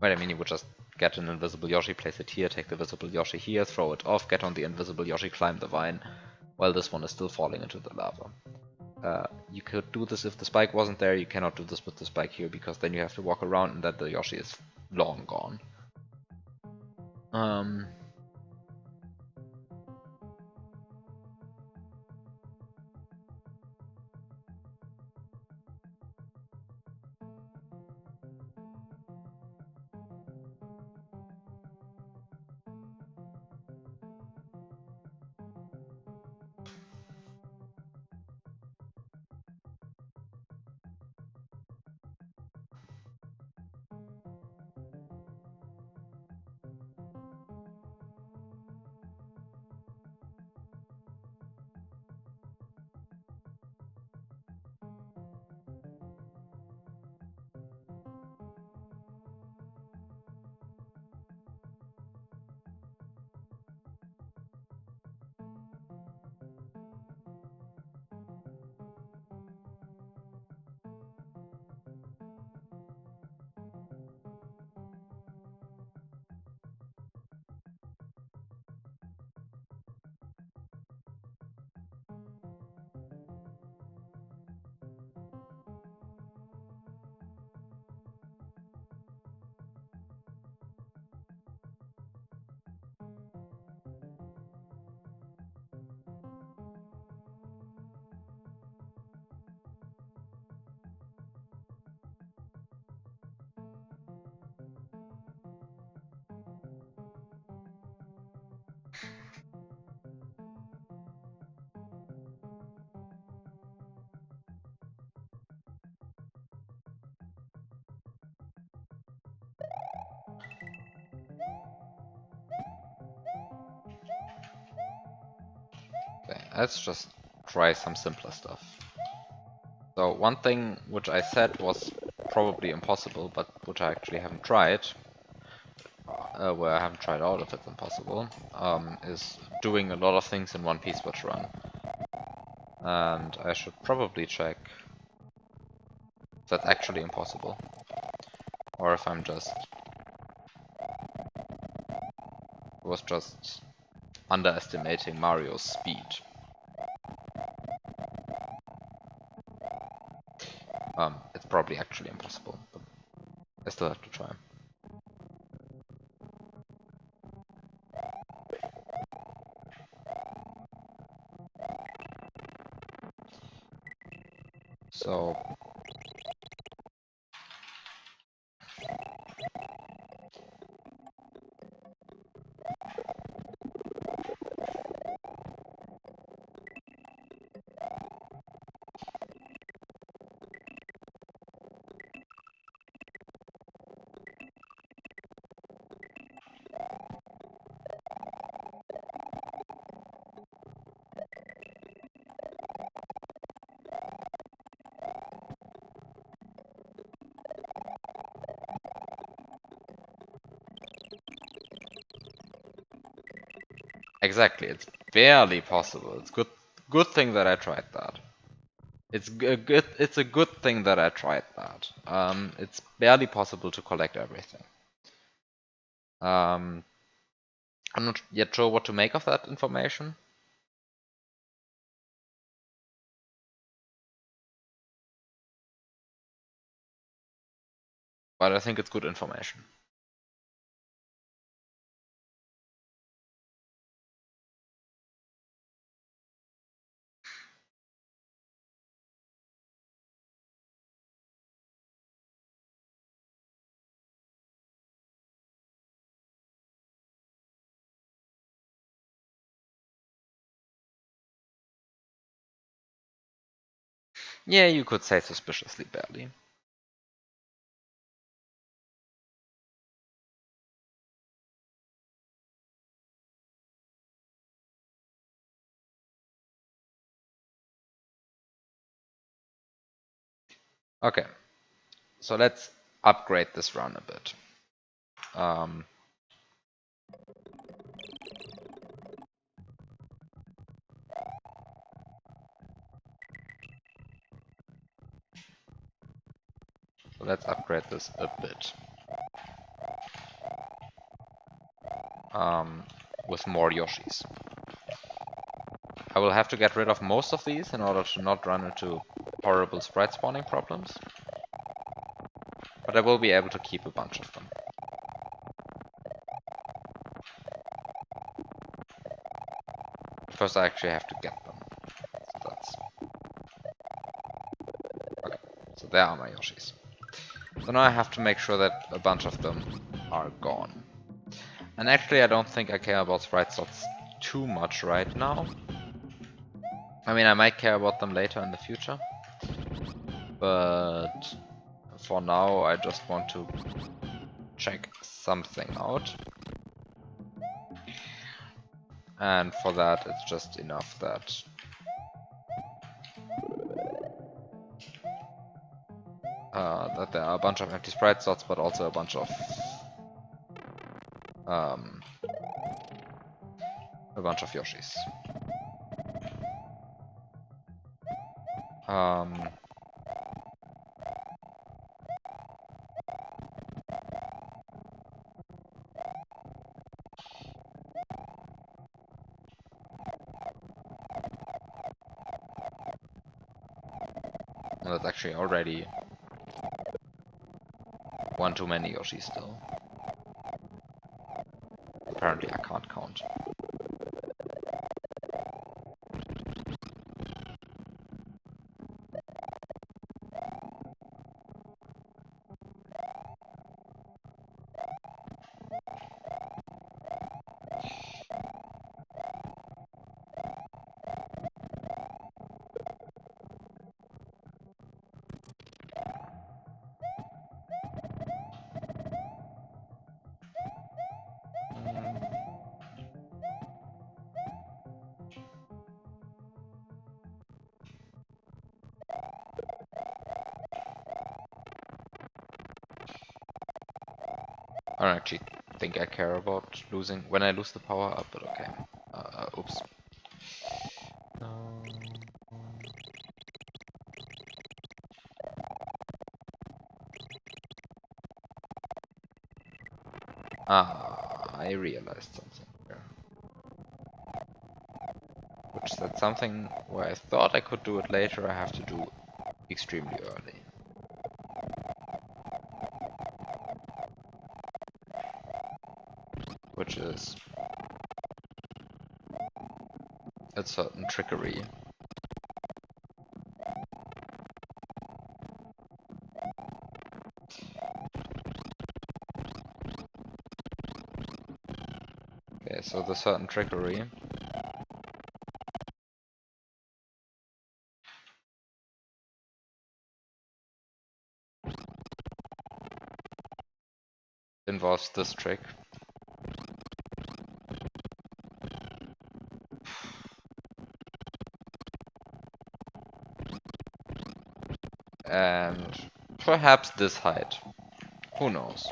Right, I mean, you would just get an invisible Yoshi, place it here, take the visible Yoshi here, throw it off, get on the invisible Yoshi, climb the vine, while this one is still falling into the lava. You could do this if the spike wasn't there. You cannot do this with the spike here, because then you have to walk around and then the Yoshi is long gone. Okay, let's just try some simpler stuff. So one thing which I said was probably impossible, but which I actually haven't tried, where I haven't tried out if it's impossible, is doing a lot of things in one P-switch run. And I should probably check if that's actually impossible, or if I'm just underestimating Mario's speed. It's probably actually impossible, but I still have to try. So exactly, it's barely possible. It's good thing that I tried that. It's a good thing that I tried that. It's barely possible to collect everything. I'm not yet sure what to make of that information. But I think it's good information. Yeah, you could say suspiciously barely. Okay, so let's upgrade this run a bit. Um, so let's upgrade this a bit. With more Yoshis. I will have to get rid of most of these in order to not run into horrible sprite spawning problems. But I will be able to keep a bunch of them. First I actually have to get them. So that's... Okay, so there are my Yoshis. So now I have to make sure that a bunch of them are gone. And actually I don't think I care about sprite slots too much right now. I mean, I might care about them later in the future. But for now I just want to check something out. And for that it's just enough that that there are a bunch of empty sprite slots, but also a bunch of Yoshis. And that's actually already one too many Yoshis still. Apparently I can't count. I don't actually think I care about losing when I lose the power up, but okay. Oops. I realized something here. Which is that something where I thought I could do it later, I have to do extremely early. Which is a certain trickery. Okay, so the certain trickery involves this trick. And perhaps this height. Who knows?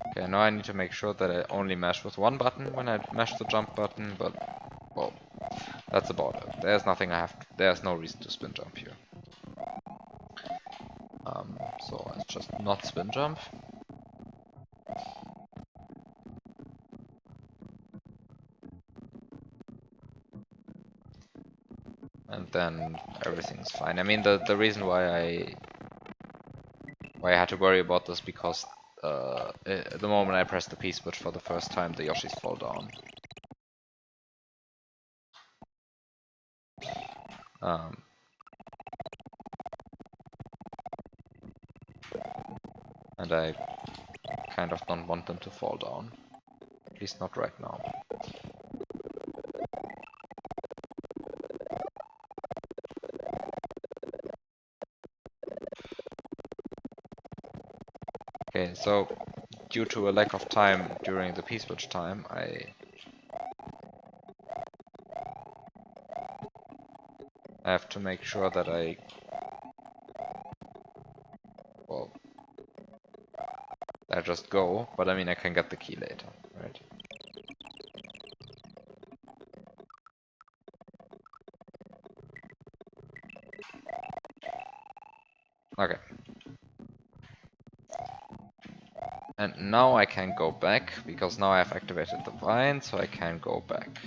Okay, now I need to make sure that I only mash with one button when I mash the jump button, but well, that's about it. There's no reason to spin jump here. So let's just not spin jump. And then everything's fine. I mean, the reason why I had to worry about this because the moment I press the P-switch for the first time, the Yoshis fall down. And I kind of don't want them to fall down. At least not right now. Okay, so due to a lack of time during the P-switch time, I have to make sure that well, I just go, but I mean I can get the key later, right? Okay. And now I can go back, because now I've activated the vine, so I can go back.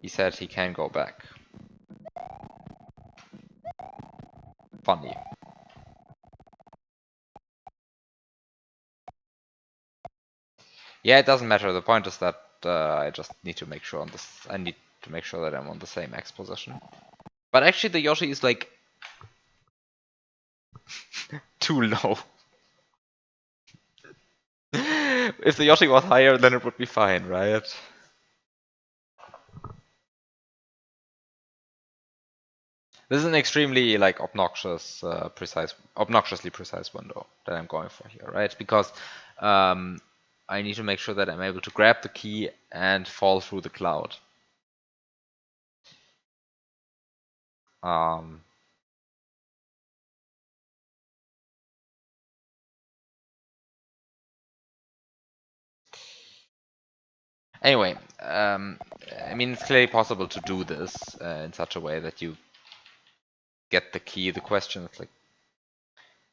He said he can go back. Funny. Yeah, it doesn't matter. The point is that I just need to make sure on this. I need to make sure that I'm on the same X position. But actually, the Yoshi is like too low. If the Yoshi was higher, then it would be fine, right? This is an extremely like obnoxiously precise window that I'm going for here, right? Because I need to make sure that I'm able to grab the key and fall through the cloud. Anyway, I mean, it's clearly possible to do this in such a way that you get the key. The question is like,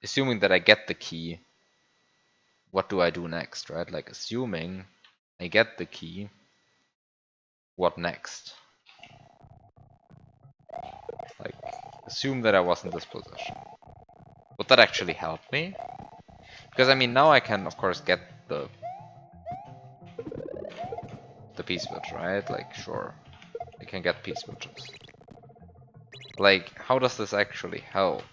assuming that I get the key, what do I do next, right? Like, assuming I get the key, what next? Like, assume that I was in this position. Would that actually help me? Because I mean, now I can, of course, get the P-switch, right? Like, sure, I can get P-switches. Like, how does this actually help?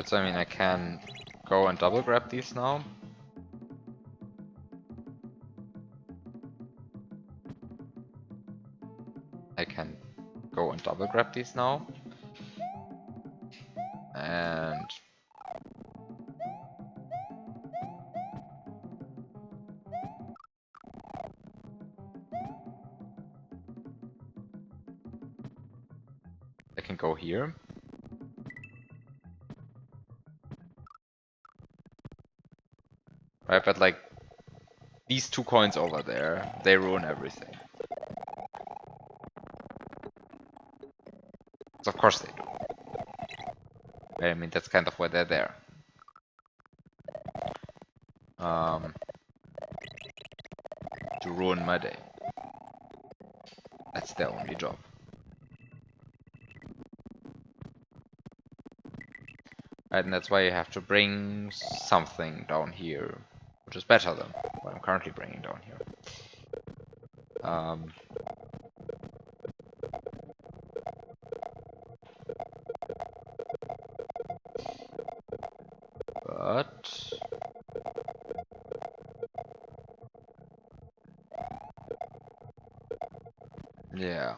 So I mean, I can go and double grab these now. I can go and double grab these now. And I can go here. Right, but like, these 2 coins over there, they ruin everything. So of course they do. I mean, that's kind of why they're there. To ruin my day. That's their only job. Right, and that's why you have to bring something down here, which is better than what I'm currently bringing down here. But yeah.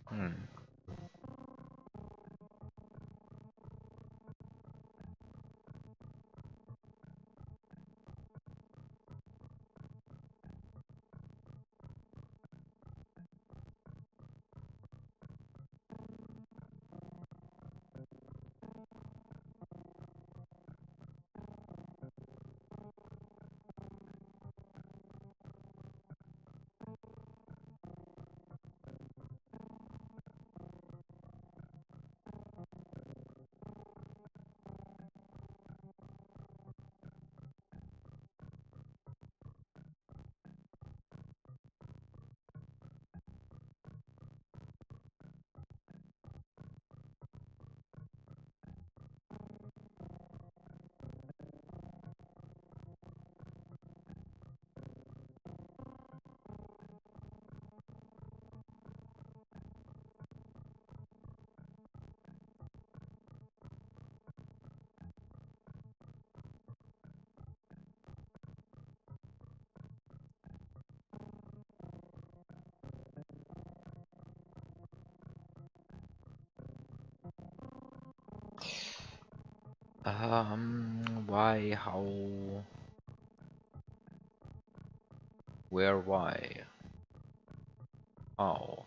Hmm. Why, how, where, why, how?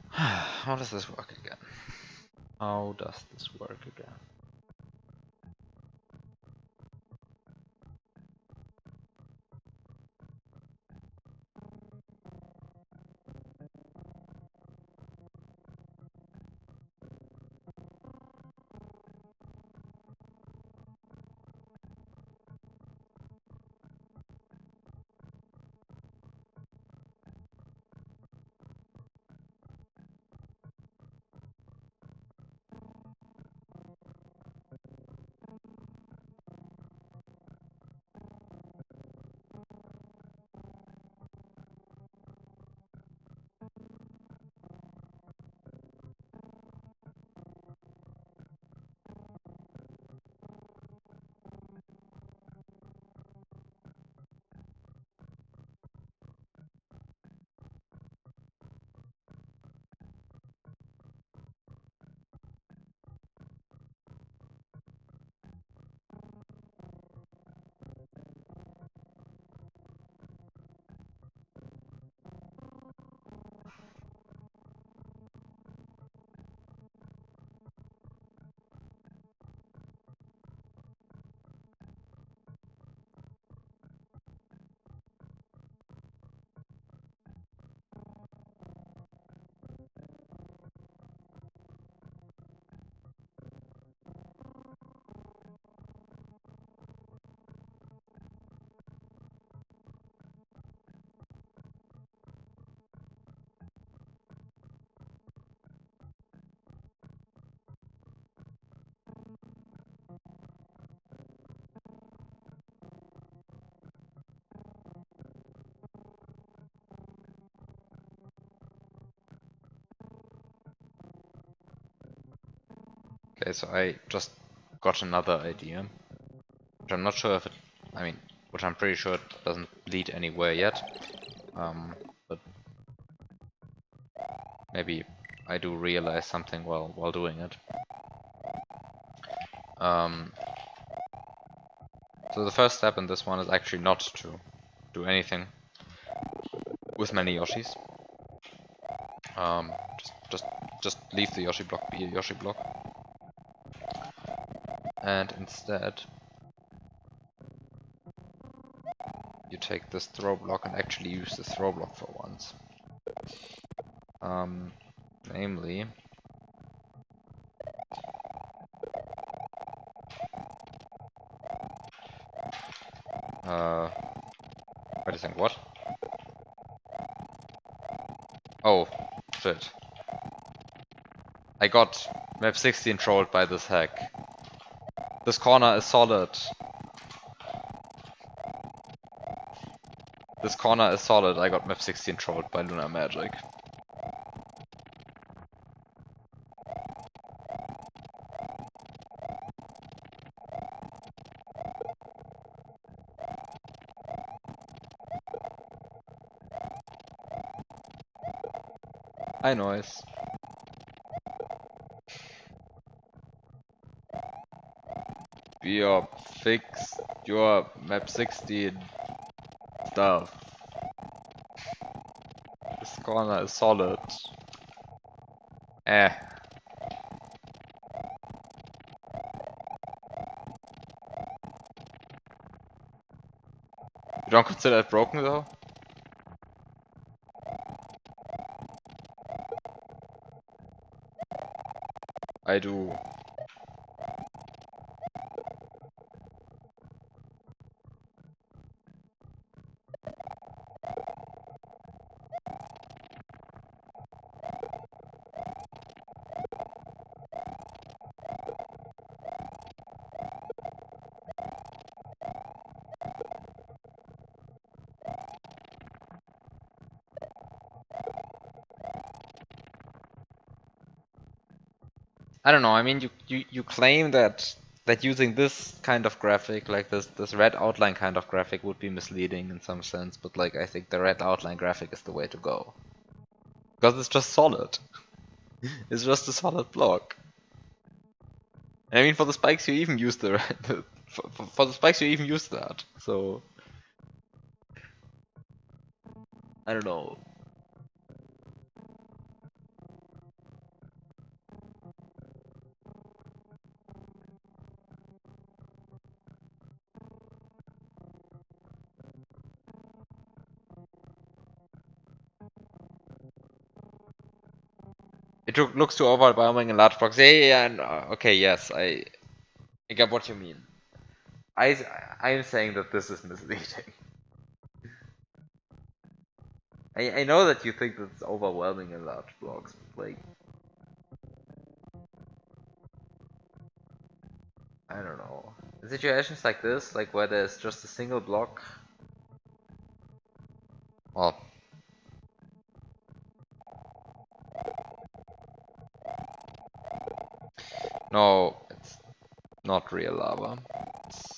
How does this work again? How does this work again? Okay, so I just got another idea, which I'm not sure if it, I mean, which I'm pretty sure it doesn't lead anywhere yet, but maybe I do realize something while doing it. So the first step in this one is actually not to do anything with many Yoshis. Just leave the Yoshi block be a Yoshi block, and instead you take this throw block and actually use the throw block for once. Namely... wait a second, what? Oh, shit. I got map 16 trolled by this hack. This corner is solid. This corner is solid. I got map 16 trolled by Lunar Magic. Hi, Noise. Biop, fix your map 16 stuff. This corner is solid. Eh. You don't consider it broken though? I do. I don't know, I mean you claim that using this kind of graphic, like this red outline kind of graphic would be misleading in some sense, but like I think the red outline graphic is the way to go. Because it's just solid. It's just a solid block. I mean for the spikes you even use the red for the spikes you even use that. So I don't know. It looks too overwhelming in large blocks. Yeah, no, okay, yes, I get what you mean. I'm saying that this is misleading. I know that you think that it's overwhelming in large blocks, but like I don't know. In situations like this, like where there's just a single block. Well, no, it's not real lava. It's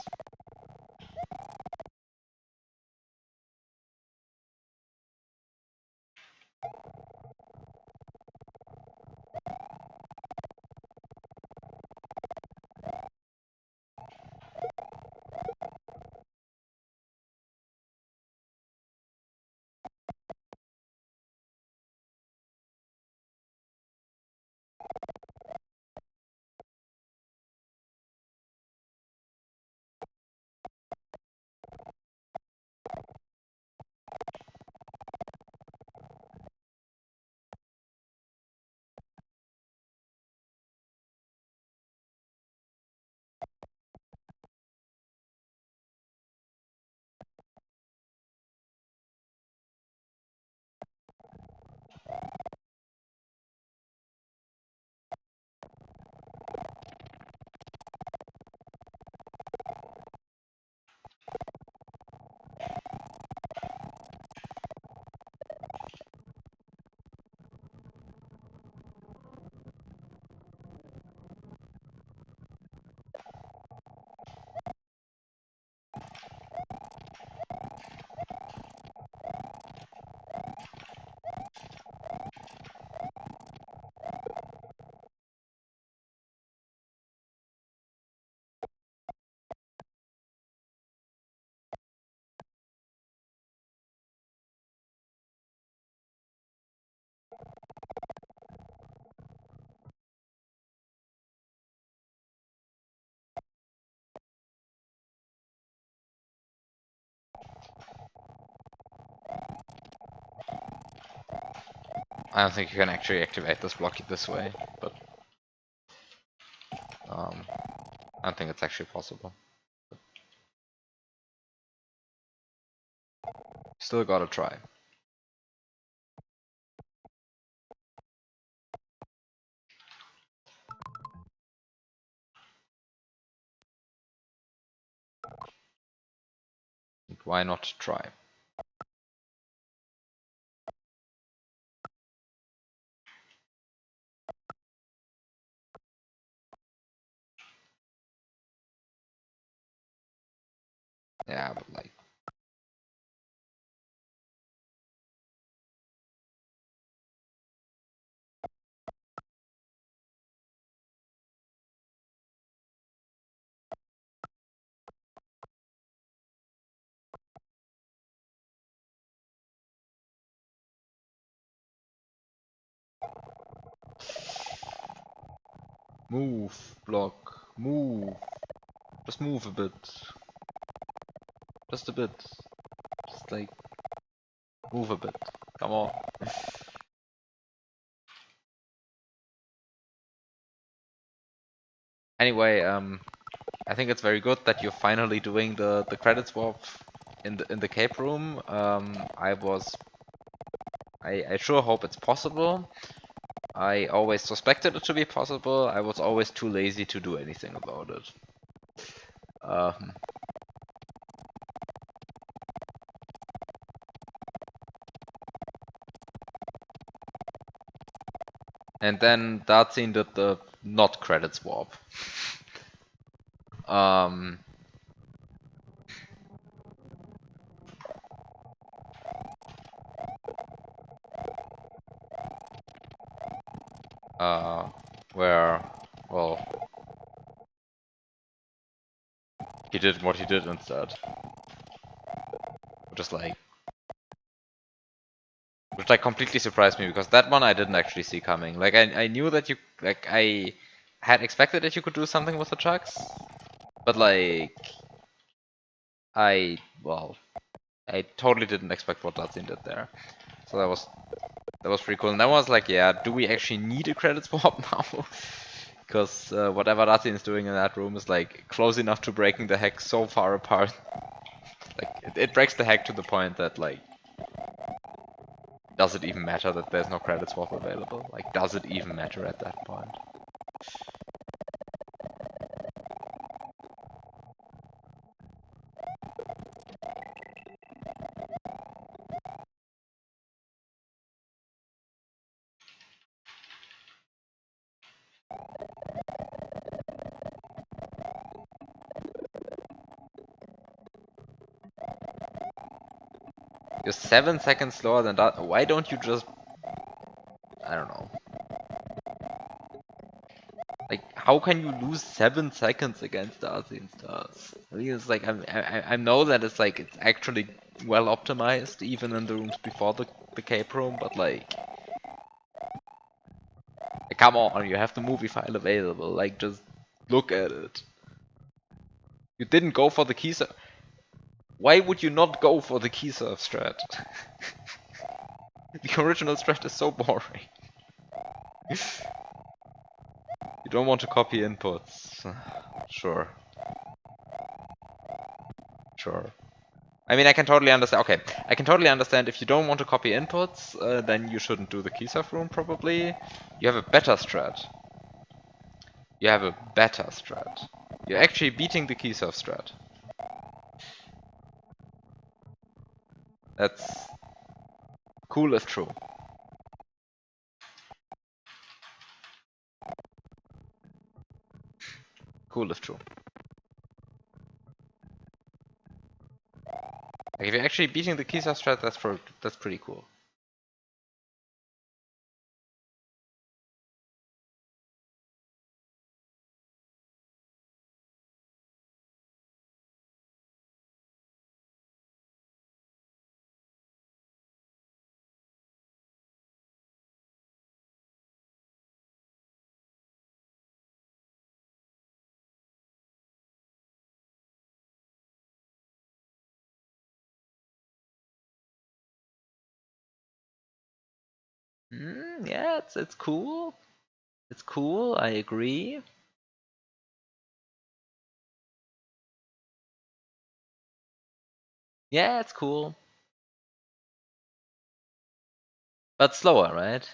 I don't think you can actually activate this block this way, but I don't think it's actually possible. Still gotta try. Why not try? Yeah, but like... Move, block, move. Just move a bit. Just a bit. Just like, move a bit. Come on. Anyway, I think it's very good that you're finally doing the credit swap in the cape room. I sure hope it's possible. I always suspected it to be possible. I was always too lazy to do anything about it. Um, and then Dartzin did the not credit swap. Um, where, well, he did what he did instead. Just like, which like completely surprised me because that one I didn't actually see coming. Like I knew that you, like I had expected that you could do something with the chucks, but like well, I totally didn't expect what Dartzin did there. So that was pretty cool. And then I was like, yeah, do we actually need a credit swap now? Because whatever Dartzin is doing in that room is like close enough to breaking the hack so far apart. Like it breaks the hack to the point that like, does it even matter that there's no credit swap available? Like, does it even matter at that point? You're 7 seconds slower than that. Why don't you just... I don't know. Like, how can you lose 7 seconds against the Arcane Stars? I mean, it's like, I know that it's like, it's actually well optimized, even in the rooms before the cape room, but like, come on, you have the movie file available, like, just look at it. You didn't go for the key serve. Why would you not go for the key serve strat? The original strat is so boring. You don't want to copy inputs. Sure. Sure. I mean, I can totally understand. Okay, I can totally understand if you don't want to copy inputs, then you shouldn't do the key serve room, probably. You have a better strat. You have a better strat. You're actually beating the key serve strat. That's cool if true. Cool if true. Like, if you're actually beating the key serve strat, that's pretty cool. Yeah, it's cool. It's cool, I agree. Yeah, it's cool. But slower, right?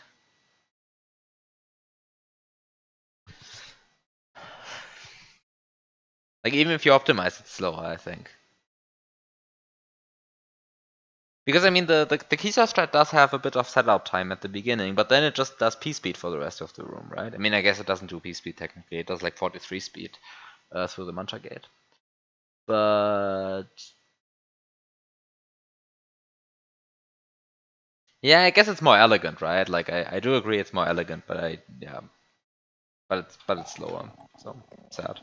Like even if you optimize, it's slower, I think. Because I mean, the Keystone strat does have a bit of setup time at the beginning, but then it just does P speed for the rest of the room, right? I mean, I guess it doesn't do P speed technically. It does like 43 speed through the Mantra Gate. But yeah, I guess it's more elegant, right? Like I do agree it's more elegant, but yeah, but it's slower, so sad.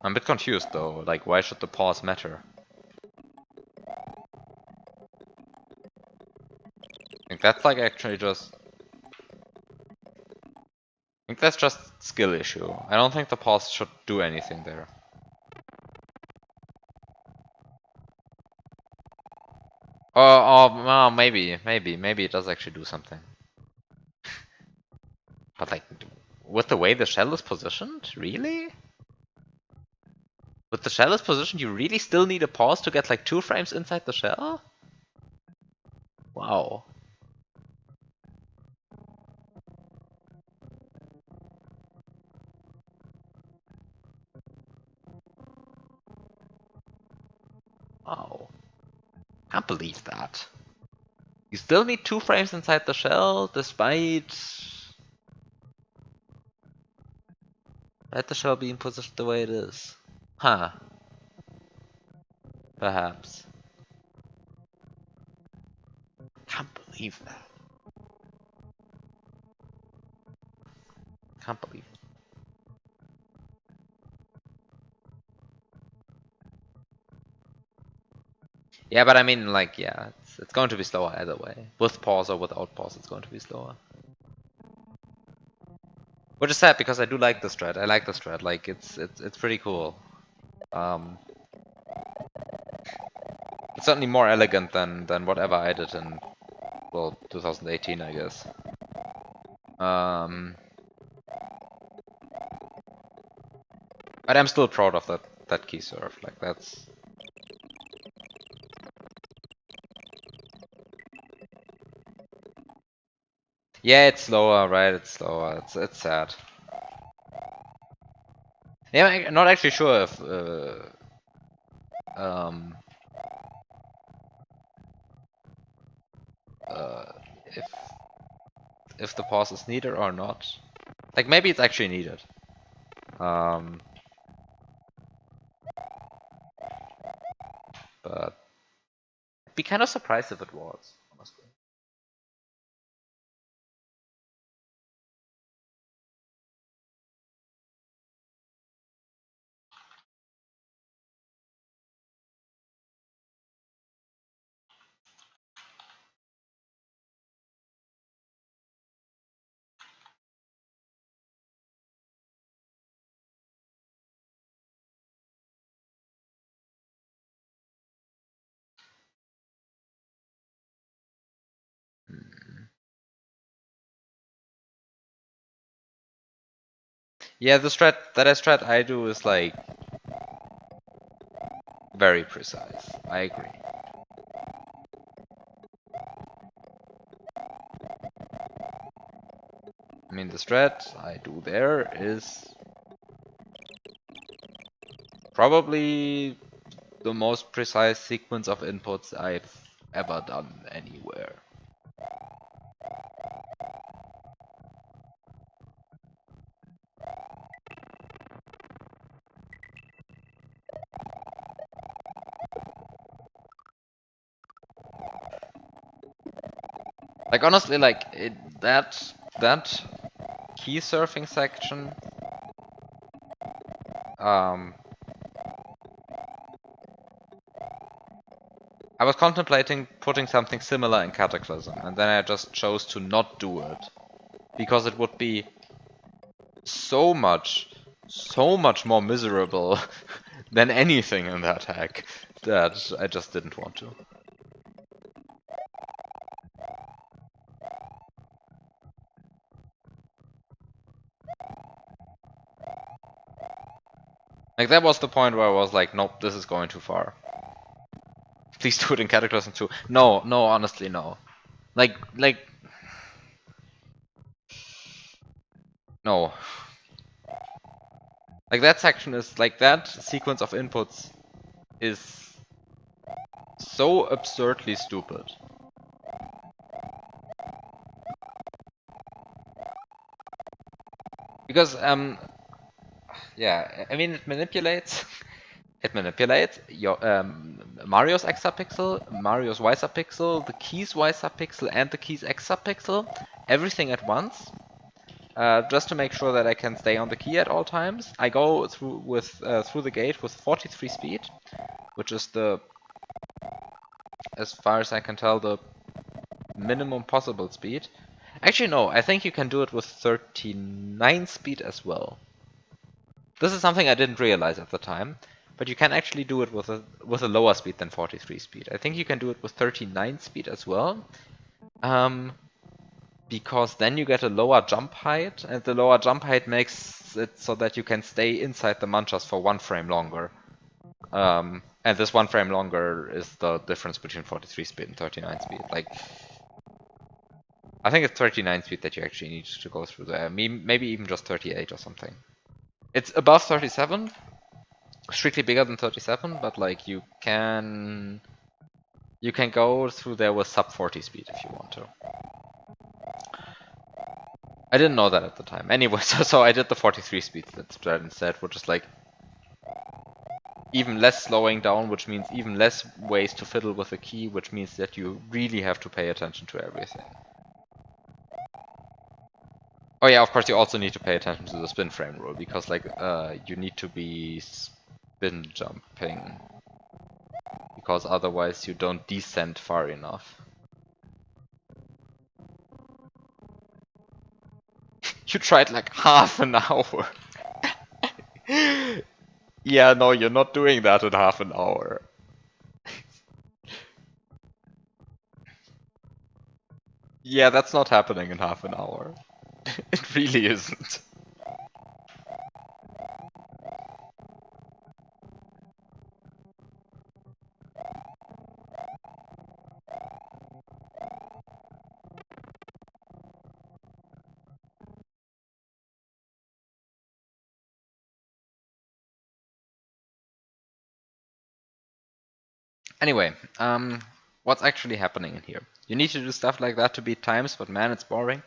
I'm a bit confused though. Like, why should the pause matter? I think that's like actually just. I think that's just skill issue. I don't think the pause should do anything there. Well, maybe it does actually do something. But like, with the way the shell is positioned, really? With the shell is positioned, you really still need a pause to get like 2 frames inside the shell? Wow. Wow. Can't believe that. You still need 2 frames inside the shell, despite the shell being positioned the way it is. Huh. Perhaps. Can't believe that. Can't believe it. Yeah, but I mean, like, yeah, it's going to be slower either way. With pause or without pause, it's going to be slower. Which is sad because I do like the strat. I like the strat. Like, it's pretty cool. Um, it's certainly more elegant than whatever I did in, well, 2018, I guess. Um, but I'm still proud of that key serve. Like, that's. Yeah, it's slower, right? It's slower. It's sad. Yeah, I'm not actually sure if um uh if the pause is needed or not. Like maybe it's actually needed. Um, but I'd be kind of surprised if it was, honestly. Hmm. Yeah, the strat I do is like very precise. I agree. I mean, the strat I do there is probably the most precise sequence of inputs I've ever done anywhere. Like honestly, like that key surfing section, um, I was contemplating putting something similar in Cataclysm, and then I just chose to not do it because it would be so much so much more miserable than anything in that hack that I just didn't want to. Like, that was the point where I was like, nope, this is going too far. Please do it in Cataclysm 2. No, no, honestly, no. Like, no. Like, that section is, like, that sequence of inputs is so absurdly stupid. Because, yeah, I mean, it manipulates. It manipulates your Mario's X subpixel, Mario's Y subpixel, the key's Y subpixel, and the key's X subpixel, everything at once, just to make sure that I can stay on the key at all times. I go through the gate with 43 speed, which is the, as far as I can tell, the minimum possible speed. Actually, no, I think you can do it with 39 speed as well. This is something I didn't realize at the time, but you can actually do it with a lower speed than 43 speed. I think you can do it with 39 speed as well, because then you get a lower jump height, and the lower jump height makes it so that you can stay inside the manchas for 1 frame longer. And this 1 frame longer is the difference between 43 speed and 39 speed. Like, I think it's 39 speed that you actually need to go through there. Maybe even just 38 or something. It's above 37, strictly bigger than 37, but like you can go through there with sub 40 speed if you want to. I didn't know that at the time. Anyway, so I did the 43 speed instead, which is like even less slowing down, which means even less ways to fiddle with the key, which means that you really have to pay attention to everything. Oh yeah, of course you also need to pay attention to the spin frame rule, because like you need to be spin jumping, because otherwise you don't descend far enough. You tried like half an hour. Yeah, no, you're not doing that in half an hour. Yeah, that's not happening in half an hour. It really isn't. Anyway, what's actually happening in here? You need to do stuff like that to beat times, but man, it's boring.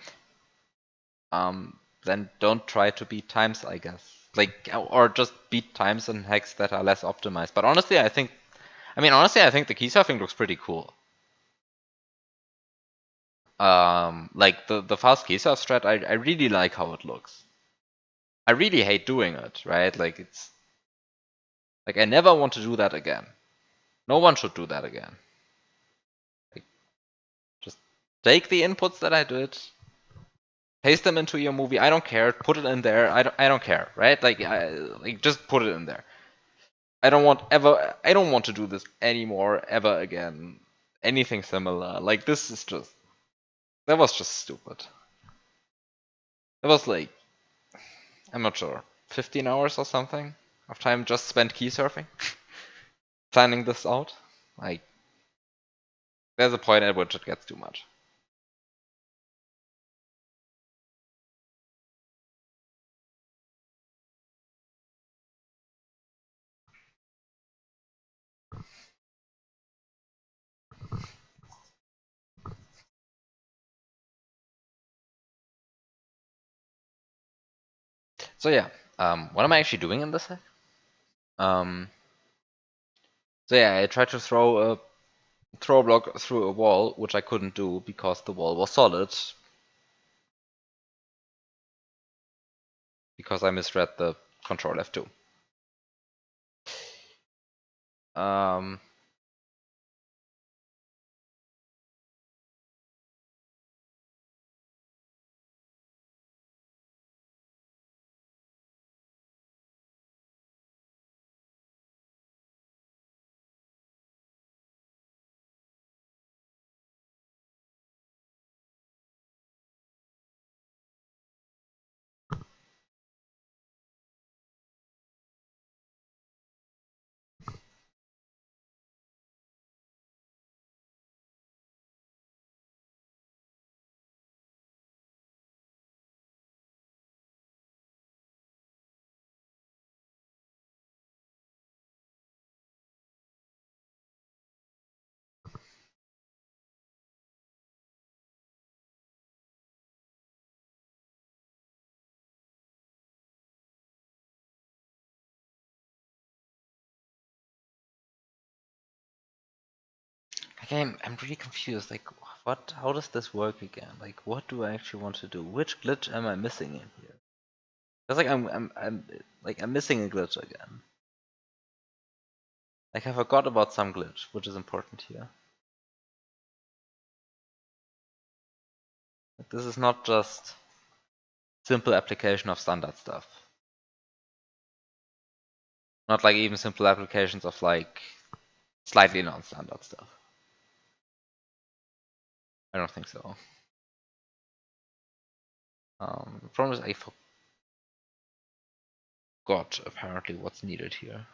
Then don't try to beat times, I guess. Like, or just beat times in hacks that are less optimized. But honestly, I think the key surfing looks pretty cool. Like the fast key surf strat, I really like how it looks. I really hate doing it, right? Like, it's like I never want to do that again. No one should do that again. Like, just take the inputs that I did, paste them into your movie. I don't care. Put it in there. I don't care, right? Like, like just put it in there. I don't want to do this anymore ever again. Anything similar. Like, this is just, that was just stupid. It was like, I'm not sure, 15 hours or something of time just spent key surfing, planning this out. Like, there's a point at which it gets too much. So yeah, what am I actually doing in this hack? Um, so yeah, I tried to throw a block through a wall, which I couldn't do because the wall was solid. Because I misread the control F2. Um, Like I'm really confused. Like what? How does this work again? Like what do I actually want to do? Which glitch am I missing in here? It's like I'm missing a glitch again. Like I forgot about some glitch, which is important here. Like, this is not just simple application of standard stuff. Not like even simple applications of like slightly non-standard stuff. I don't think so. The problem is I forgot apparently what's needed here.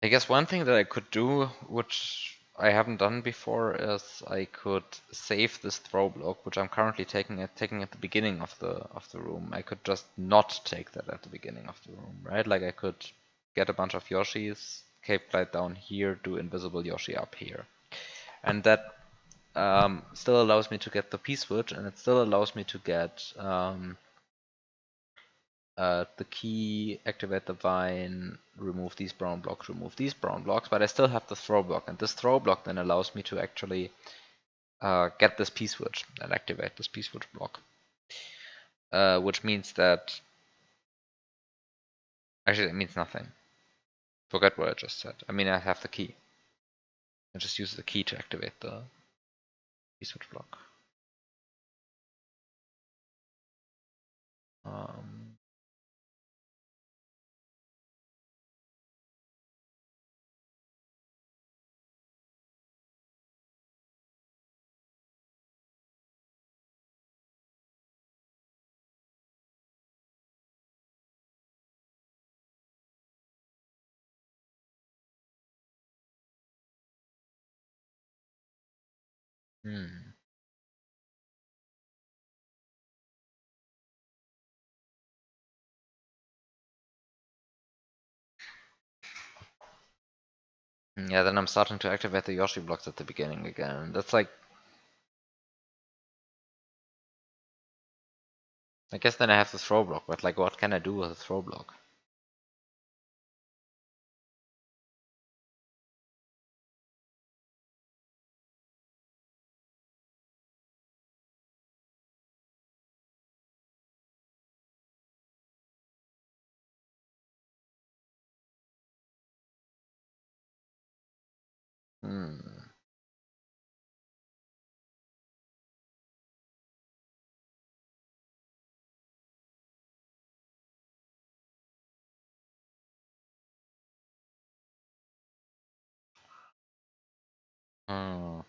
I guess one thing that I could do, which I haven't done before, is I could save this throw block, which I'm currently taking at the beginning of the room. I could just not take that at the beginning of the room, right? Like I could get a bunch of Yoshis, cape glide down here, do invisible Yoshi up here, and that still allows me to get the P-switch, and it still allows me to get the key, activate the vine, remove these brown blocks, but I still have the throw block, and this throw block then allows me to actually get this P-switch and activate this P-switch block. Which means that... Actually, it means nothing. Forget what I just said. I mean, I have the key. I just use the key to activate the P-switch block. Um, hmm. Yeah, then I'm starting to activate the Yoshi blocks at the beginning again. That's like... I guess then I have the throw block, but like what can I do with a throw block? Hmm. Hmm.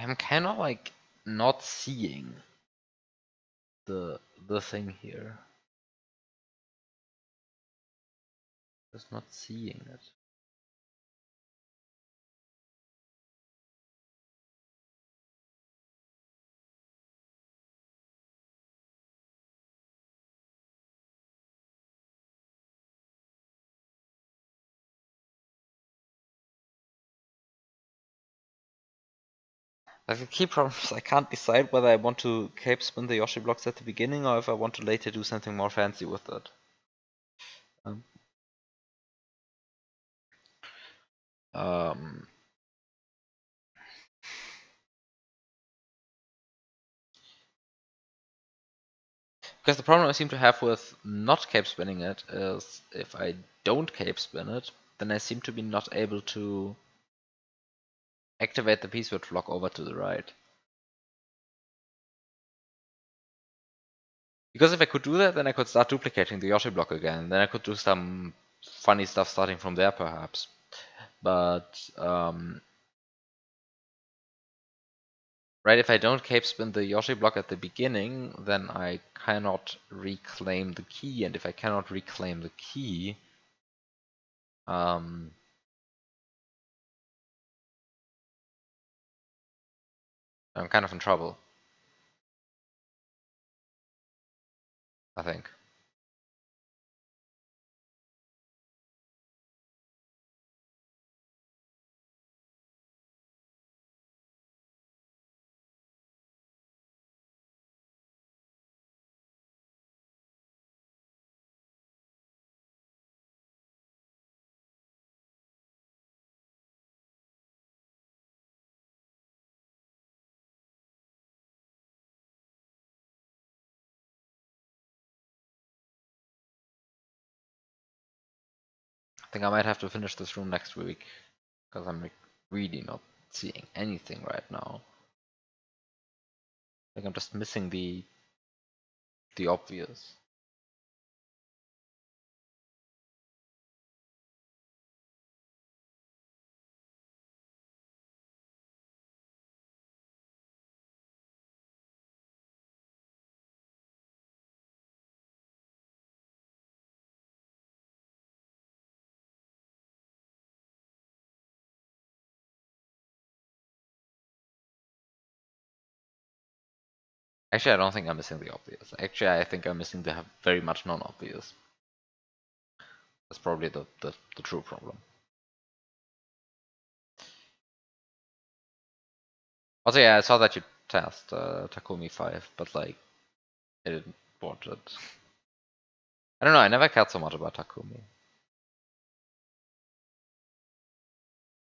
I'm kind of like not seeing the thing here. Just not seeing it. Like the key problem is I can't decide whether I want to cape spin the Yoshi blocks at the beginning or if I want to later do something more fancy with it. Um, um, because the problem I seem to have with not cape spinning it is if I don't cape spin it, then I seem to be not able to activate the P-switch block over to the right. Because if I could do that, then I could start duplicating the Yoshi block again. Then I could do some funny stuff starting from there, perhaps. But, right, if I don't cape spin the Yoshi block at the beginning, then I cannot reclaim the key. And if I cannot reclaim the key, I'm kind of in trouble, I think. I think I might have to finish this room next week, because I'm like, really not seeing anything right now. Like I'm just missing the obvious. Actually, I don't think I'm missing the obvious. Actually, I think I'm missing the very much non-obvious. That's probably the true problem. Also, yeah, I saw that you tasked Takumi 5, but like, I didn't watch it. I don't know, I never cared so much about Takumi.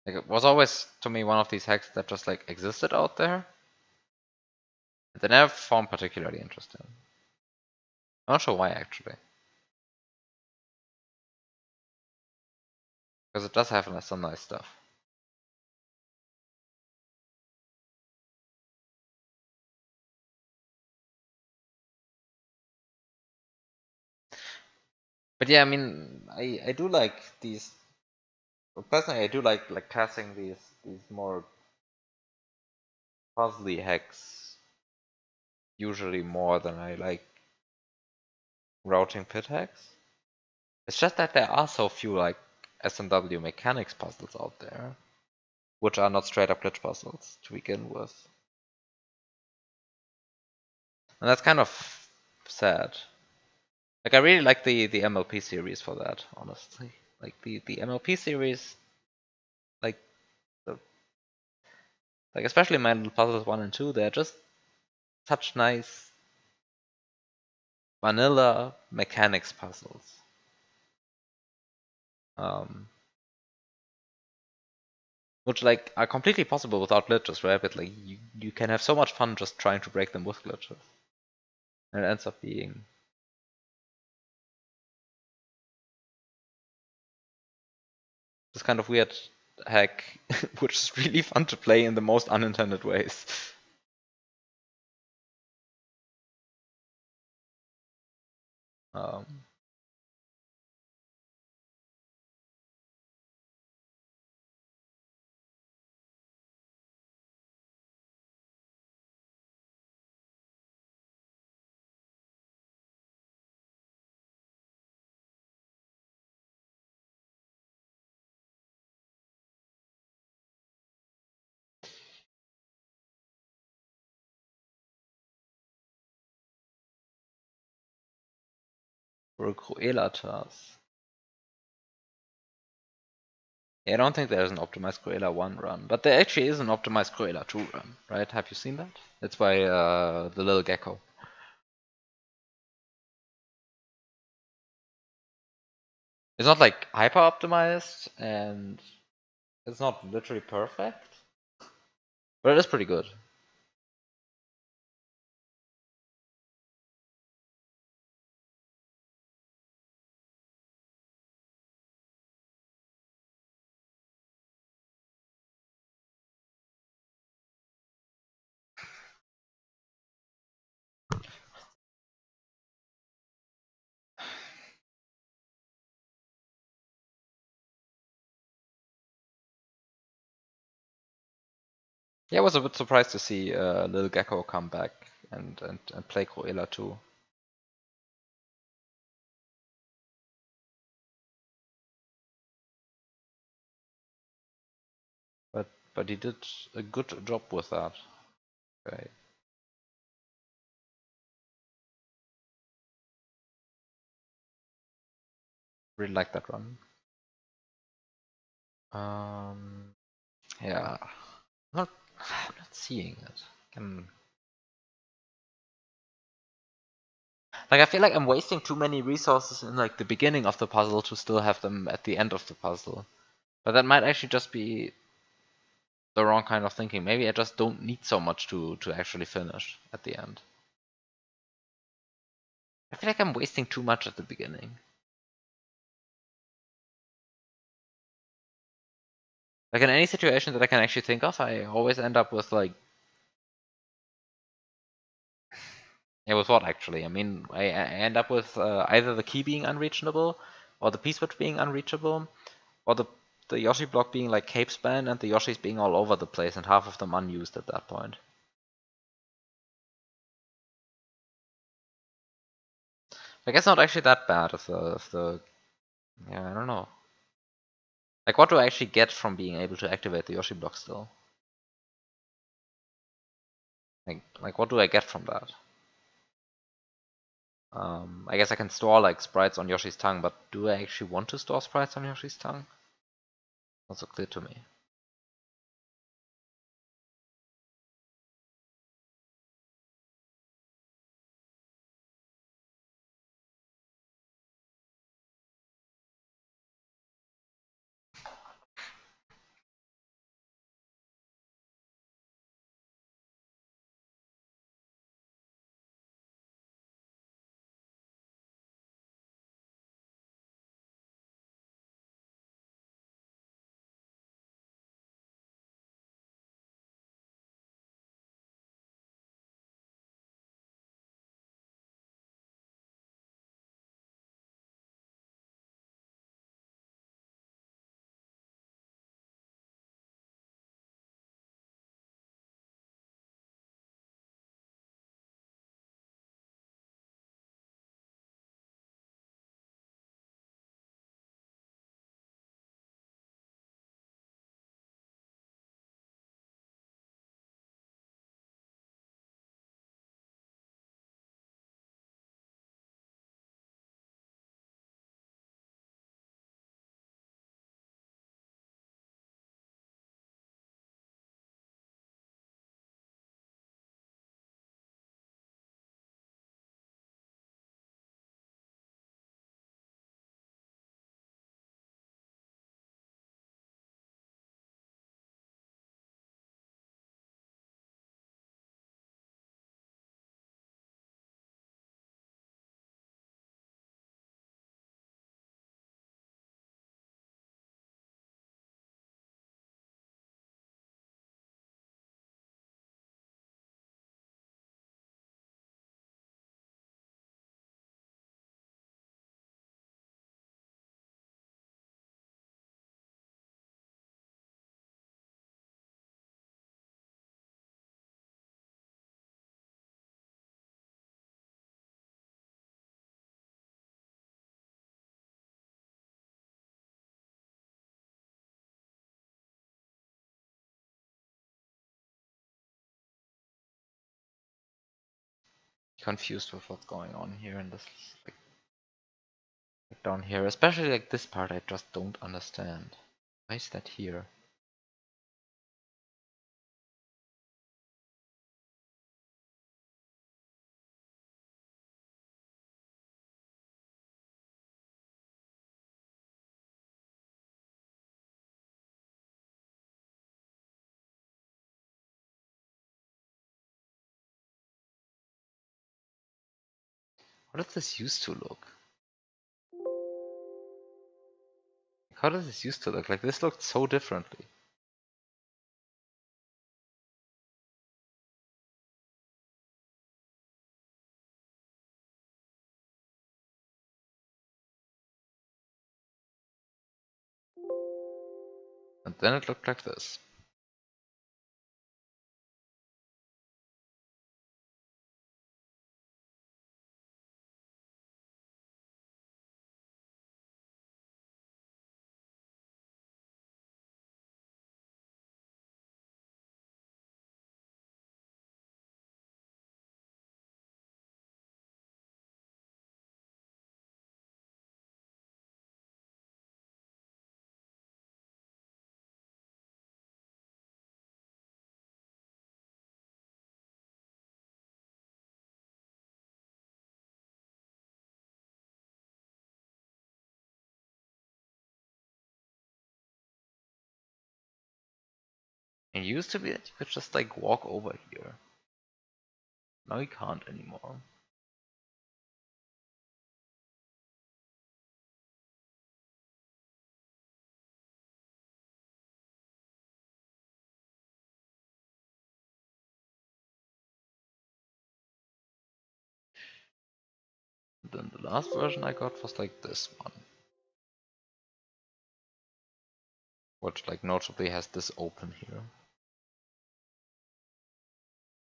Like, it was always, to me, one of these hacks that just like existed out there. That I never found particularly interesting. I'm not sure why, actually. Because it does have some nice stuff. But yeah, I mean, I do like these. Personally, I do like passing these more puzzly hacks usually more than I like routing pit hacks. It's just that there are so few like SMW mechanics puzzles out there, which are not straight up glitch puzzles to begin with, and that's kind of sad. Like I really like the MLP series for that, honestly. Like the MLP series, like the like especially My Little Puzzles 1 and 2, they're just such nice vanilla mechanics puzzles. Um, which like are completely possible without glitches, right? But like you can have so much fun just trying to break them with glitches. And it ends up being this kind of weird hack, which is really fun to play in the most unintended ways. Um, for a Cruella task. Yeah, I don't think there's an optimized Cruella 1 run, but there actually is an optimized Cruella 2 run, right? Have you seen that? It's by the little gecko. It's not like hyper optimized, and it's not literally perfect, but it is pretty good. Yeah, I was a bit surprised to see Little Gecko come back and play Cruella too. But he did a good job with that. Okay. Really like that run. Um, yeah, not I'm not seeing it. Can Like I feel like I'm wasting too many resources in like the beginning of the puzzle to still have them at the end of the puzzle. But that might actually just be the wrong kind of thinking. Maybe I just don't need so much to actually finish at the end. I feel like I'm wasting too much at the beginning. Like in any situation that I can actually think of, I always end up with like, yeah, with what actually? I mean, I end up with either the key being unreachable, or the P switch being unreachable, or the Yoshi block being like cape span and the Yoshis being all over the place and half of them unused at that point. Like it's not actually that bad if the yeah, I don't know. Like what do I actually get from being able to activate the Yoshi block still? Like what do I get from that? I guess I can store like sprites on Yoshi's tongue, but do I actually want to store sprites on Yoshi's tongue? Not so clear to me. Confused with what's going on here in this. Like, down here, especially like this part I just don't understand. Why is that here? How does this used to look? How does this used to look? Like this looked so differently. And then it looked like this. It used to be that you could just like walk over here. Now you can't anymore. Then the last version I got was like this one. Which like notably has this open here.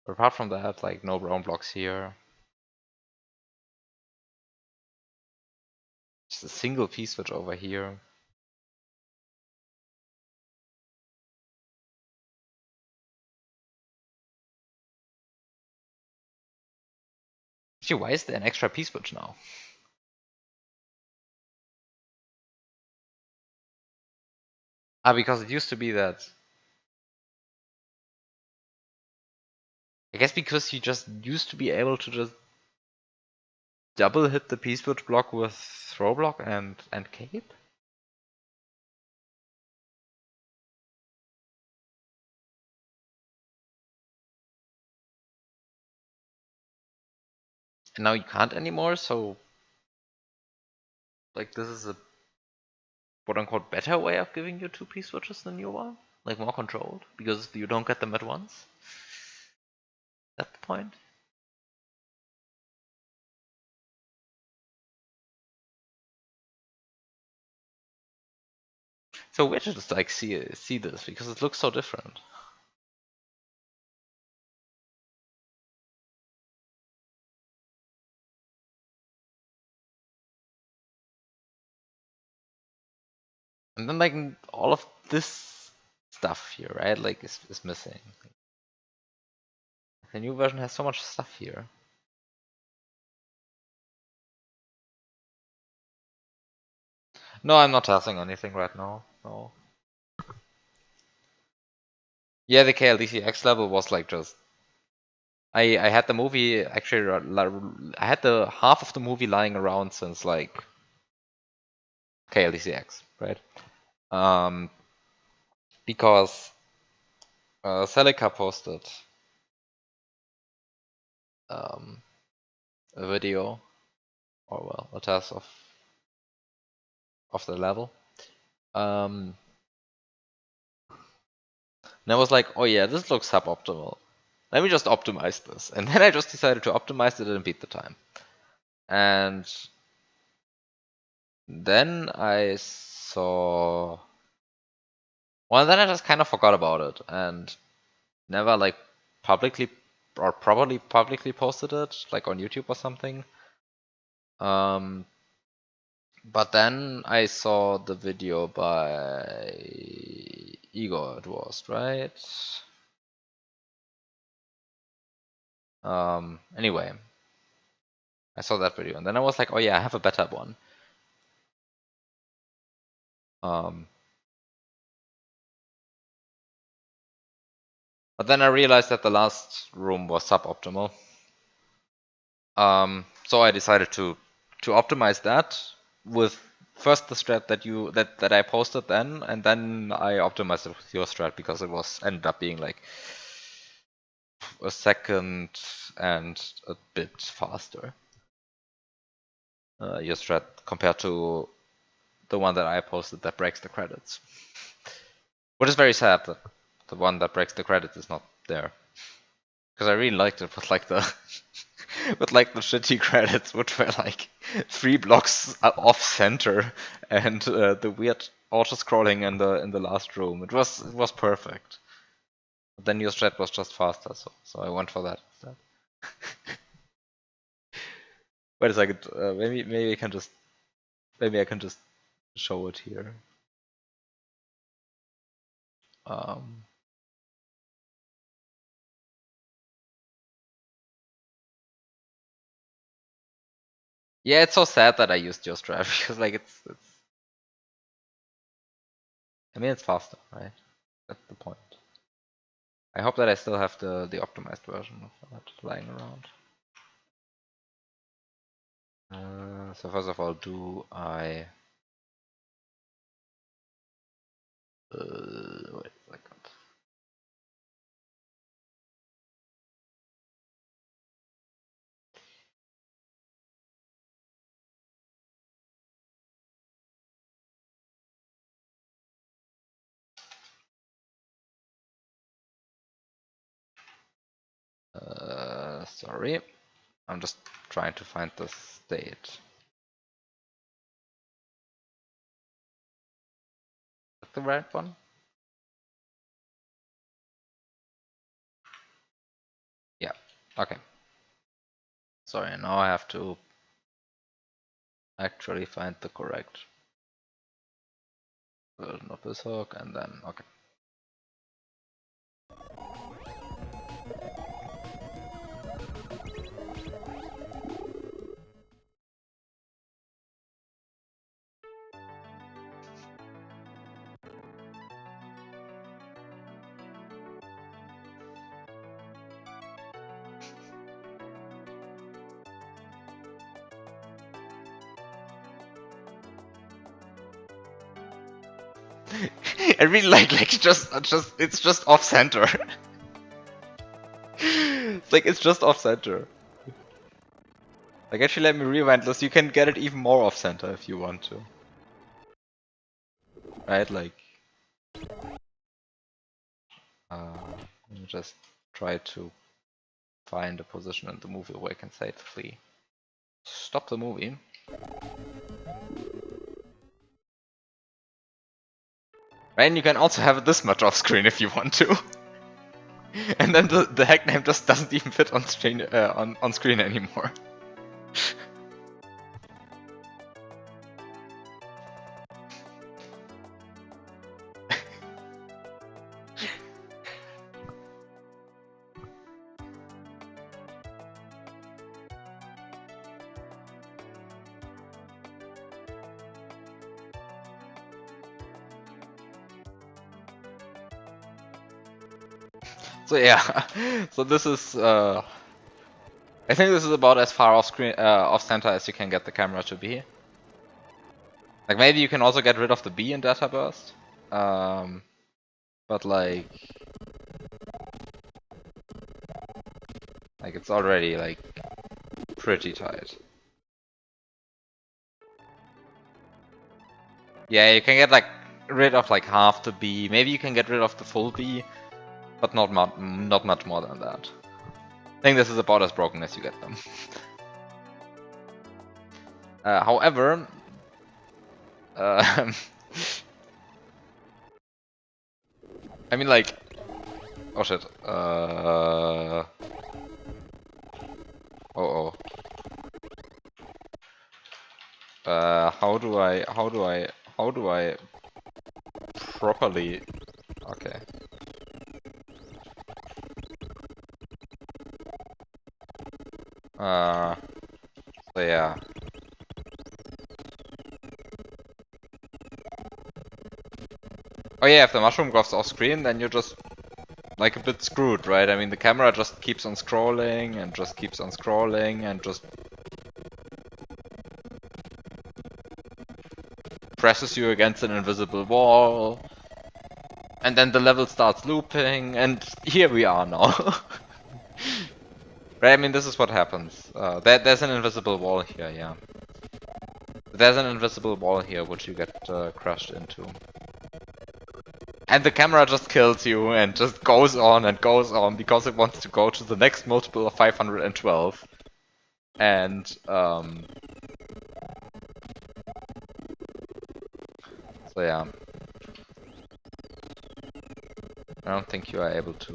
But apart from that, like no brown blocks here. Just a single piece switch over here. Actually, why is there an extra piece switch now? Ah, because it used to be that. I guess because you just used to be able to just double hit the piece switch block with throw block and cape. And now you can't anymore, so like this is a quote unquote better way of giving you two piece switches than you one? Like more controlled? Because you don't get them at once? At the point? So weird to just like see this because it looks so different. And then like all of this stuff here, right? Like is missing. The new version has so much stuff here. No, I'm not testing anything right now. No. Yeah, the KLDCX level was like just. I had the movie actually. I had the half of the movie lying around since like KLDCX, right? Because Celica posted um, a video or well a test of the level. And I was like, oh yeah, this looks suboptimal. Let me just optimize this. And then I just decided to optimize it and beat the time. And then I saw. Well, then I just kind of forgot about it and never like publicly or probably publicly posted it like on YouTube or something. But then I saw the video by Igor, it was, right? Anyway, I saw that video and then I was like, oh yeah, I have a better one. But then I realized that the last room was suboptimal. So I decided to optimize that with first the strat that I posted then, and then I optimized it with your strat because it was ended up being like a second and a bit faster. Your strat compared to the one that I posted that breaks the credits. Which is very sad that the one that breaks the credits is not there. Because I really liked it with like the with like the shitty credits, which were like 3 blocks off center, and the weird auto scrolling in the last room. It was perfect. But then your strat was just faster, so I went for that instead. Wait a second. Maybe I can just show it here. Um, yeah, it's so sad that I used your strat because like it's I mean it's faster, right? That's the point. I hope that I still have the optimized version of that lying around. So first of all, do I wait a second. Sorry, I'm just trying to find the state. Is that the right one? Yeah. Okay. Sorry, now I have to actually find the correct version of this hook, and then okay. I really like it's just off center. It's just off center. Like actually let me rewind this. You can get it even more off center if you want to. Right? Like let me just try to find a position in the movie where I can safely stop the movie. Right, and you can also have it this much off screen if you want to. And then the hack name just doesn't even fit on screen on screen anymore. So yeah, so this is I think this is about as far off screen off center as you can get the camera to be. Like maybe you can also get rid of the B in data burst. But like it's already like pretty tight. Yeah, you can get like rid of like half the B. Maybe you can get rid of the full B, but not much more than that. I think this is about as broken as you get them. However, I mean like, oh shit. Oh. How do I properly? Okay. So yeah. Oh yeah, if the mushroom goes off screen, then you're just like a bit screwed, right? I mean, the camera just keeps on scrolling and just keeps on scrolling and just presses you against an invisible wall. And then the level starts looping, and here we are now. Right, I mean, this is what happens. There's an invisible wall here, yeah. There's an invisible wall here which you get crushed into. And the camera just kills you and just goes on because it wants to go to the next multiple of 512. And, so yeah. I don't think you are able to.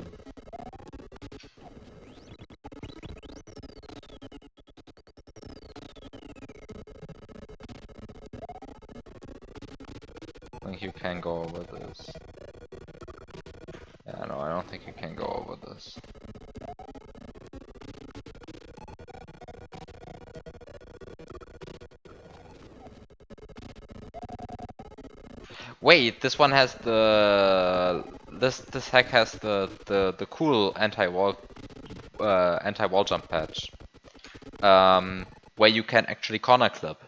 I think you can go over this. Yeah, no, I don't think you can go over this. Wait, this one has this hack has the cool anti-wall jump patch. Where you can actually corner clip.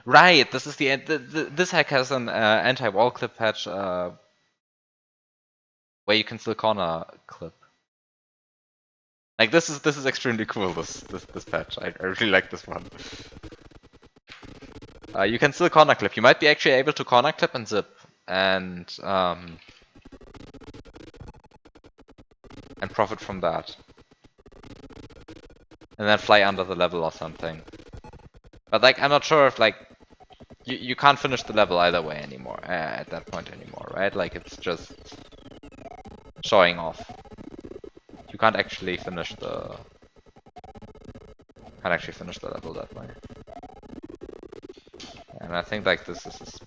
Right, this is this hack has an anti-wall clip patch where you can still corner clip. Like this is extremely cool. This patch. I really like this one. You can still corner clip. You might be actually able to corner clip and zip and profit from that, and then fly under the level or something. But like I'm not sure if like you can't finish the level either way anymore at that point anymore, right? Like it's just showing off. You can't actually finish the level that way. And I think like this is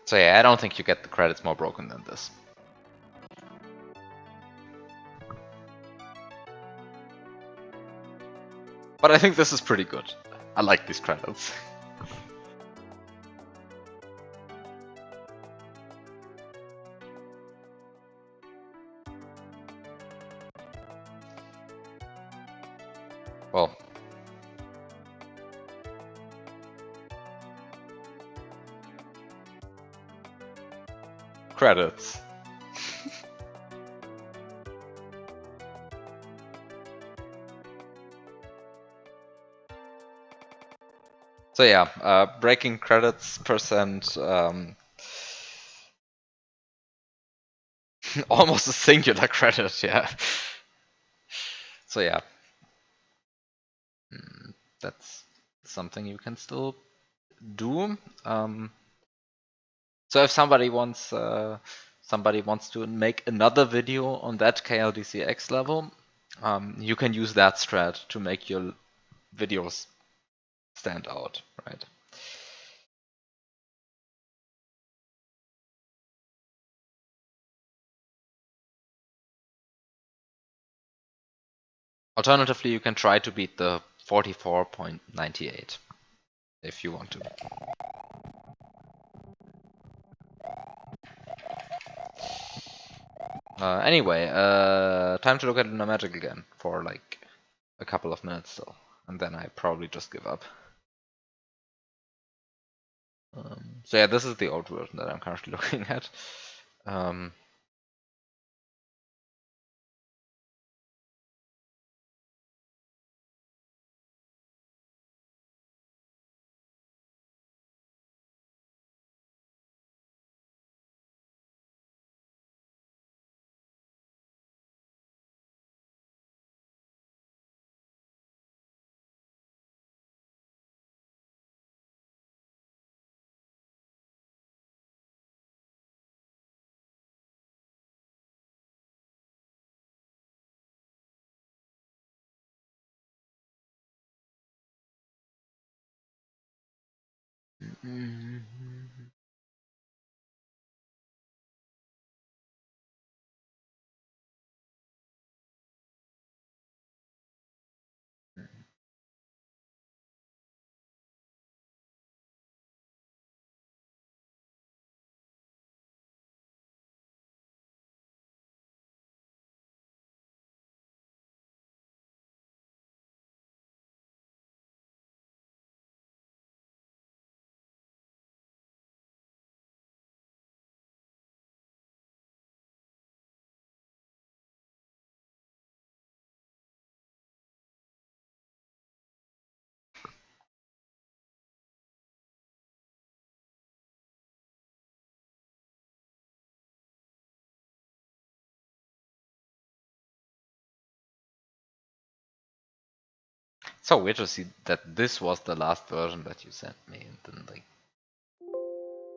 so yeah, I don't think you get the credits more broken than this. But I think this is pretty good. I like these credits. Well, credits. So yeah, breaking credits percent, almost a singular credit, yeah. So yeah, that's something you can still do. So if somebody wants to make another video on that KLDCX level, you can use that strat to make your videos stand out, right? Alternatively, you can try to beat the 44.98 if you want to. Anyway, time to look at Lunar Magic again for like a couple of minutes still, and then I probably just give up. So yeah, this is the old version that I'm currently looking at. So weird to see that this was the last version that you sent me, and then like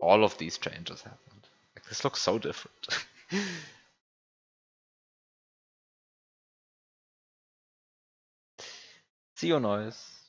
all of these changes happened. Like this looks so different. See your noise.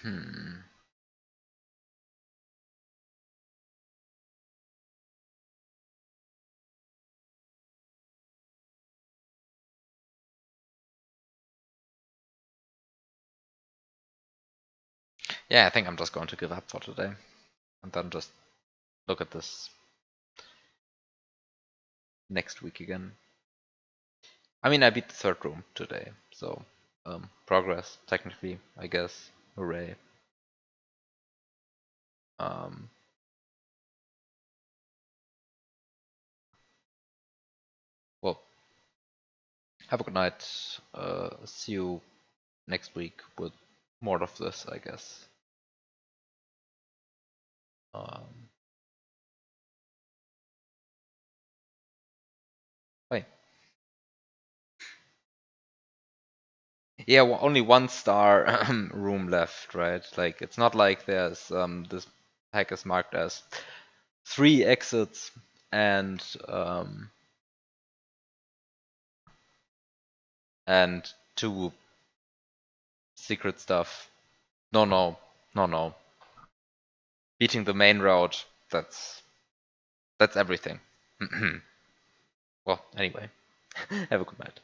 Hmm. Yeah, I think I'm just going to give up for today and then just look at this next week again. I mean, I beat the third room today, so progress technically, I guess. Hooray! Um, well, have a good night. See you next week with more of this, I guess. Um, Bye. Yeah, only one star room left, right? Like it's not like there's this pack is marked as 3 exits and um, and 2 secret stuff. No, no, no, no. Beating the main route, that's everything. Well, anyway, have a good night.